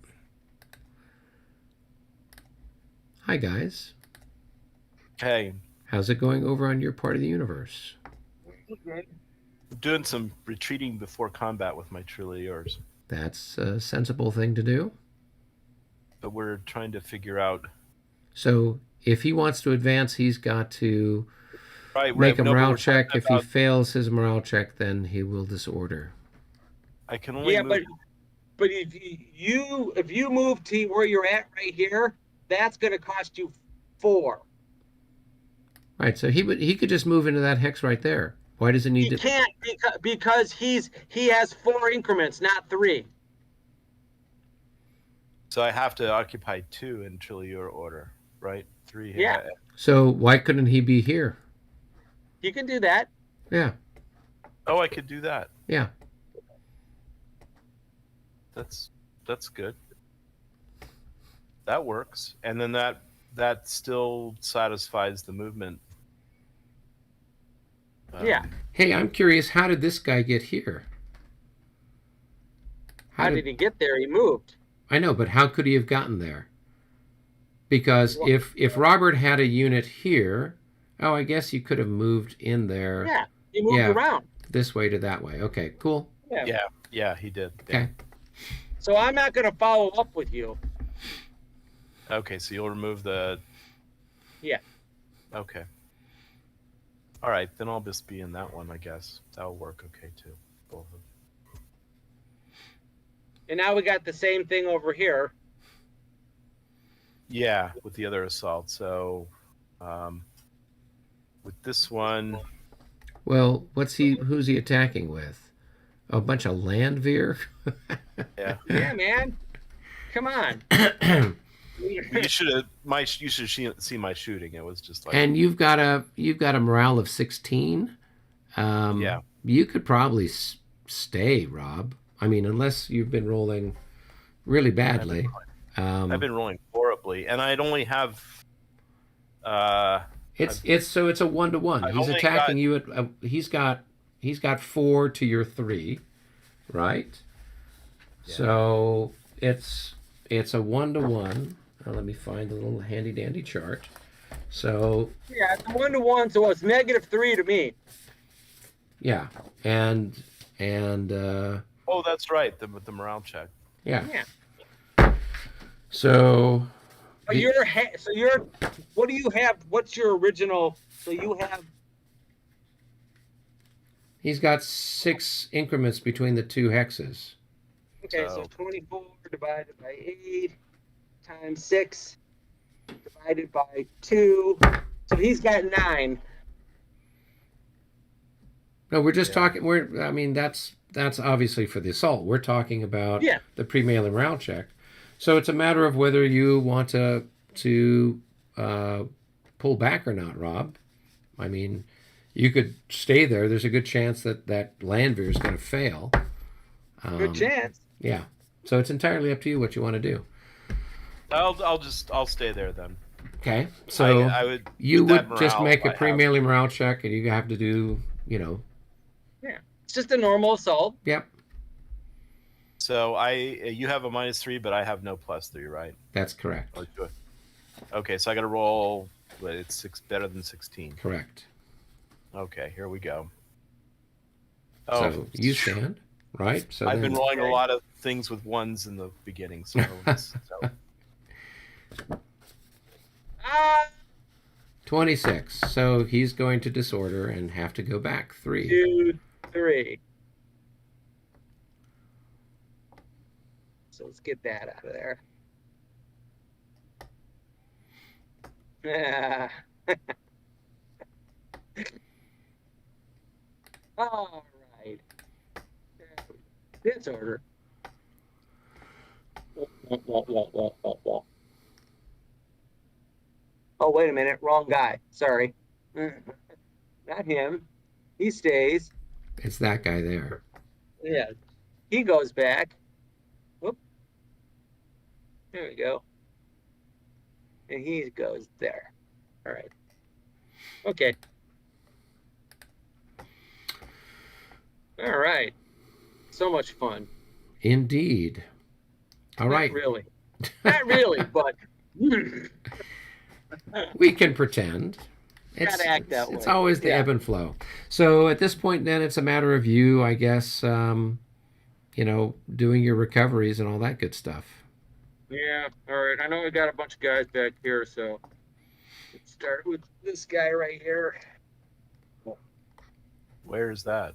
[SPEAKER 2] Hi, guys.
[SPEAKER 3] Hey,
[SPEAKER 2] How's it going over on your part of the universe?
[SPEAKER 3] I'm doing some retreating before combat with my truly yours,
[SPEAKER 2] That's a sensible thing to do.
[SPEAKER 3] but we're trying to figure out.
[SPEAKER 2] So if he wants to advance, he's got to
[SPEAKER 3] Right,
[SPEAKER 2] make a
[SPEAKER 3] no, but
[SPEAKER 2] morale
[SPEAKER 3] we're talking
[SPEAKER 2] check. If he
[SPEAKER 3] about-
[SPEAKER 2] fails his morale check, then he will disorder.
[SPEAKER 3] I can only
[SPEAKER 1] Yeah,
[SPEAKER 3] move.
[SPEAKER 1] but if you move to where you're at right here, that's going to cost you 4.
[SPEAKER 2] Right, so he could just move into that hex right there. Why does it need
[SPEAKER 1] He
[SPEAKER 2] to?
[SPEAKER 1] can't because he has 4 increments, not 3.
[SPEAKER 3] So I have to occupy 2 in truly your order, right? 3.
[SPEAKER 1] Yeah.
[SPEAKER 2] So why couldn't he be here?
[SPEAKER 1] You can do that.
[SPEAKER 2] Yeah,
[SPEAKER 3] Oh, I could do that.
[SPEAKER 2] yeah.
[SPEAKER 3] That's good. That works, and then that still satisfies the movement.
[SPEAKER 1] Yeah.
[SPEAKER 2] Hey, I'm curious, how did this guy get here?
[SPEAKER 1] How did he get there? He moved.
[SPEAKER 2] I know, but how could he have gotten there? Because
[SPEAKER 1] Well-
[SPEAKER 2] if Robert had a unit here, oh, I guess you could have moved in there
[SPEAKER 1] Yeah. He moved
[SPEAKER 2] Yeah.
[SPEAKER 1] around.
[SPEAKER 2] this way to that way. Okay, cool.
[SPEAKER 3] Yeah, he did.
[SPEAKER 2] Okay.
[SPEAKER 1] So I'm not going to follow up with you.
[SPEAKER 3] Okay, so you'll remove the.
[SPEAKER 1] Yeah.
[SPEAKER 3] Okay. All right, then I'll just be in that one, I guess. That'll work okay too. Both of them.
[SPEAKER 1] And now we got the same thing over here.
[SPEAKER 3] Yeah, with the other assault. So, with this one,
[SPEAKER 2] Well, who's he attacking with? A bunch of Landveer?
[SPEAKER 3] yeah,
[SPEAKER 1] Yeah, man. Come on.
[SPEAKER 3] you should have seen my shooting. It was just like,
[SPEAKER 2] And you've got a morale of 16.
[SPEAKER 3] Yeah.
[SPEAKER 2] You could probably stay, Rob. I mean, unless you've been rolling really badly.
[SPEAKER 3] I've been rolling horribly, and I'd only have.
[SPEAKER 2] It's a 1-to-1.
[SPEAKER 3] I've
[SPEAKER 2] He's
[SPEAKER 3] only
[SPEAKER 2] attacking you at he's got 4 to your 3, right?
[SPEAKER 3] Yeah.
[SPEAKER 2] So it's a 1-to-1. Let me find the little handy dandy chart. So
[SPEAKER 1] Yeah, it's 1-to-1, so it's -3 to me.
[SPEAKER 2] yeah, and
[SPEAKER 3] Oh, that's right. With the morale check.
[SPEAKER 2] yeah.
[SPEAKER 1] Yeah.
[SPEAKER 2] So
[SPEAKER 1] But what do you have? What's your original? So you have
[SPEAKER 2] he's got 6 increments between the 2 hexes.
[SPEAKER 1] okay, so
[SPEAKER 3] So-
[SPEAKER 1] 24 divided by 8 times 6 divided by 2. So he's got 9.
[SPEAKER 2] No, we're just
[SPEAKER 3] Yeah.
[SPEAKER 2] talking. I mean, that's obviously for the assault. We're talking about
[SPEAKER 1] Yeah.
[SPEAKER 2] the pre-mail and round check. So it's a matter of whether you want to pull back or not, Rob. I mean, you could stay there. There's a good chance that Landveer is going to fail.
[SPEAKER 1] Good chance.
[SPEAKER 2] Yeah. So it's entirely up to you what you want to do.
[SPEAKER 3] I'll stay there then.
[SPEAKER 2] Okay. So
[SPEAKER 3] I would.
[SPEAKER 2] you
[SPEAKER 3] with that
[SPEAKER 2] would just
[SPEAKER 3] morale,
[SPEAKER 2] make
[SPEAKER 3] I
[SPEAKER 2] a
[SPEAKER 3] have-
[SPEAKER 2] pre-mail and morale check, and you have to do,
[SPEAKER 1] It's just a normal assault.
[SPEAKER 2] Yep,
[SPEAKER 3] So you have a -3, but I have no +3, right?
[SPEAKER 2] that's correct.
[SPEAKER 3] Or do it. Okay, so I got to roll. But it's 6 better than 16.
[SPEAKER 2] Correct.
[SPEAKER 3] Okay, here we go.
[SPEAKER 2] So you stand, right? So
[SPEAKER 3] I've been
[SPEAKER 2] then-
[SPEAKER 3] rolling a lot of things with 1s in the beginning, so.
[SPEAKER 2] 26. So he's going to disorder and have to go back 3.
[SPEAKER 1] 2, 3. So let's get that out of there. Yeah. All right. Disorder. Oh, wait a minute. Wrong guy. Sorry. Not him. He stays.
[SPEAKER 2] It's that guy there.
[SPEAKER 1] Yeah. He goes back. Whoop. There we go. And he goes there. All right. Okay. All right. So much fun.
[SPEAKER 2] Indeed. All right.
[SPEAKER 1] Not really. Not really, but
[SPEAKER 2] We can pretend.
[SPEAKER 1] Gotta act that
[SPEAKER 2] It's
[SPEAKER 1] way.
[SPEAKER 2] always the
[SPEAKER 1] Yeah.
[SPEAKER 2] ebb and flow. So at this point, then, it's a matter of you, I guess, doing your recoveries and all that good stuff.
[SPEAKER 1] yeah. All right. I know we got a bunch of guys back here, so let's start with this guy right here.
[SPEAKER 3] Where's that?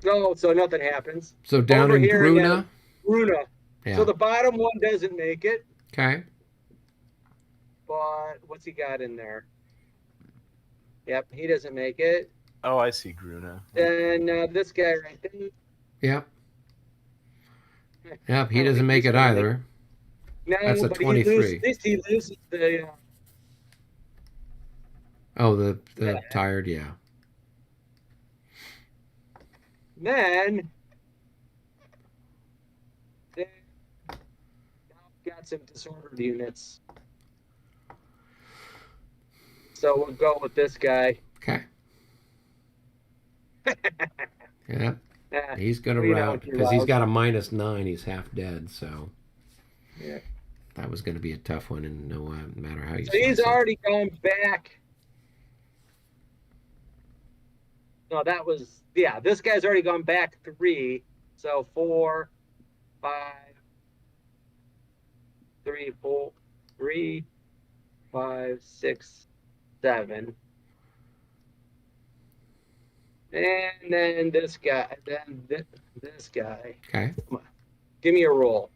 [SPEAKER 1] Oh, so nothing happens.
[SPEAKER 2] So down
[SPEAKER 1] Over
[SPEAKER 2] in
[SPEAKER 1] here
[SPEAKER 2] Bruna.
[SPEAKER 1] Bruna.
[SPEAKER 2] Yeah.
[SPEAKER 1] So the bottom one doesn't make it,
[SPEAKER 2] Okay.
[SPEAKER 1] but what's he got in there? Yep, he doesn't make it.
[SPEAKER 3] Oh, I see Gruna.
[SPEAKER 1] And this guy right there.
[SPEAKER 2] Yep. Yep. He
[SPEAKER 1] Oh,
[SPEAKER 2] doesn't make
[SPEAKER 1] he's
[SPEAKER 2] it
[SPEAKER 1] gonna
[SPEAKER 2] either.
[SPEAKER 1] No,
[SPEAKER 2] That's a
[SPEAKER 1] but
[SPEAKER 2] 23.
[SPEAKER 1] at least he loses the.
[SPEAKER 2] Oh, the
[SPEAKER 1] Yeah.
[SPEAKER 2] tired. Yeah.
[SPEAKER 1] Then now we've got some disordered units. So we'll go with this guy.
[SPEAKER 2] Okay. Yeah.
[SPEAKER 1] Ah,
[SPEAKER 2] He's going to
[SPEAKER 1] we know
[SPEAKER 2] route
[SPEAKER 1] what you
[SPEAKER 2] because he's
[SPEAKER 1] route.
[SPEAKER 2] got a -9. He's half dead. So
[SPEAKER 1] yeah.
[SPEAKER 2] that was going to be a tough one, and no matter how you.
[SPEAKER 1] So he's
[SPEAKER 2] slice it.
[SPEAKER 1] already gone back. No, that was this guy's already gone back 3. So 4, 5, 3, 4, 3, 5, 6, 7. And then this guy, then this guy.
[SPEAKER 2] Okay.
[SPEAKER 1] Give me a roll.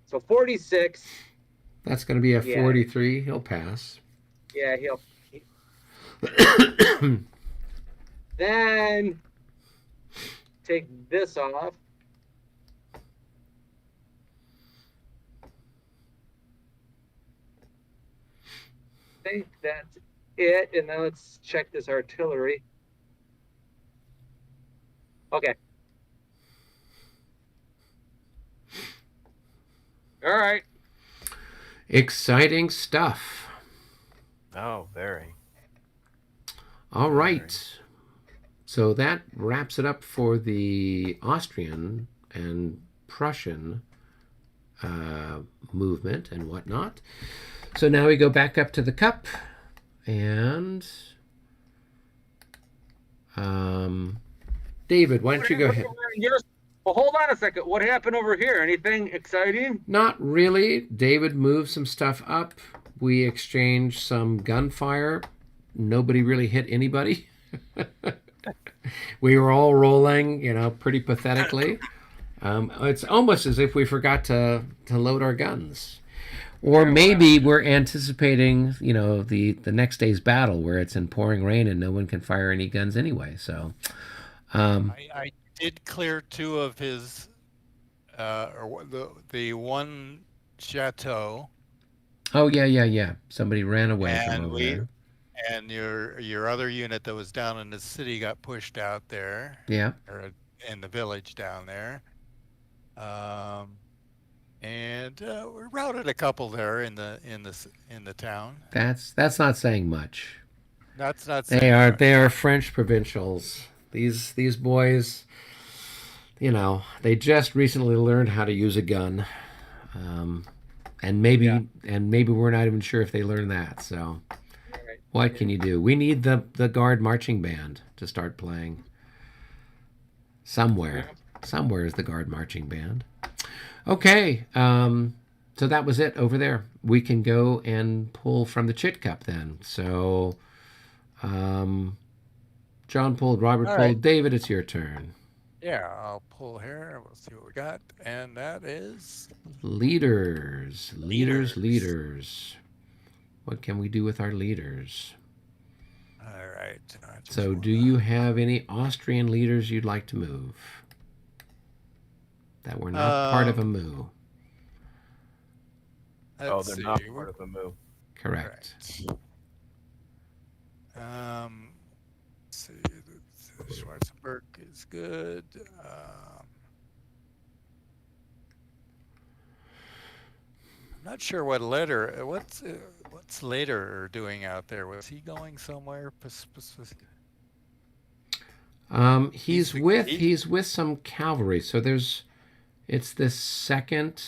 [SPEAKER 1] So 46.
[SPEAKER 2] That's going to be a
[SPEAKER 1] Yeah.
[SPEAKER 2] 43. He'll pass.
[SPEAKER 1] Yeah, then take this off. I think that's it. And then let's check this artillery. Okay. All right.
[SPEAKER 2] Exciting stuff.
[SPEAKER 3] Oh, very.
[SPEAKER 2] All right. So that wraps it up for the Austrian and Prussian movement and whatnot. So now we go back up to the cup, and David, why don't you go ahead?
[SPEAKER 1] Well, hold on a second. What happened over here? Anything exciting?
[SPEAKER 2] Not really. David moved some stuff up. We exchanged some gunfire. Nobody really hit anybody. We were all rolling, pretty pathetically. It's almost as if we forgot to load our guns. Or maybe we're anticipating, the next day's battle where it's in pouring rain and no one can fire any guns anyway. So,
[SPEAKER 4] I did clear 2 of his, or the one chateau.
[SPEAKER 2] oh yeah. Somebody ran away from
[SPEAKER 4] And
[SPEAKER 2] over there.
[SPEAKER 4] And your other unit that was down in the city got pushed out there,
[SPEAKER 2] Yeah,
[SPEAKER 4] or in the village down there. And we routed a couple there in the town.
[SPEAKER 2] that's not saying much.
[SPEAKER 4] That's not
[SPEAKER 2] They
[SPEAKER 4] saying
[SPEAKER 2] are
[SPEAKER 4] much.
[SPEAKER 2] they are French provincials. These boys, they just recently learned how to use a gun, and maybe we're not even sure if they learned that. So, what can you do? We need the Guard marching band to start playing. Somewhere is the Guard marching band. Okay, so that was it over there. We can go and pull from the chit cup then. So John pulled, Robert
[SPEAKER 4] All
[SPEAKER 2] pulled.
[SPEAKER 4] right.
[SPEAKER 2] David, it's your turn.
[SPEAKER 4] Yeah, I'll pull here. We'll see what we got. And that is
[SPEAKER 2] Leaders.
[SPEAKER 4] Leaders.
[SPEAKER 2] Leaders. What can we do with our leaders?
[SPEAKER 4] all right.
[SPEAKER 2] So do you have any Austrian leaders you'd like to move that were not part of a moo?
[SPEAKER 3] Oh, they're not part of a move.
[SPEAKER 2] Correct.
[SPEAKER 4] Let's see. Schwarzenberg is good. I'm not sure what letter. What's later doing out there? Was he going somewhere?
[SPEAKER 2] He's with some cavalry. So it's this second.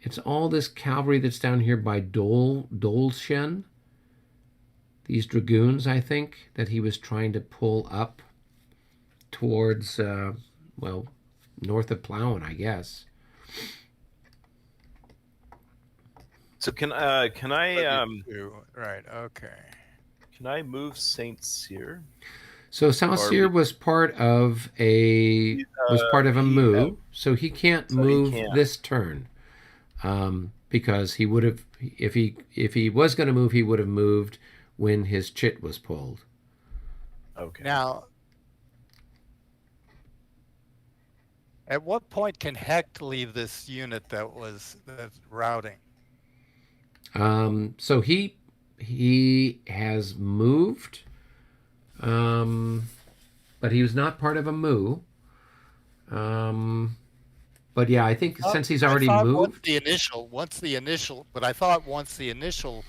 [SPEAKER 2] It's all this cavalry that's down here by Dolschen. These dragoons, I think, that he was trying to pull up towards, north of Plauen, I guess.
[SPEAKER 3] So can I
[SPEAKER 4] right? Okay.
[SPEAKER 3] can I move Saint Cyr?
[SPEAKER 2] So Saint-Cyr was part of a move, so he can't move this turn, because he would have, if he was going to move, he would have moved when his chit was pulled.
[SPEAKER 3] Okay.
[SPEAKER 4] Now, at what point can Hecht leave this unit that's routing?
[SPEAKER 2] So he has moved, but he was not part of a move. But yeah, I think since he's already moved,
[SPEAKER 4] once the initial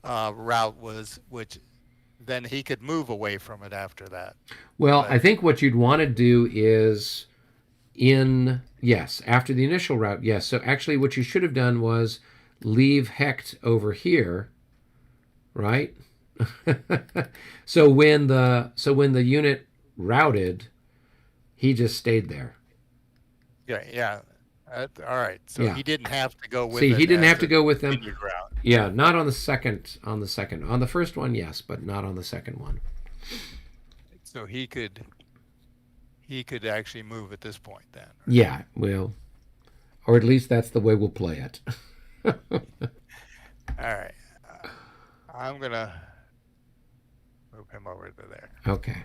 [SPEAKER 4] route was, which then he could move away from it after that.
[SPEAKER 2] Well, I think what you'd want to do is after the initial route, yes. So actually what you should have done was leave Hecht over here, right? So when the unit routed, he just stayed there.
[SPEAKER 4] Yeah. All right. So he didn't have to go with.
[SPEAKER 2] See, he didn't have to go with them.
[SPEAKER 4] Route.
[SPEAKER 2] Yeah, not on the second. On the first one, yes, but not on the second one.
[SPEAKER 4] So he could actually move at this point then. Right?
[SPEAKER 2] Yeah, well, or at least that's the way we'll play it.
[SPEAKER 4] All right. I'm gonna move him over to there.
[SPEAKER 2] Okay.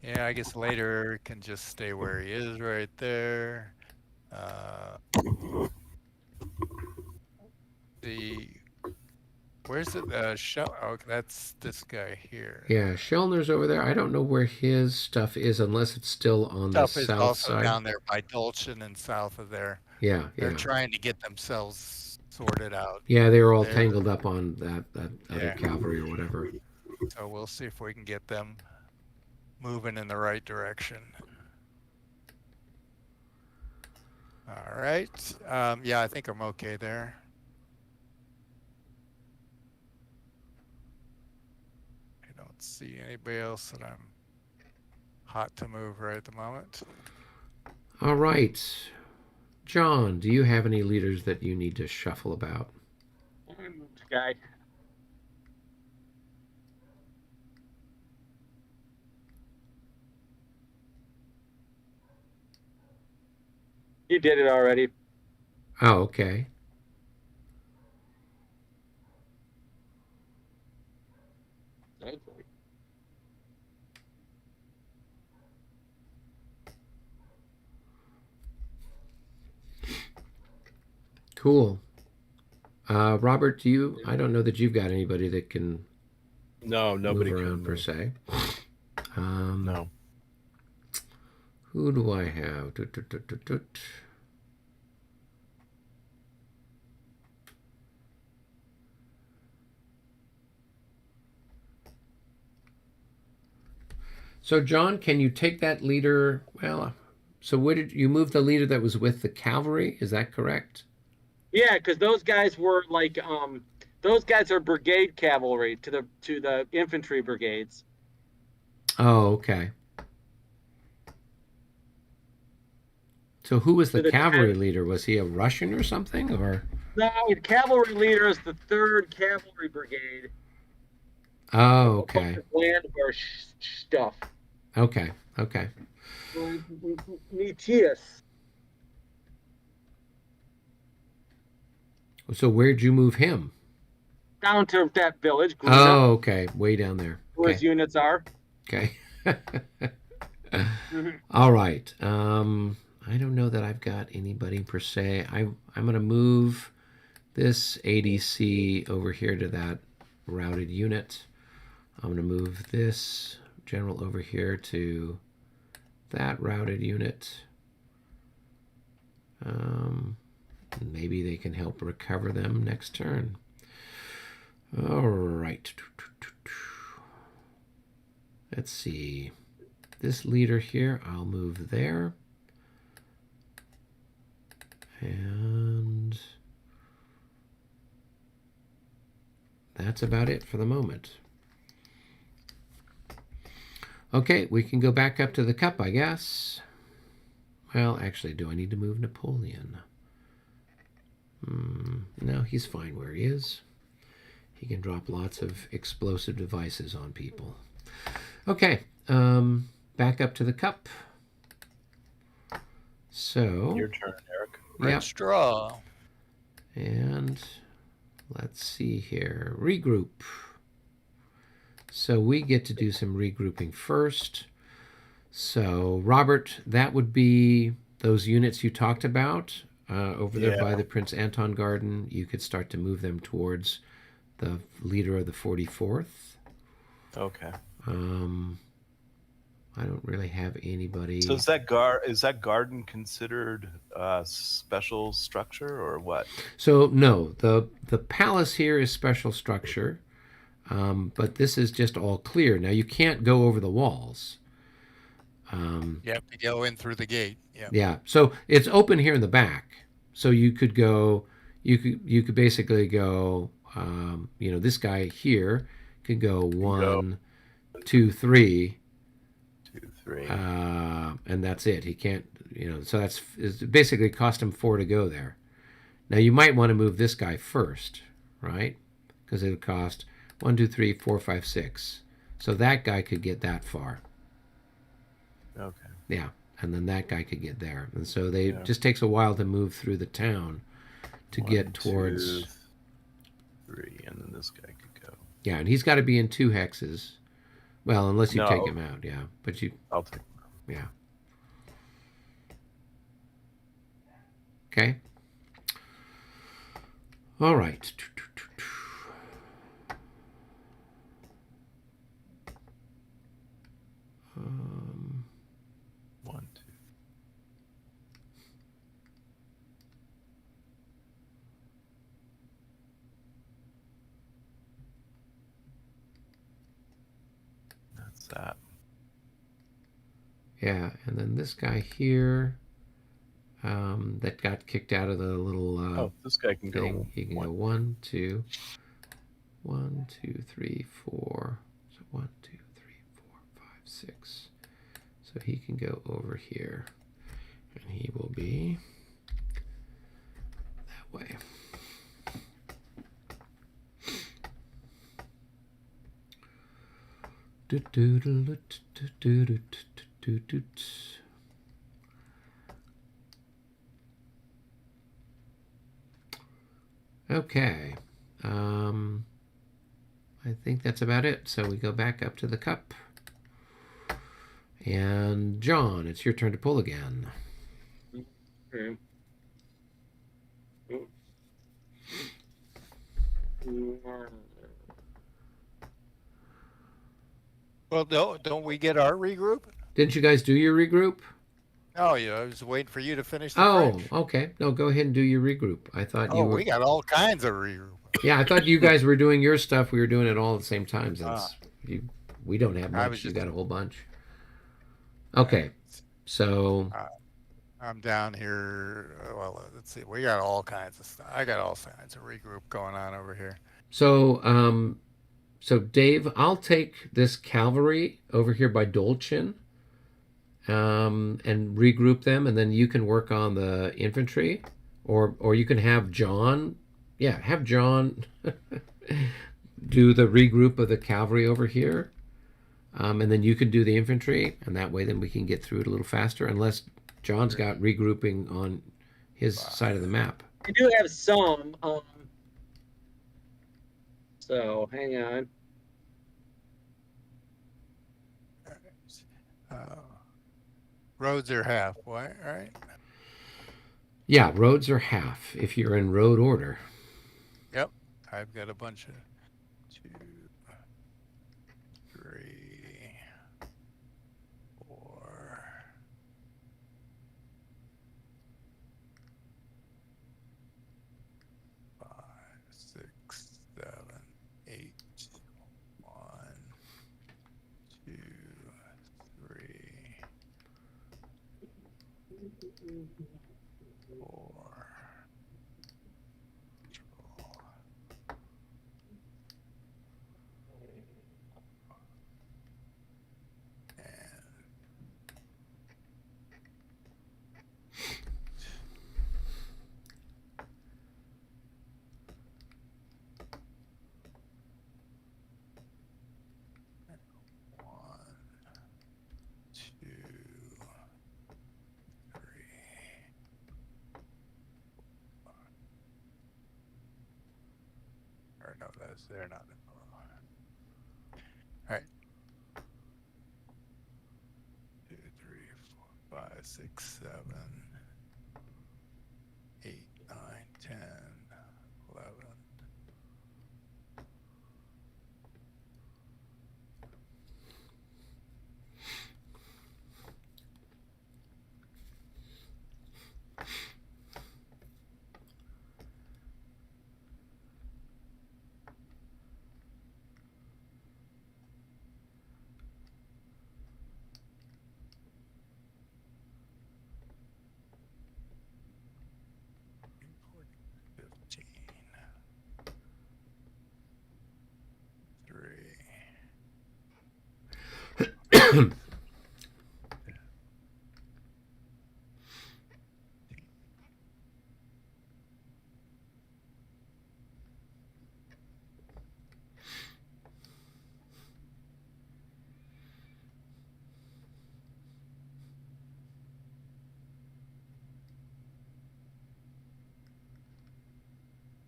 [SPEAKER 4] Yeah, I guess later can just stay where he is right there. Where's it? Oh, that's this guy here.
[SPEAKER 2] Yeah, Schellner's over there. I don't know where his stuff is unless it's still on the
[SPEAKER 4] Stuff is
[SPEAKER 2] south
[SPEAKER 4] also
[SPEAKER 2] side.
[SPEAKER 4] down there by Dolchen and south of there.
[SPEAKER 2] Yeah,
[SPEAKER 4] They're trying to get themselves sorted out.
[SPEAKER 2] Yeah, they were all tangled up on that other cavalry or whatever.
[SPEAKER 4] So we'll see if we can get them moving in the right direction. All right. Yeah, I think I'm okay there. I don't see anybody else that I'm hot to move right at the moment.
[SPEAKER 2] All right. John, do you have any leaders that you need to shuffle about?
[SPEAKER 1] I'm gonna move this guy. You did it already.
[SPEAKER 2] Oh, okay. Cool. Robert, I don't know that you've got anybody that can
[SPEAKER 3] nobody
[SPEAKER 2] move around
[SPEAKER 3] can
[SPEAKER 2] per se.
[SPEAKER 3] No.
[SPEAKER 2] Who do I have? So, John, can you take that leader? Well, so where did you move the leader that was with the cavalry? Is that correct?
[SPEAKER 1] Yeah, because those guys were like, those guys are brigade cavalry to the infantry brigades.
[SPEAKER 2] Oh, okay. So who was the
[SPEAKER 1] to the
[SPEAKER 2] cavalry
[SPEAKER 1] 10th.
[SPEAKER 2] leader? Was he a Russian or something? Or
[SPEAKER 1] No, the cavalry leader is the 3rd Cavalry Brigade.
[SPEAKER 2] oh,
[SPEAKER 1] A bunch
[SPEAKER 2] okay,
[SPEAKER 1] of landwehr stuff.
[SPEAKER 2] okay, okay.
[SPEAKER 1] Nitius.
[SPEAKER 2] So where'd you move him?
[SPEAKER 1] Down to that village, Gruna,
[SPEAKER 2] Oh, okay, way down there.
[SPEAKER 1] where his
[SPEAKER 2] Okay,
[SPEAKER 1] units are.
[SPEAKER 2] okay.
[SPEAKER 1] Mhm.
[SPEAKER 2] All right. I don't know that I've got anybody per se. I'm gonna move this ADC over here to that routed unit. I'm gonna move this general over here to that routed unit. Maybe they can help recover them next turn. All right. Let's see. This leader here, I'll move there. And that's about it for the moment. Okay, we can go back up to the cup, I guess. Well, actually, do I need to move Napoleon? No, he's fine where he is. He can drop lots of explosive devices on people. Okay, back up to the cup. So,
[SPEAKER 3] Your turn, Eric.
[SPEAKER 2] yep.
[SPEAKER 4] Let's draw.
[SPEAKER 2] And let's see here. Regroup. So we get to do some regrouping first. So, Robert, that would be those units you talked about over there by the Prince Anton Garden. You could start to move them towards the leader of the 44th.
[SPEAKER 3] Okay.
[SPEAKER 2] I don't really have anybody.
[SPEAKER 3] So is that garden considered special structure or what?
[SPEAKER 2] So no, the palace here is special structure, but this is just all clear. Now you can't go over the walls.
[SPEAKER 4] You have to go in through the gate. Yeah.
[SPEAKER 2] Yeah, so it's open here in the back. So you could go, you could basically go. This guy here could go 1, 2, 3.
[SPEAKER 3] 2, 3.
[SPEAKER 2] And that's it. He can't, so it's basically cost him 4 to go there. Now you might want to move this guy first, right? Because it would cost 1, 2, 3, 4, 5, 6. So that guy could get that far.
[SPEAKER 3] Okay.
[SPEAKER 2] Yeah, and then that guy could get there. And so it just takes a while to move through the town to
[SPEAKER 3] 1,
[SPEAKER 2] get towards
[SPEAKER 3] 2, 3, and then this guy could go.
[SPEAKER 2] Yeah, and he's got to be in 2 hexes. Well, unless you take
[SPEAKER 3] No.
[SPEAKER 2] him out, yeah. But
[SPEAKER 3] I'll take him.
[SPEAKER 2] yeah. Okay. All right. Um,
[SPEAKER 3] 1, 2. That's that.
[SPEAKER 2] yeah, and then this guy here, that got kicked out of the little
[SPEAKER 3] This guy can
[SPEAKER 2] thing.
[SPEAKER 3] go.
[SPEAKER 2] He can
[SPEAKER 3] 1.
[SPEAKER 2] go 1, 2, 1, 2, 3, 4. So 1, 2, 3, 4, 5, 6. So he can go over here, and he will be that way. Okay. I think that's about it. So we go back up to the cup. And John, it's your turn to pull again.
[SPEAKER 1] Okay.
[SPEAKER 4] Well, don't we get our regroup?
[SPEAKER 2] Didn't you guys do your regroup?
[SPEAKER 4] Oh, yeah. I was waiting for you to finish the
[SPEAKER 2] Oh,
[SPEAKER 4] French.
[SPEAKER 2] okay. No, go ahead and do your regroup. I thought you were.
[SPEAKER 4] We got all kinds of regroup.
[SPEAKER 2] Yeah, I thought you guys were doing your stuff. We were doing it all at the same time. We don't have
[SPEAKER 4] I
[SPEAKER 2] much.
[SPEAKER 4] was
[SPEAKER 2] You
[SPEAKER 4] just-
[SPEAKER 2] got a whole bunch. Okay, so
[SPEAKER 4] I'm down here. Well, let's see. We got all kinds of stuff. I got all kinds of regroup going on over here.
[SPEAKER 2] so Dave, I'll take this cavalry over here by Dolchin, and regroup them, and then you can work on the infantry, or you can have John, have John do the regroup of the cavalry over here, and then you can do the infantry, and that way then we can get through it a little faster, unless John's got regrouping on his side of the map.
[SPEAKER 1] I do have some. So hang on.
[SPEAKER 4] Roads are half, right?
[SPEAKER 2] Yeah, roads are half if you're in road order.
[SPEAKER 4] Yep. I've got a bunch of 2, 3, 4. 5, 6, 7, 8. 1, 2, 3, 4. Or no, they're not. All right. 2, 3, 4, 5, 6, 7, 8, 9, 10, 11.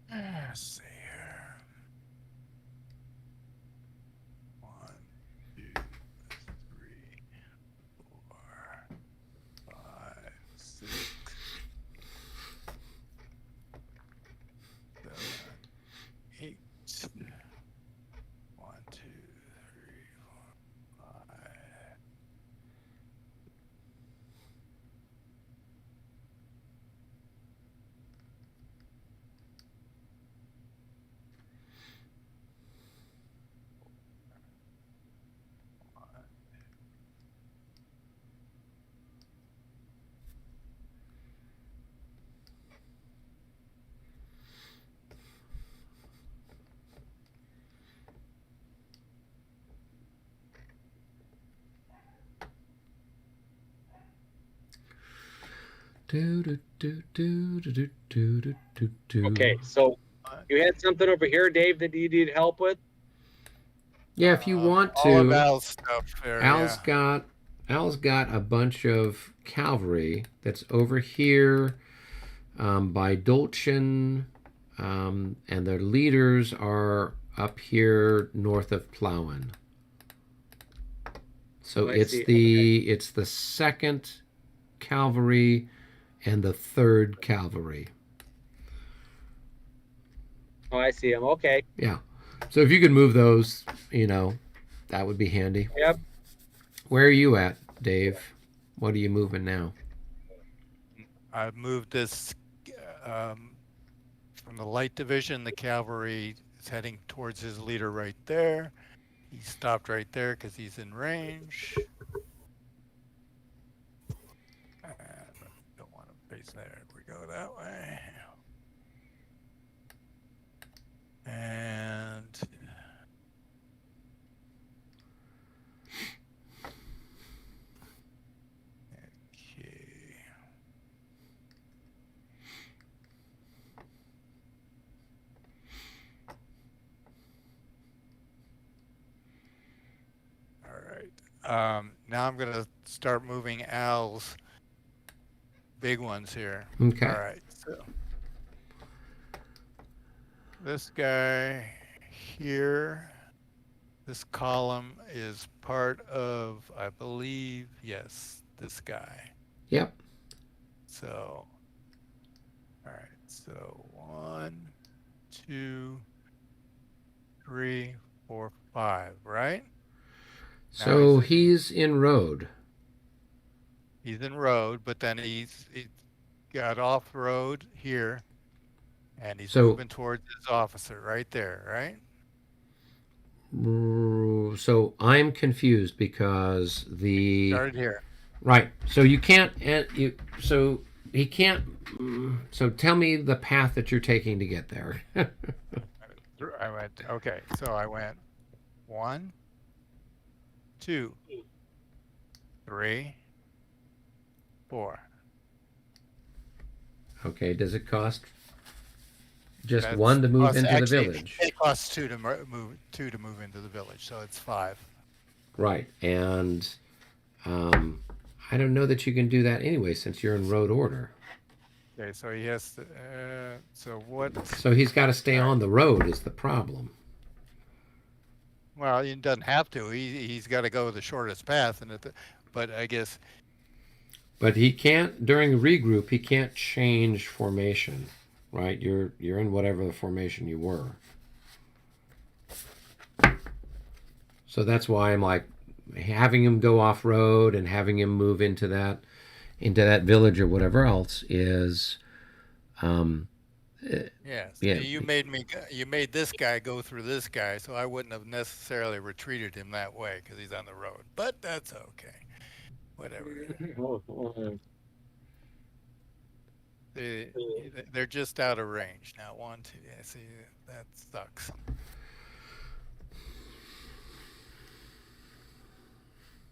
[SPEAKER 4] Let's see here. 1, 2, 3, 4, 5, 6, 7, 8. 1, 2, 3, 4, 5.
[SPEAKER 1] Okay, so you had something over here, Dave, that you need help with?
[SPEAKER 2] Yeah, if you want
[SPEAKER 4] All of
[SPEAKER 2] to.
[SPEAKER 4] Al's stuff there.
[SPEAKER 2] Al's got a bunch of cavalry that's over here by Dolchen, and their leaders are up here north of Plauen. So it's the second cavalry and the third cavalry.
[SPEAKER 1] Oh, I see them. Okay.
[SPEAKER 2] Yeah. So if you could move those, that would be handy.
[SPEAKER 1] Yep.
[SPEAKER 2] Where are you at, Dave? What are you moving now?
[SPEAKER 4] I've moved this from the light division. The cavalry is heading towards his leader right there. He stopped right there because he's in range. Don't want to face there. We go that way. And right. Now I'm gonna start moving Al's big ones here.
[SPEAKER 2] Okay.
[SPEAKER 4] All right. So this guy here, this column is part of, I believe, yes, this guy.
[SPEAKER 2] Yep.
[SPEAKER 4] So, all right. So 1, 2, 3, 4, 5, right?
[SPEAKER 2] So he's in road.
[SPEAKER 4] He's in road, but then he got off road here, and he's
[SPEAKER 2] So-
[SPEAKER 4] moving towards his officer right there, right?
[SPEAKER 2] So I'm confused because
[SPEAKER 4] Started here.
[SPEAKER 2] right. So you can't. So he can't. So tell me the path that you're taking to get there.
[SPEAKER 4] I went, okay, so I went 1, 2, 3, 4.
[SPEAKER 2] Okay. Does it cost just
[SPEAKER 4] That's-
[SPEAKER 2] one to move
[SPEAKER 4] costs-
[SPEAKER 2] into
[SPEAKER 4] actually,
[SPEAKER 2] the village?
[SPEAKER 4] It costs 2 to move into the village, so it's 5.
[SPEAKER 2] Right. And I don't know that you can do that anyway since you're in road order.
[SPEAKER 4] Okay, so he has to. So what?
[SPEAKER 2] So he's got to stay on the road is the problem.
[SPEAKER 4] Well, he doesn't have to. He's got to go the shortest path, but I guess.
[SPEAKER 2] But he can't during a regroup. He can't change formation, right? You're in whatever the formation you were. So that's why I'm like having him go off road and having him move into that village or whatever else is.
[SPEAKER 4] Yes.
[SPEAKER 2] Yeah.
[SPEAKER 4] You made this guy go through this guy, so I wouldn't have necessarily retreated him that way because he's on the road. But that's okay. Whatever. They're just out of range now. 1, 2. Yeah, see, that sucks.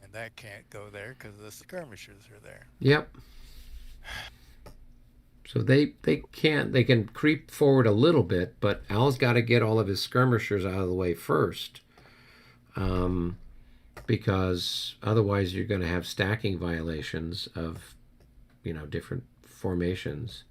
[SPEAKER 4] And that can't go there because the skirmishers are there.
[SPEAKER 2] Yep. So they can creep forward a little bit, but Al's got to get all of his skirmishers out of the way first, because otherwise you're going to have stacking violations of, different formations.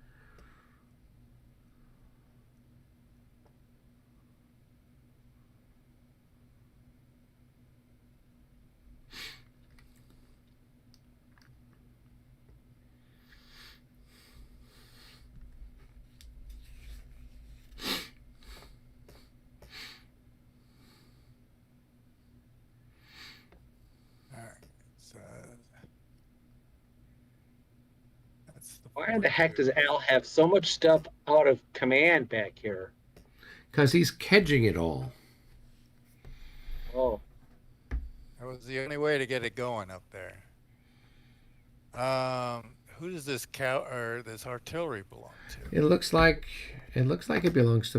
[SPEAKER 1] Why in the heck does Al have so much stuff out of command back here?
[SPEAKER 2] Because he's kedging it all.
[SPEAKER 1] Oh.
[SPEAKER 4] That was the only way to get it going up there. Who does this this artillery belong to?
[SPEAKER 2] It looks like it belongs to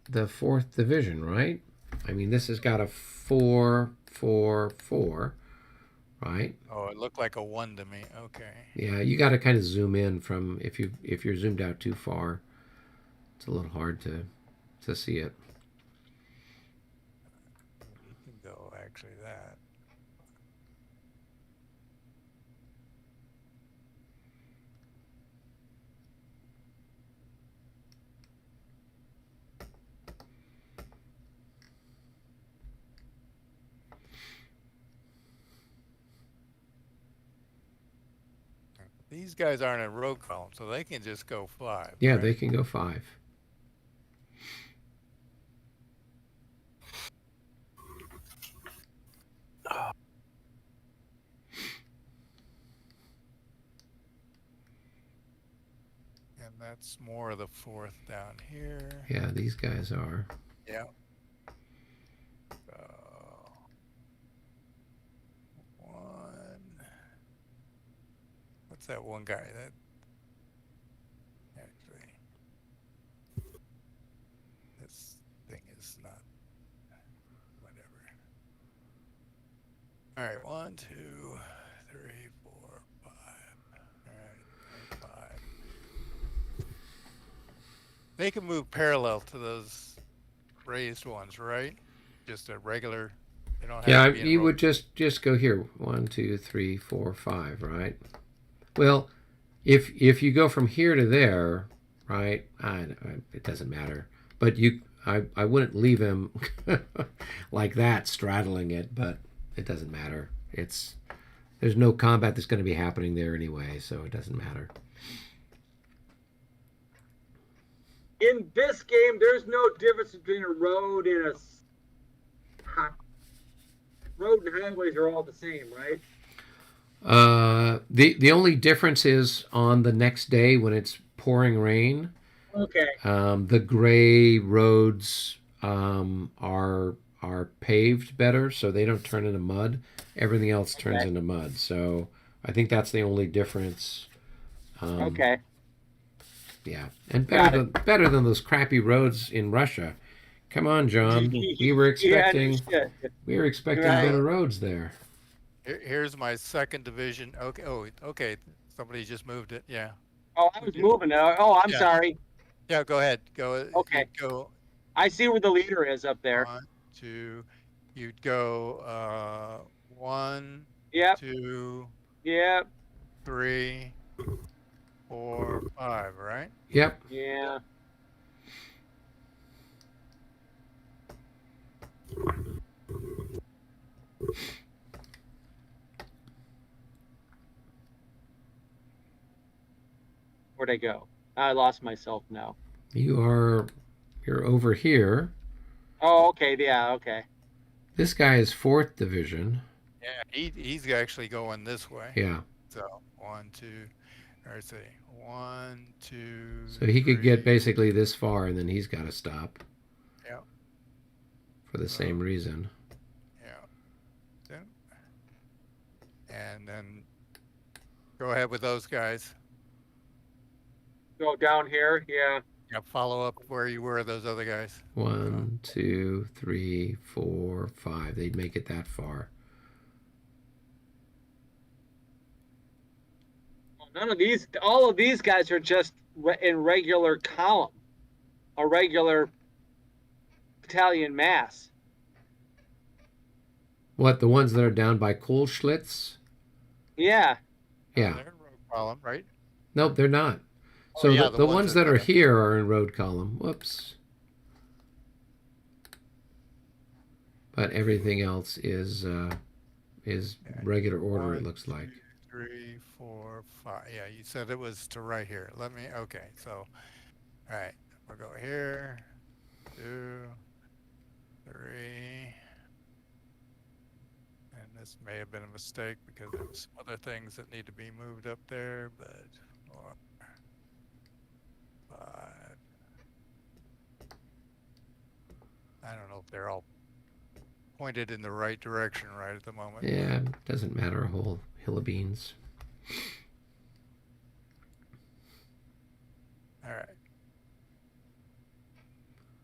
[SPEAKER 2] the fourth division, right? I mean, this has got a 4-4-4, right?
[SPEAKER 4] Oh, it looked like a 1 to me. Okay.
[SPEAKER 2] Yeah, you got to kind of zoom in from if you're zoomed out too far, it's a little hard to see it.
[SPEAKER 4] You can go actually that. These guys aren't in road column, so they can just go 5.
[SPEAKER 2] Yeah,
[SPEAKER 4] right?
[SPEAKER 2] they can go 5.
[SPEAKER 4] And that's more of the 4th down here.
[SPEAKER 2] Yeah, these guys are.
[SPEAKER 4] Yeah. What's that one guy that actually this thing is not whatever. All right, 1, 2, 3, 4, 5. All right, 5. They can move parallel to those raised ones, right? Just a regular They don't have
[SPEAKER 2] Yeah,
[SPEAKER 4] to be in
[SPEAKER 2] you
[SPEAKER 4] row.
[SPEAKER 2] would just go here. 1, 2, 3, 4, 5, right? Well, if you go from here to there, right? It doesn't matter. But I wouldn't leave him like that, straddling it. But it doesn't matter. There's no combat that's going to be happening there anyway, so it doesn't matter.
[SPEAKER 1] In this game, there's no difference between a road and road and highways are all the same, right?
[SPEAKER 2] The only difference is on the next day when it's pouring rain.
[SPEAKER 1] Okay.
[SPEAKER 2] The gray roads are paved better, so they don't turn into mud. Everything else turns
[SPEAKER 1] Okay.
[SPEAKER 2] into mud. So I think that's the only difference.
[SPEAKER 1] Okay.
[SPEAKER 2] Yeah, and
[SPEAKER 1] Got
[SPEAKER 2] better than those crappy roads in Russia. Come on, John. We were
[SPEAKER 1] Yeah,
[SPEAKER 2] expecting
[SPEAKER 1] Right.
[SPEAKER 2] better roads there.
[SPEAKER 4] Here's my second division. Okay. Oh, okay. Somebody just moved it. Yeah.
[SPEAKER 1] Oh, I was moving. Oh, I'm
[SPEAKER 4] Yeah.
[SPEAKER 1] sorry.
[SPEAKER 4] Yeah. Go ahead. Go.
[SPEAKER 1] Okay.
[SPEAKER 4] You'd go
[SPEAKER 1] I see where the leader is up there.
[SPEAKER 4] 1, 2. You'd go 1,
[SPEAKER 1] Yep.
[SPEAKER 4] 2,
[SPEAKER 1] Yep.
[SPEAKER 4] 3, 4, 5. Right.
[SPEAKER 2] Yep.
[SPEAKER 1] Yeah. Where'd I go? I lost myself now.
[SPEAKER 2] You're over here.
[SPEAKER 1] Oh, okay. Yeah. Okay.
[SPEAKER 2] This guy is 4th Division.
[SPEAKER 4] Yeah. He's actually going this way.
[SPEAKER 2] Yeah.
[SPEAKER 4] So 1, 2. Or let's see. 1, 2.
[SPEAKER 2] So he could
[SPEAKER 4] 3.
[SPEAKER 2] get basically this far, and then he's got to stop.
[SPEAKER 4] Yeah.
[SPEAKER 2] For the same reason.
[SPEAKER 4] Yeah. And then go ahead with those guys.
[SPEAKER 1] Go down here. Yeah.
[SPEAKER 4] Yeah. Follow up where you were, those other guys.
[SPEAKER 2] 1, 2, 3, 4, 5. They'd make it that far.
[SPEAKER 1] None of these. All of these guys are just in regular column, a regular battalion mass.
[SPEAKER 2] What, the ones that are down by Kohlschlitz?
[SPEAKER 1] Yeah.
[SPEAKER 2] Yeah.
[SPEAKER 4] They're in row column, right?
[SPEAKER 2] Nope, they're not.
[SPEAKER 4] Oh,
[SPEAKER 2] So
[SPEAKER 4] yeah,
[SPEAKER 2] the ones that are here are in road column. Whoops. But everything else is regular order, it
[SPEAKER 4] 1,
[SPEAKER 2] looks like.
[SPEAKER 4] 2, 3, 4, 5. Yeah, you said it was to right here. Okay, so, all right, we'll go here, 2, 3, and this may have been a mistake because there was some other things that need to be moved up there, but 4, 5. I don't know if they're all pointed in the right direction right at the moment.
[SPEAKER 2] Yeah, doesn't matter a whole hill of beans.
[SPEAKER 4] All right.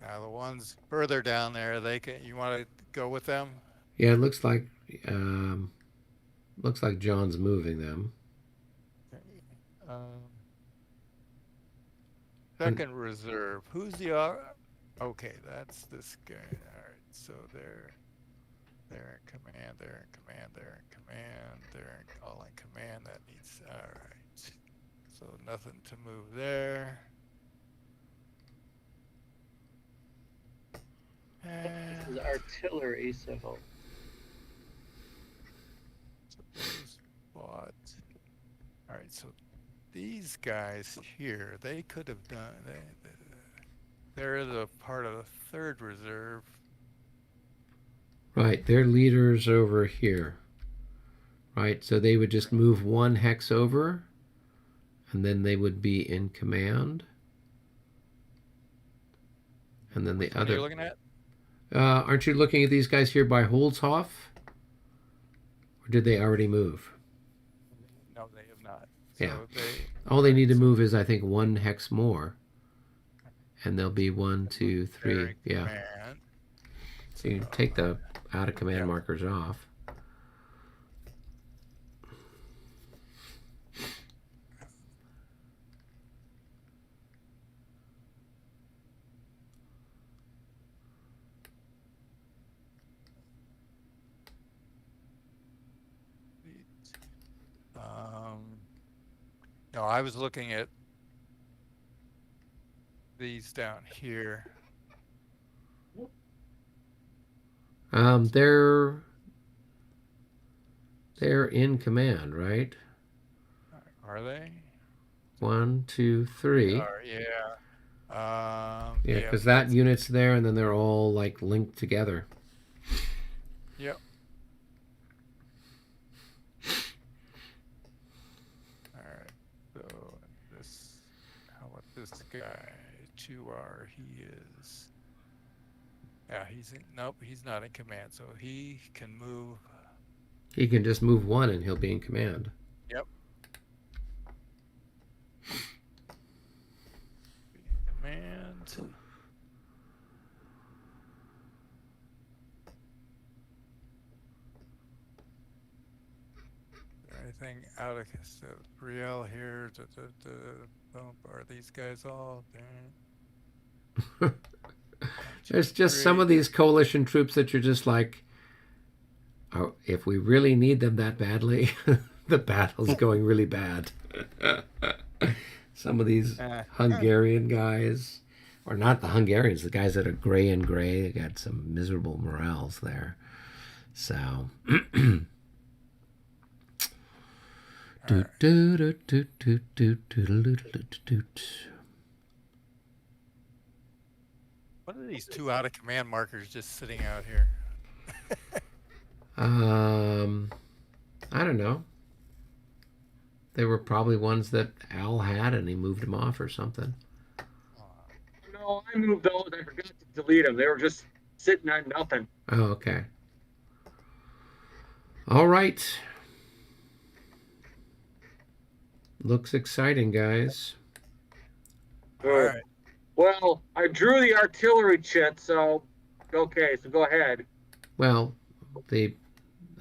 [SPEAKER 4] Now the ones further down there, you want to go with them?
[SPEAKER 2] Yeah, it looks like John's moving them.
[SPEAKER 4] Second reserve. Who's the? Okay, that's this guy. All right, so they're in command. They're in command. They're in command. They're all in command. That needs. All right. So nothing to move there.
[SPEAKER 1] This is artillery, so.
[SPEAKER 4] All right, so these guys here, they could have done. They're the part of the third reserve.
[SPEAKER 2] Right, their leader's over here. Right, so they would just move one hex over, and then they would be in command. And then the
[SPEAKER 4] What are
[SPEAKER 2] other.
[SPEAKER 4] you looking at?
[SPEAKER 2] Aren't you looking at these guys here by Holzhof? Or did they already move?
[SPEAKER 4] No, they have not.
[SPEAKER 2] Yeah.
[SPEAKER 4] So
[SPEAKER 2] All they need to move is, I think, one hex more. And there'll be 1, 2, 3. Yeah.
[SPEAKER 4] Command.
[SPEAKER 2] So you take the out of command markers off.
[SPEAKER 4] No, I was looking at these down here.
[SPEAKER 2] They're in command, right?
[SPEAKER 4] Are they?
[SPEAKER 2] 1, 2, 3.
[SPEAKER 4] Yeah.
[SPEAKER 2] Yeah,
[SPEAKER 4] Yeah.
[SPEAKER 2] because that unit's there, and then they're all like linked together.
[SPEAKER 4] Yep. All right. So this, how about this guy? 2R. He is. Yeah, he's in. Nope, he's not in command. So he can move.
[SPEAKER 2] He can just move 1, and he'll be in command.
[SPEAKER 4] Yep. Command. Anything out of so Brielle here? Are these guys all?
[SPEAKER 2] There's just some of these coalition troops that you're just like, oh, if we really need them that badly, the battle's going really bad. Some of these Hungarian guys, or not the Hungarians, the guys that are gray and gray, they got some miserable morales there. So.
[SPEAKER 4] What are these 2 out of command markers just sitting out here?
[SPEAKER 2] I don't know. They were probably ones that Al had, and he moved them off or something.
[SPEAKER 1] No, I moved those. I forgot to delete them. They were just sitting on nothing.
[SPEAKER 2] Oh, okay. All right. Looks exciting, guys.
[SPEAKER 1] All right. Well, I drew the artillery chit, so okay. So go ahead.
[SPEAKER 2] Well, it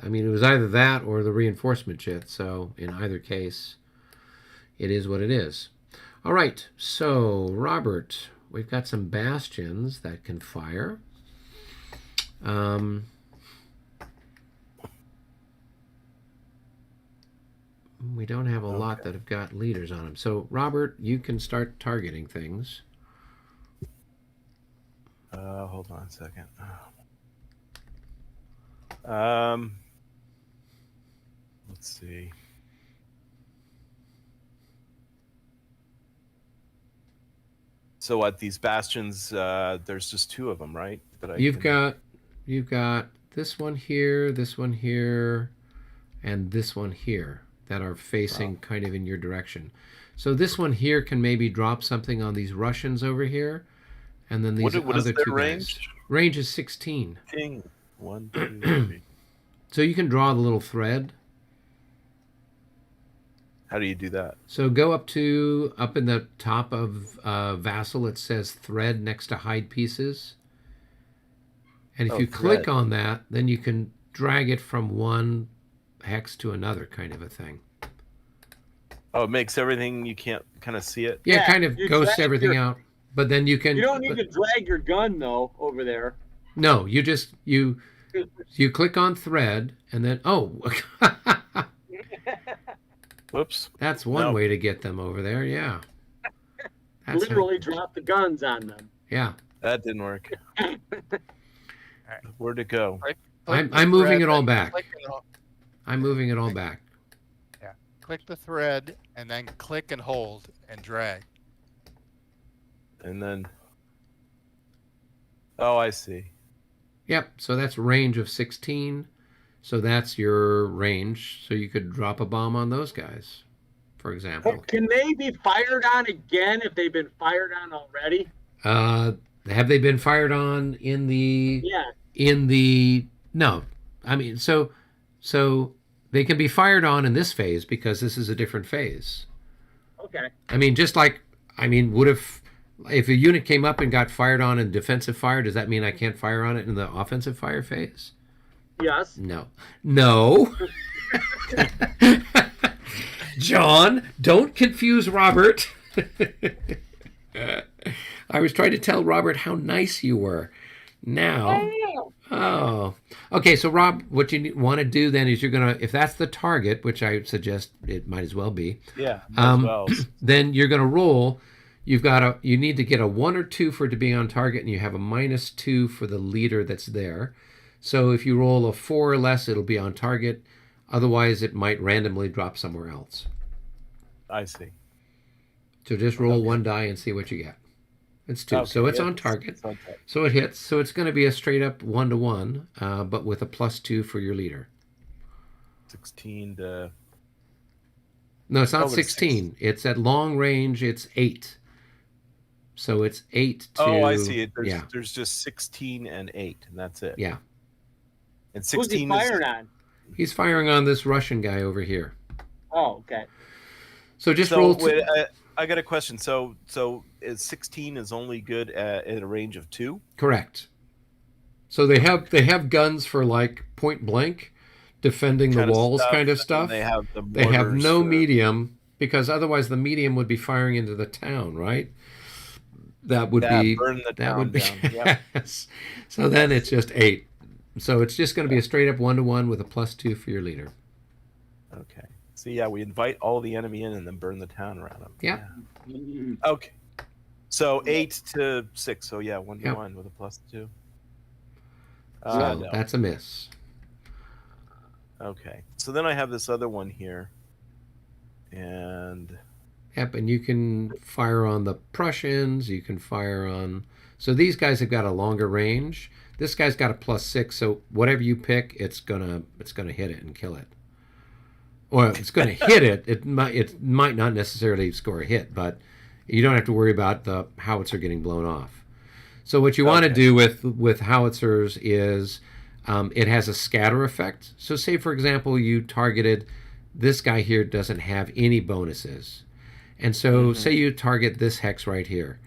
[SPEAKER 2] was either that or the reinforcement chit. So in either case, it is what it is. All right. So Robert, we've got some bastions that can fire. We don't have a lot that have got leaders on them. So Robert, you can start targeting things.
[SPEAKER 3] Hold on a second. Let's see. So what, these bastions, there's just 2 of them, right? You've
[SPEAKER 2] got this one here, and this one here that are facing kind of in your direction. So this one here can maybe drop something on these Russians over here, and then these
[SPEAKER 3] what
[SPEAKER 2] other
[SPEAKER 3] is their
[SPEAKER 2] 2
[SPEAKER 3] range?
[SPEAKER 2] guys. Range is 16.
[SPEAKER 3] 1, 2, 3.
[SPEAKER 2] So you can draw the little thread.
[SPEAKER 3] How do you do that?
[SPEAKER 2] So go up in the top of Vassal, it says thread next to hide pieces. And if you click on that, then you can drag it from one hex to another, kind of a thing.
[SPEAKER 3] Oh, it makes everything, you can't kind of see it?
[SPEAKER 2] Yeah, kind of ghosts everything out. But then you can...
[SPEAKER 1] You don't need to drag your gun, though, over there.
[SPEAKER 2] No, you just... You click on thread, and then... Oh!
[SPEAKER 3] Whoops.
[SPEAKER 2] That's one way to get them over there, yeah.
[SPEAKER 1] Literally drop the guns on them.
[SPEAKER 2] Yeah.
[SPEAKER 3] That didn't work. Where'd it go?
[SPEAKER 2] I'm moving it all back. I'm moving it all back.
[SPEAKER 4] Yeah. Click the thread, and then click and hold, and drag.
[SPEAKER 3] And then... Oh, I see.
[SPEAKER 2] Yep, so that's range of 16. So that's your range. So you could drop a bomb on those guys, for example.
[SPEAKER 1] Can they be fired on again if they've been fired on already?
[SPEAKER 2] Have they been fired on in the...
[SPEAKER 1] Yeah.
[SPEAKER 2] No. I mean, so they can be fired on in this phase because this is a different phase.
[SPEAKER 1] Okay.
[SPEAKER 2] I mean, just like... If a unit came up and got fired on in defensive fire, does that mean I can't fire on it in the offensive fire phase?
[SPEAKER 1] Yes.
[SPEAKER 2] No. John, don't confuse Robert. I was trying to tell Robert how nice you were. Now, oh, okay. So Rob, what you want to do then is you're gonna, if that's the target, which I suggest it might as well be,
[SPEAKER 3] Yeah, as well.
[SPEAKER 2] then you're gonna roll. You need to get a 1 or 2 for it to be on target, and you have a -2 for the leader that's there. So if you roll a 4 or less, it'll be on target. Otherwise, it might randomly drop somewhere else.
[SPEAKER 3] I see.
[SPEAKER 2] So just roll one die and see what you get. It's 2,
[SPEAKER 3] Okay,
[SPEAKER 2] so it's on target.
[SPEAKER 3] it's on target.
[SPEAKER 2] So it hits. So it's going to be a straight up 1-to-1, but with a +2 for your leader.
[SPEAKER 3] 16 to.
[SPEAKER 2] No, it's not
[SPEAKER 3] Oh, but it's
[SPEAKER 2] 16. It's at long range. It's 8. So it's 8 to.
[SPEAKER 3] Oh, I see it.
[SPEAKER 2] Yeah.
[SPEAKER 3] There's just 16 and 8, and that's it.
[SPEAKER 2] Yeah.
[SPEAKER 3] And
[SPEAKER 1] Who's he
[SPEAKER 3] 16
[SPEAKER 1] firing on?
[SPEAKER 2] He's firing on this Russian guy over here.
[SPEAKER 1] Oh, okay.
[SPEAKER 2] So just
[SPEAKER 3] So
[SPEAKER 2] roll.
[SPEAKER 3] wait, I got a question. So is 16 is only good at a range of 2?
[SPEAKER 2] Correct. So they have guns for like point blank, defending the walls kind of stuff.
[SPEAKER 3] They have
[SPEAKER 2] no
[SPEAKER 3] for...
[SPEAKER 2] medium, because otherwise the medium would be firing into the town, right? That would be
[SPEAKER 3] burn the
[SPEAKER 2] that
[SPEAKER 3] town
[SPEAKER 2] would be
[SPEAKER 3] down. Yep.
[SPEAKER 2] yes. So then it's just 8. So it's just going to be a straight up 1-to-1 with a +2 for your leader.
[SPEAKER 3] Okay. So yeah, we invite all the enemy in and then burn the town around them.
[SPEAKER 2] Yeah.
[SPEAKER 3] Okay. So 8 to 6. So yeah, 1-to-1 with a +2.
[SPEAKER 2] So
[SPEAKER 3] No.
[SPEAKER 2] that's a miss.
[SPEAKER 3] Okay. So then I have this other one here, and
[SPEAKER 2] Yep, and you can fire on the Prussians. You can fire on. So these guys have got a longer range. This guy's got a +6. So whatever you pick, it's gonna hit it and kill it. Well, it's gonna hit it. It might not necessarily score a hit, but you don't have to worry about the howitzer getting blown off. So what you want to do with howitzers is it has a scatter effect. So say, for example, you targeted this guy here doesn't have any bonuses. And so say you target this hex right here.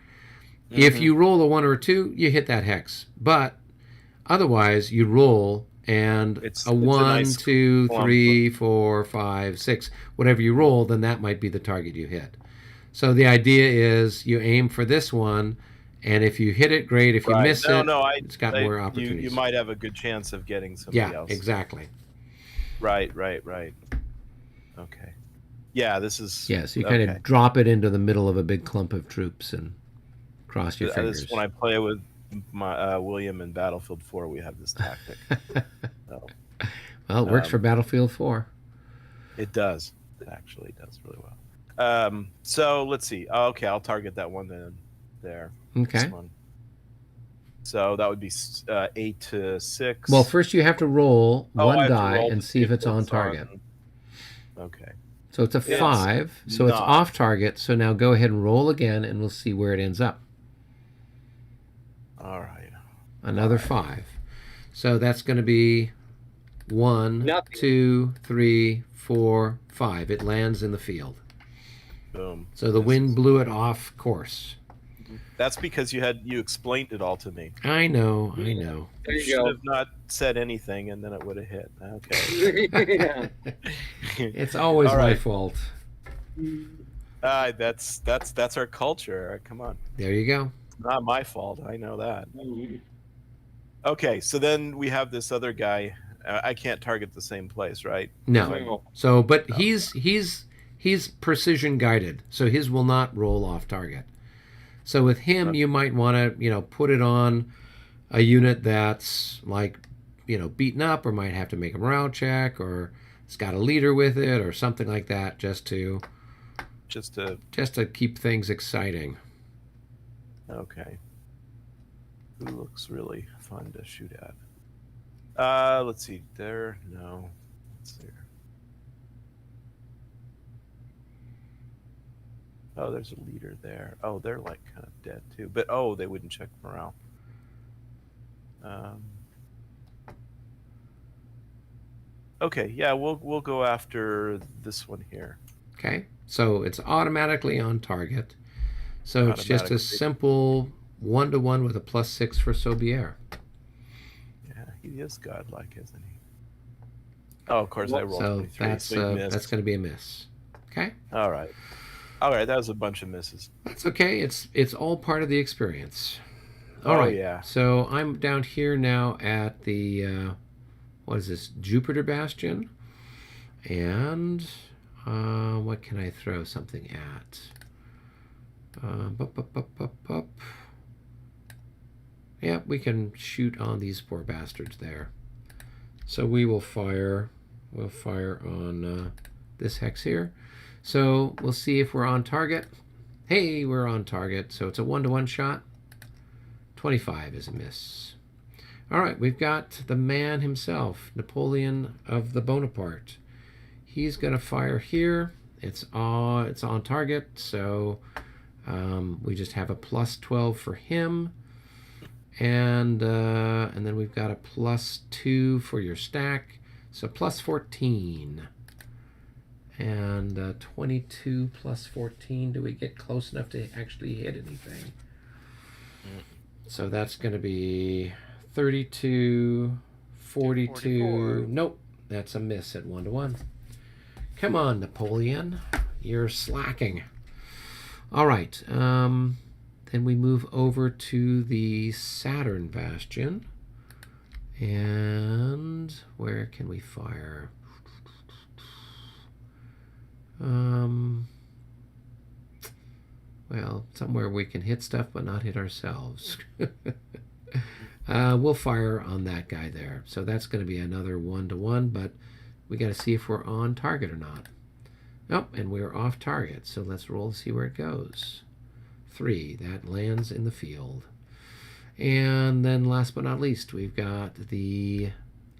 [SPEAKER 2] If you roll a 1 or a 2, you hit that hex. But otherwise, you roll and
[SPEAKER 3] it's
[SPEAKER 2] a 1,
[SPEAKER 3] nice
[SPEAKER 2] 2,
[SPEAKER 3] clump.
[SPEAKER 2] 3, 4, 5, 6, whatever you roll, then that might be the target you hit. So the idea is you aim for this one, and if you hit it, great. If you miss it's got more opportunities.
[SPEAKER 3] You might have a good chance of getting somebody else.
[SPEAKER 2] Yeah, exactly.
[SPEAKER 3] Right. Okay. Yeah, this is...
[SPEAKER 2] Yeah, so you kind of drop it into the middle of a big clump of troops and cross your fingers.
[SPEAKER 3] This, when I play with my William in Battlefield 4, we have this tactic. So,
[SPEAKER 2] well, it works for Battlefield 4.
[SPEAKER 3] It does. It actually does really well. So let's see. Okay, I'll target that one then. There.
[SPEAKER 2] Okay.
[SPEAKER 3] This one. So that would be 8 to 6.
[SPEAKER 2] Well, first you have to roll one
[SPEAKER 3] I have to
[SPEAKER 2] die
[SPEAKER 3] roll
[SPEAKER 2] and
[SPEAKER 3] to
[SPEAKER 2] see if it's on target.
[SPEAKER 3] Okay.
[SPEAKER 2] So it's a 5, so it's off target. So now go ahead and roll again, and we'll see where it ends up.
[SPEAKER 3] All right.
[SPEAKER 2] Another 5. So that's going to be 1, 2, 3, 4, 5. It lands in the field.
[SPEAKER 3] Boom.
[SPEAKER 2] So the wind blew it off course.
[SPEAKER 3] That's because you explained it all to me.
[SPEAKER 2] I know.
[SPEAKER 1] There
[SPEAKER 3] You
[SPEAKER 1] you
[SPEAKER 3] should
[SPEAKER 1] go.
[SPEAKER 3] have not said anything, and then it would have hit. Okay.
[SPEAKER 1] Yeah.
[SPEAKER 2] It's always
[SPEAKER 3] All
[SPEAKER 2] my
[SPEAKER 3] right.
[SPEAKER 2] fault.
[SPEAKER 3] That's our culture. Come on.
[SPEAKER 2] There you go.
[SPEAKER 3] It's not my fault. I know that. Okay, so then we have this other guy. I can't target the same place, right?
[SPEAKER 2] No. So, but he's precision guided, so his will not roll off target. So with him, you might want to, put it on a unit that's like, beaten up, or might have to make a morale check, or it's got a leader with it, or something like that, just to keep things exciting.
[SPEAKER 3] Okay. Who looks really fun to shoot at? Let's see. There, no. Let's see. Oh, there's a leader there. Oh, they're like kind of dead too. But they wouldn't check morale. Okay, yeah, we'll go after this one here.
[SPEAKER 2] Okay, so it's automatically on target. So it's just a simple 1-to-1 with a +6 for Sobier.
[SPEAKER 3] Yeah, he is godlike, isn't he? Oh, of course, I rolled
[SPEAKER 2] So
[SPEAKER 3] 23.
[SPEAKER 2] that's going to be a miss. Okay.
[SPEAKER 3] All right, that was a bunch of misses.
[SPEAKER 2] That's okay. It's all part of the experience. All right.
[SPEAKER 3] yeah.
[SPEAKER 2] So I'm down here now at the what is this? Jupiter Bastion. And what can I throw something at? Yeah, we can shoot on these poor bastards there. So we will fire. We'll fire on this hex here. So we'll see if we're on target. Hey, we're on target. So it's a 1-to-1 shot. 25 is a miss. All right, we've got the man himself, Napoleon of the Bonaparte. He's going to fire here. It's on target, so we just have a plus 12 for him, and then we've got a plus 2 for your stack, so plus 14. And 22 plus 14. Do we get close enough to actually hit anything? So that's going to be 32, 42.
[SPEAKER 4] 44.
[SPEAKER 2] Nope, that's a miss at 1-to-1. Come on, Napoleon. You're slacking. All right. Then we move over to the Saturn Bastion. And where can we fire? Well, somewhere we can hit stuff but not hit ourselves. We'll fire on that guy there. So that's going to be another 1-to-1, but we got to see if we're on target or not. Oh, and we're off target, so let's roll to see where it goes. 3, that lands in the field. And then last but not least, we've got the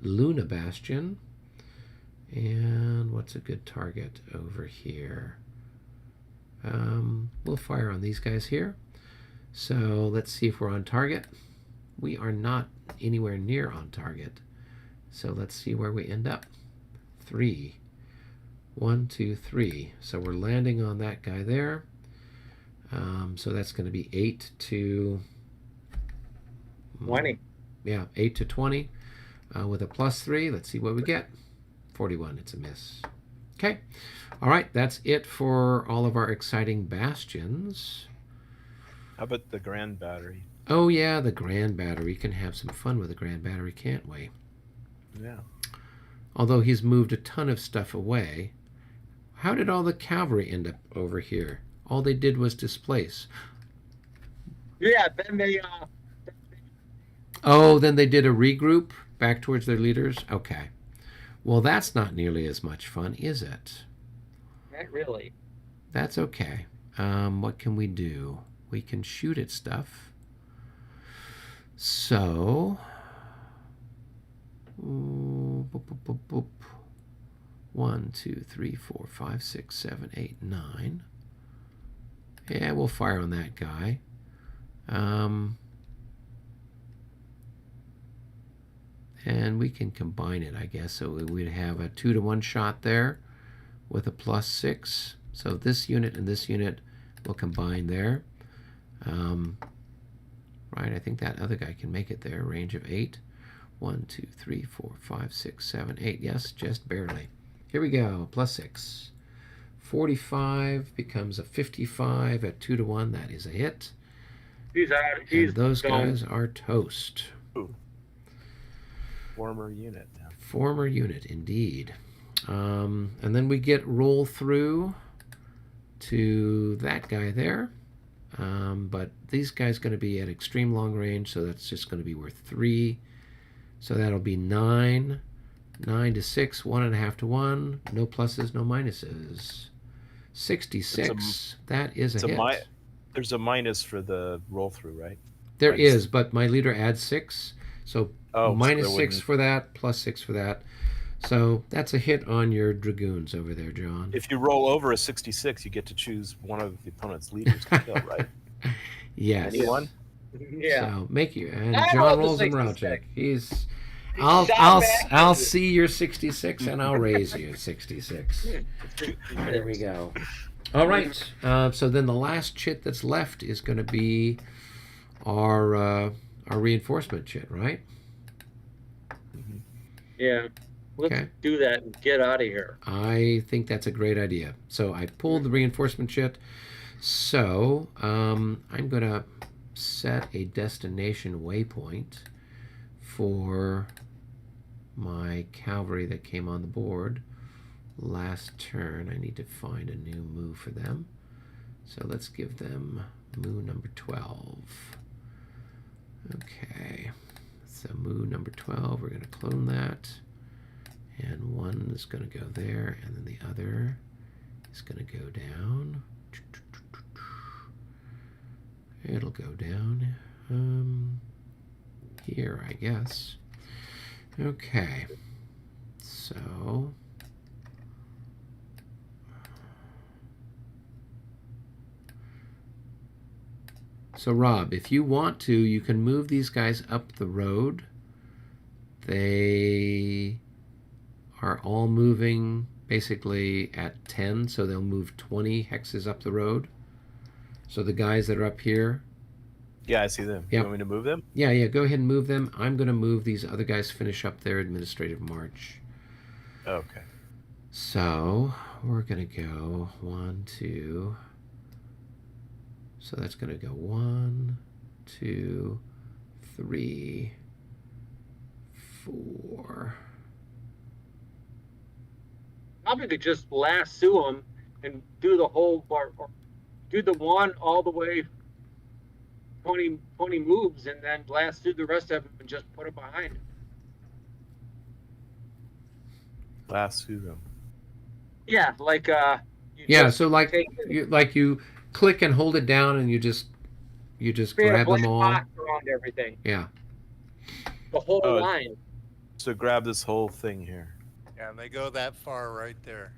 [SPEAKER 2] Luna Bastion. And what's a good target over here? We'll fire on these guys here. So let's see if we're on target. We are not anywhere near on target. So let's see where we end up. 3. 1, 2, 3. So we're landing on that guy there. So that's going to be 8 to
[SPEAKER 1] 20.
[SPEAKER 2] Yeah, 8 to 20 with a plus 3. Let's see what we get. 41. It's a miss. Okay. All right. That's it for all of our exciting bastions.
[SPEAKER 3] How about the Grand Battery?
[SPEAKER 2] Oh, yeah, the Grand Battery. We can have some fun with the Grand Battery, can't we?
[SPEAKER 3] Yeah.
[SPEAKER 2] Although he's moved a ton of stuff away. How did all the cavalry end up over here? All they did was displace.
[SPEAKER 1] Yeah, then they
[SPEAKER 2] Oh, then they did a regroup back towards their leaders? Okay. Well, that's not nearly as much fun, is it?
[SPEAKER 1] not really.
[SPEAKER 2] That's okay. What can we do? We can shoot at stuff. So... Boop, boop, boop, boop. 1, 2, 3, 4, 5, 6, 7, 8, 9. Yeah, we'll fire on that guy. And we can combine it, I guess. So we'd have a 2-to-1 shot there with a plus 6. So this unit and this unit will combine there. Right, I think that other guy can make it there. Range of 8. 1, 2, 3, 4, 5, 6, 7, 8. Yes, just barely. Here we go. Plus 6. 45 becomes a 55 at 2-to-1. That is a hit.
[SPEAKER 1] He's out. He's
[SPEAKER 2] And those
[SPEAKER 1] gone.
[SPEAKER 2] guys are toast.
[SPEAKER 3] Former unit now.
[SPEAKER 2] Former unit, indeed. And then we get roll through to that guy there. But these guys going to be at extreme long range, so that's just going to be worth 3. So that'll be 9. 9 to 6, 1.5 to 1. No pluses, no minuses. 66. That is a hit.
[SPEAKER 3] There's a minus for the roll through, right?
[SPEAKER 2] There
[SPEAKER 3] minus.
[SPEAKER 2] is, but my leader adds 6. So minus 6 for that, plus 6 for that. So that's a hit on your dragoons over there, John.
[SPEAKER 3] If you roll over a 66, you get to choose one of the opponent's leaders to kill, right?
[SPEAKER 2] Yes.
[SPEAKER 3] Anyone?
[SPEAKER 1] Yeah.
[SPEAKER 2] So make you and
[SPEAKER 1] I
[SPEAKER 2] John
[SPEAKER 1] rolled a
[SPEAKER 2] rolls a morale
[SPEAKER 1] 66.
[SPEAKER 2] check. He's
[SPEAKER 1] shot back.
[SPEAKER 2] I'll see your 66 and I'll raise you 66. There we go. All right. So then the last chit that's left is going to be our reinforcement chit, right?
[SPEAKER 1] Yeah. Let's
[SPEAKER 2] Okay.
[SPEAKER 1] do that and get out of here.
[SPEAKER 2] I think that's a great idea. So I pulled the reinforcement chit. So I'm going to set a destination waypoint for my cavalry that came on the board last turn. I need to find a new move for them. So let's give them move number 12. Okay, so move number 12, we're going to clone that. And one is going to go there, and then the other is going to go down. It'll go down here, I guess. Okay, so Rob, if you want to, you can move these guys up the road. They are all moving basically at 10, so they'll move 20 hexes up the road. So the guys that are up here.
[SPEAKER 3] Yeah, I see them.
[SPEAKER 2] Yep.
[SPEAKER 3] You want me to move them?
[SPEAKER 2] Yeah, go ahead and move them. I'm going to move these other guys, finish up their administrative march.
[SPEAKER 3] Okay.
[SPEAKER 2] So we're going to go 1, 2. So that's going to go 1, 2, 3, 4.
[SPEAKER 1] Probably could just lasso them and do the whole bar, or do the one all the way 20 moves, and then blast through the rest of them and just put it behind it.
[SPEAKER 3] Lasso them.
[SPEAKER 1] Yeah, like
[SPEAKER 2] Yeah, so like you click and hold it down, and you just grab them all.
[SPEAKER 1] Box around everything.
[SPEAKER 2] Yeah.
[SPEAKER 1] The whole line.
[SPEAKER 3] So grab this whole thing here.
[SPEAKER 4] Yeah, and they go that far right there.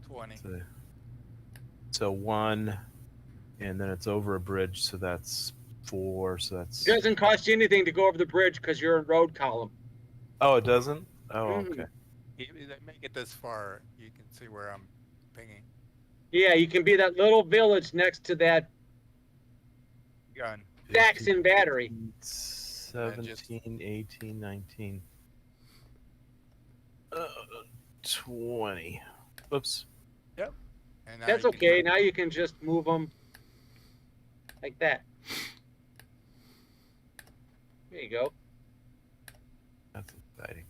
[SPEAKER 4] 20.
[SPEAKER 3] So 1, and then it's over a bridge, so that's 4. So that's.
[SPEAKER 1] It doesn't cost you anything to go over the bridge because you're in road column.
[SPEAKER 3] Oh, it doesn't. Oh,
[SPEAKER 1] Mhm.
[SPEAKER 3] okay.
[SPEAKER 4] They make it this far. You can see where I'm pinging.
[SPEAKER 1] Yeah, you can be that little village next to that
[SPEAKER 4] Gun.
[SPEAKER 1] Saxon battery.
[SPEAKER 3] 17, 18, 19. 20. Oops.
[SPEAKER 4] Yep. And now
[SPEAKER 1] That's
[SPEAKER 4] you can
[SPEAKER 1] okay.
[SPEAKER 4] go-
[SPEAKER 1] Now you can just move them like that. There you go.
[SPEAKER 3] That's exciting.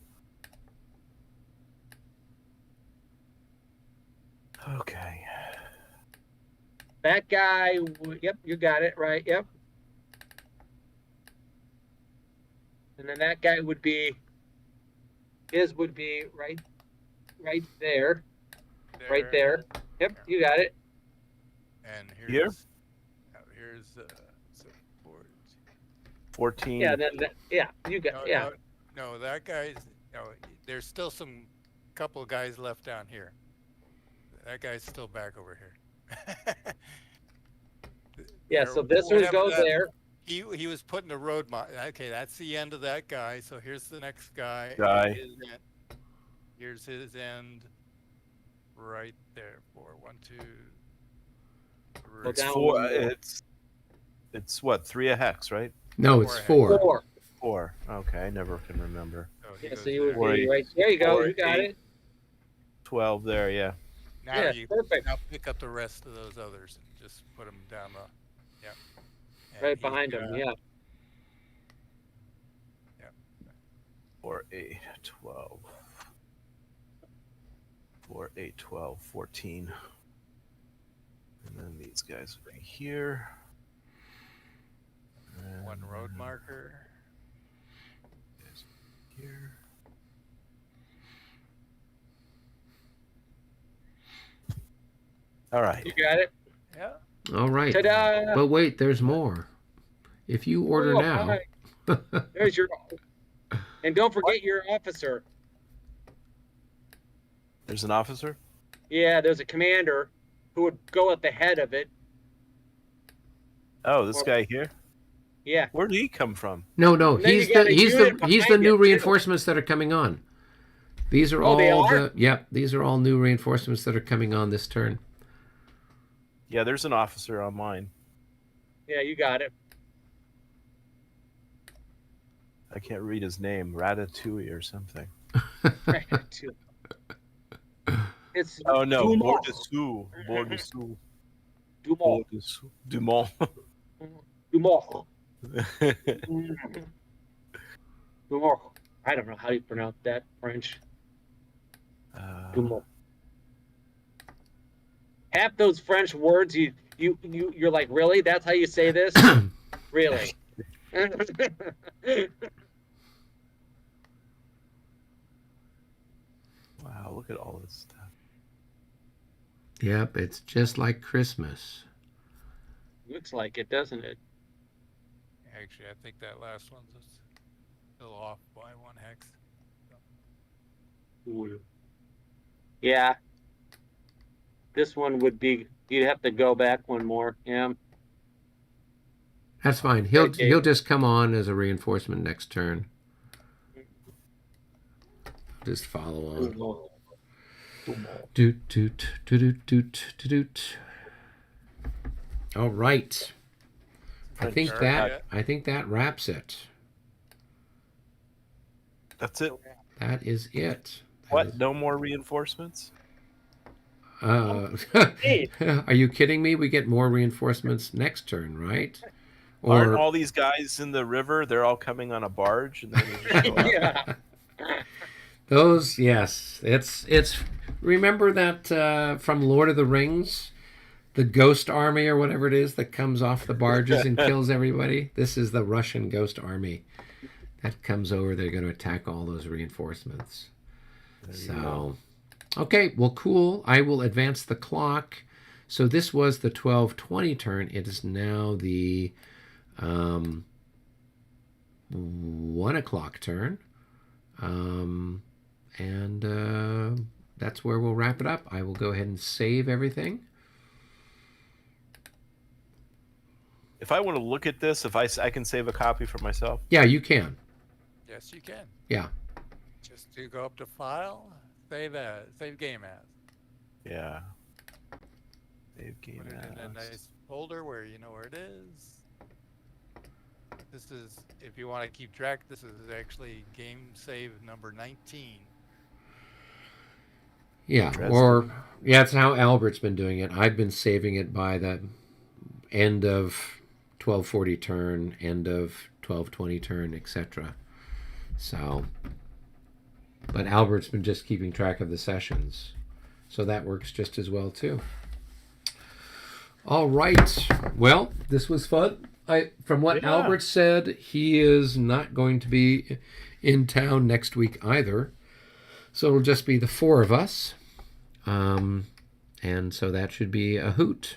[SPEAKER 3] Okay.
[SPEAKER 1] That guy, yep, you got it right. Yep. And then that guy would be, his would be right there, right there. Yep, you got it.
[SPEAKER 4] And
[SPEAKER 3] Here?
[SPEAKER 4] here's support.
[SPEAKER 3] 14.
[SPEAKER 1] Yeah, then yeah, you got yeah.
[SPEAKER 4] No, that guy's. No, there's still some couple of guys left down here. That guy's still back over here.
[SPEAKER 1] Yeah, so this would go there.
[SPEAKER 4] He was putting the road mark. Okay, that's the end of that guy. So here's the next guy. Here's his end. Right there. 4, 1, 2, 3.
[SPEAKER 3] It's
[SPEAKER 1] down
[SPEAKER 3] 4.
[SPEAKER 1] one more.
[SPEAKER 3] It's what? 3 a hex, right?
[SPEAKER 2] No, it's 4.
[SPEAKER 1] 4.
[SPEAKER 3] 4. Okay, I never can remember.
[SPEAKER 4] So he
[SPEAKER 1] Yeah,
[SPEAKER 4] goes
[SPEAKER 1] so you would
[SPEAKER 4] there.
[SPEAKER 1] be right there. You go.
[SPEAKER 3] 4,
[SPEAKER 1] You got
[SPEAKER 3] 8.
[SPEAKER 1] it.
[SPEAKER 3] 12 there, yeah.
[SPEAKER 4] Now
[SPEAKER 1] Yeah,
[SPEAKER 4] you
[SPEAKER 1] perfect.
[SPEAKER 4] now pick up the rest of those others and just put them down the. Yeah. And
[SPEAKER 1] Right
[SPEAKER 4] he's
[SPEAKER 1] behind him.
[SPEAKER 4] got-
[SPEAKER 1] Yeah.
[SPEAKER 3] 4, 8, 12. 4, 8, 12, 14. And then these guys right here.
[SPEAKER 4] One road
[SPEAKER 3] And
[SPEAKER 4] marker.
[SPEAKER 3] guys here. All right.
[SPEAKER 1] You got it.
[SPEAKER 4] Yeah.
[SPEAKER 2] All right.
[SPEAKER 1] Ta-da!
[SPEAKER 2] But wait, there's more. If you order
[SPEAKER 1] Oh,
[SPEAKER 2] now.
[SPEAKER 1] hi. There's your. And don't forget your officer.
[SPEAKER 3] There's an officer.
[SPEAKER 1] Yeah, there's a commander who would go at the head of it.
[SPEAKER 3] Oh, this guy here.
[SPEAKER 1] Yeah.
[SPEAKER 3] Where did he come from?
[SPEAKER 2] No,
[SPEAKER 1] And then
[SPEAKER 2] he's
[SPEAKER 1] you got
[SPEAKER 2] the
[SPEAKER 1] a
[SPEAKER 2] he's
[SPEAKER 1] unit
[SPEAKER 2] the he's the
[SPEAKER 1] behind
[SPEAKER 2] new
[SPEAKER 1] him, too.
[SPEAKER 2] reinforcements that are coming on. These are
[SPEAKER 1] Oh,
[SPEAKER 2] all
[SPEAKER 1] they are?
[SPEAKER 2] the yep, these are all new reinforcements that are coming on this turn.
[SPEAKER 3] Yeah, there's an officer on mine.
[SPEAKER 1] Yeah, you got it.
[SPEAKER 3] I can't read his name. Ratatouille or something.
[SPEAKER 1] It's
[SPEAKER 3] Oh no,
[SPEAKER 1] Dumont.
[SPEAKER 3] Bordeaux.
[SPEAKER 1] Dumont.
[SPEAKER 3] Dumont.
[SPEAKER 1] Dumont. Dumont. I don't know how you pronounce that French. Dumont. Half those French words, you're like, really? That's how you say this? Really?
[SPEAKER 3] Wow, look at all this stuff.
[SPEAKER 2] Yep, it's just like Christmas.
[SPEAKER 1] Looks like it, doesn't it?
[SPEAKER 4] Actually, I think that last one's still off by 1 hex.
[SPEAKER 1] Yeah. This one would be, you'd have to go back one more. Yeah.
[SPEAKER 2] That's fine.
[SPEAKER 1] Okay.
[SPEAKER 2] He'll just come on as a reinforcement next turn. Just follow on. Doot doot doot doot doot doot. All right. I think that wraps it.
[SPEAKER 3] That's it.
[SPEAKER 2] That is it.
[SPEAKER 3] What? No more reinforcements?
[SPEAKER 2] Are you kidding me? We get more reinforcements next turn, right?
[SPEAKER 3] Aren't all these guys in the river? They're all coming on a barge, and then they just show up.
[SPEAKER 1] Yeah.
[SPEAKER 2] Those, yes. It's. Remember that from Lord of the Rings, the ghost army or whatever it is that comes off the barges and kills everybody. This is the Russian ghost army that comes over. They're going to attack all those reinforcements. So, okay, well, cool. I will advance the clock. So this was the 12:20 turn. It is now the 1 o'clock turn. And that's where we'll wrap it up. I will go ahead and save everything.
[SPEAKER 3] If I want to look at this, if I can save a copy for myself.
[SPEAKER 2] Yeah, you can.
[SPEAKER 4] Yes, you can.
[SPEAKER 2] Yeah.
[SPEAKER 4] Just to go up to File, save game as.
[SPEAKER 3] Yeah. Save game
[SPEAKER 4] Put it in a
[SPEAKER 3] as.
[SPEAKER 4] nice folder where you know where it is. This is, if you want to keep track, this is actually game save number 19.
[SPEAKER 2] Yeah,
[SPEAKER 3] Dresden.
[SPEAKER 2] it's how Albert's been doing it. I've been saving it by the end of 12:40 turn, end of 12:20 turn, etc. So, but Albert's been just keeping track of the sessions, so that works just as well too. All right. Well, this was fun. From what Albert said, he is not going to be in town next week either. So it'll just be the 4 of us. And so that should be a hoot.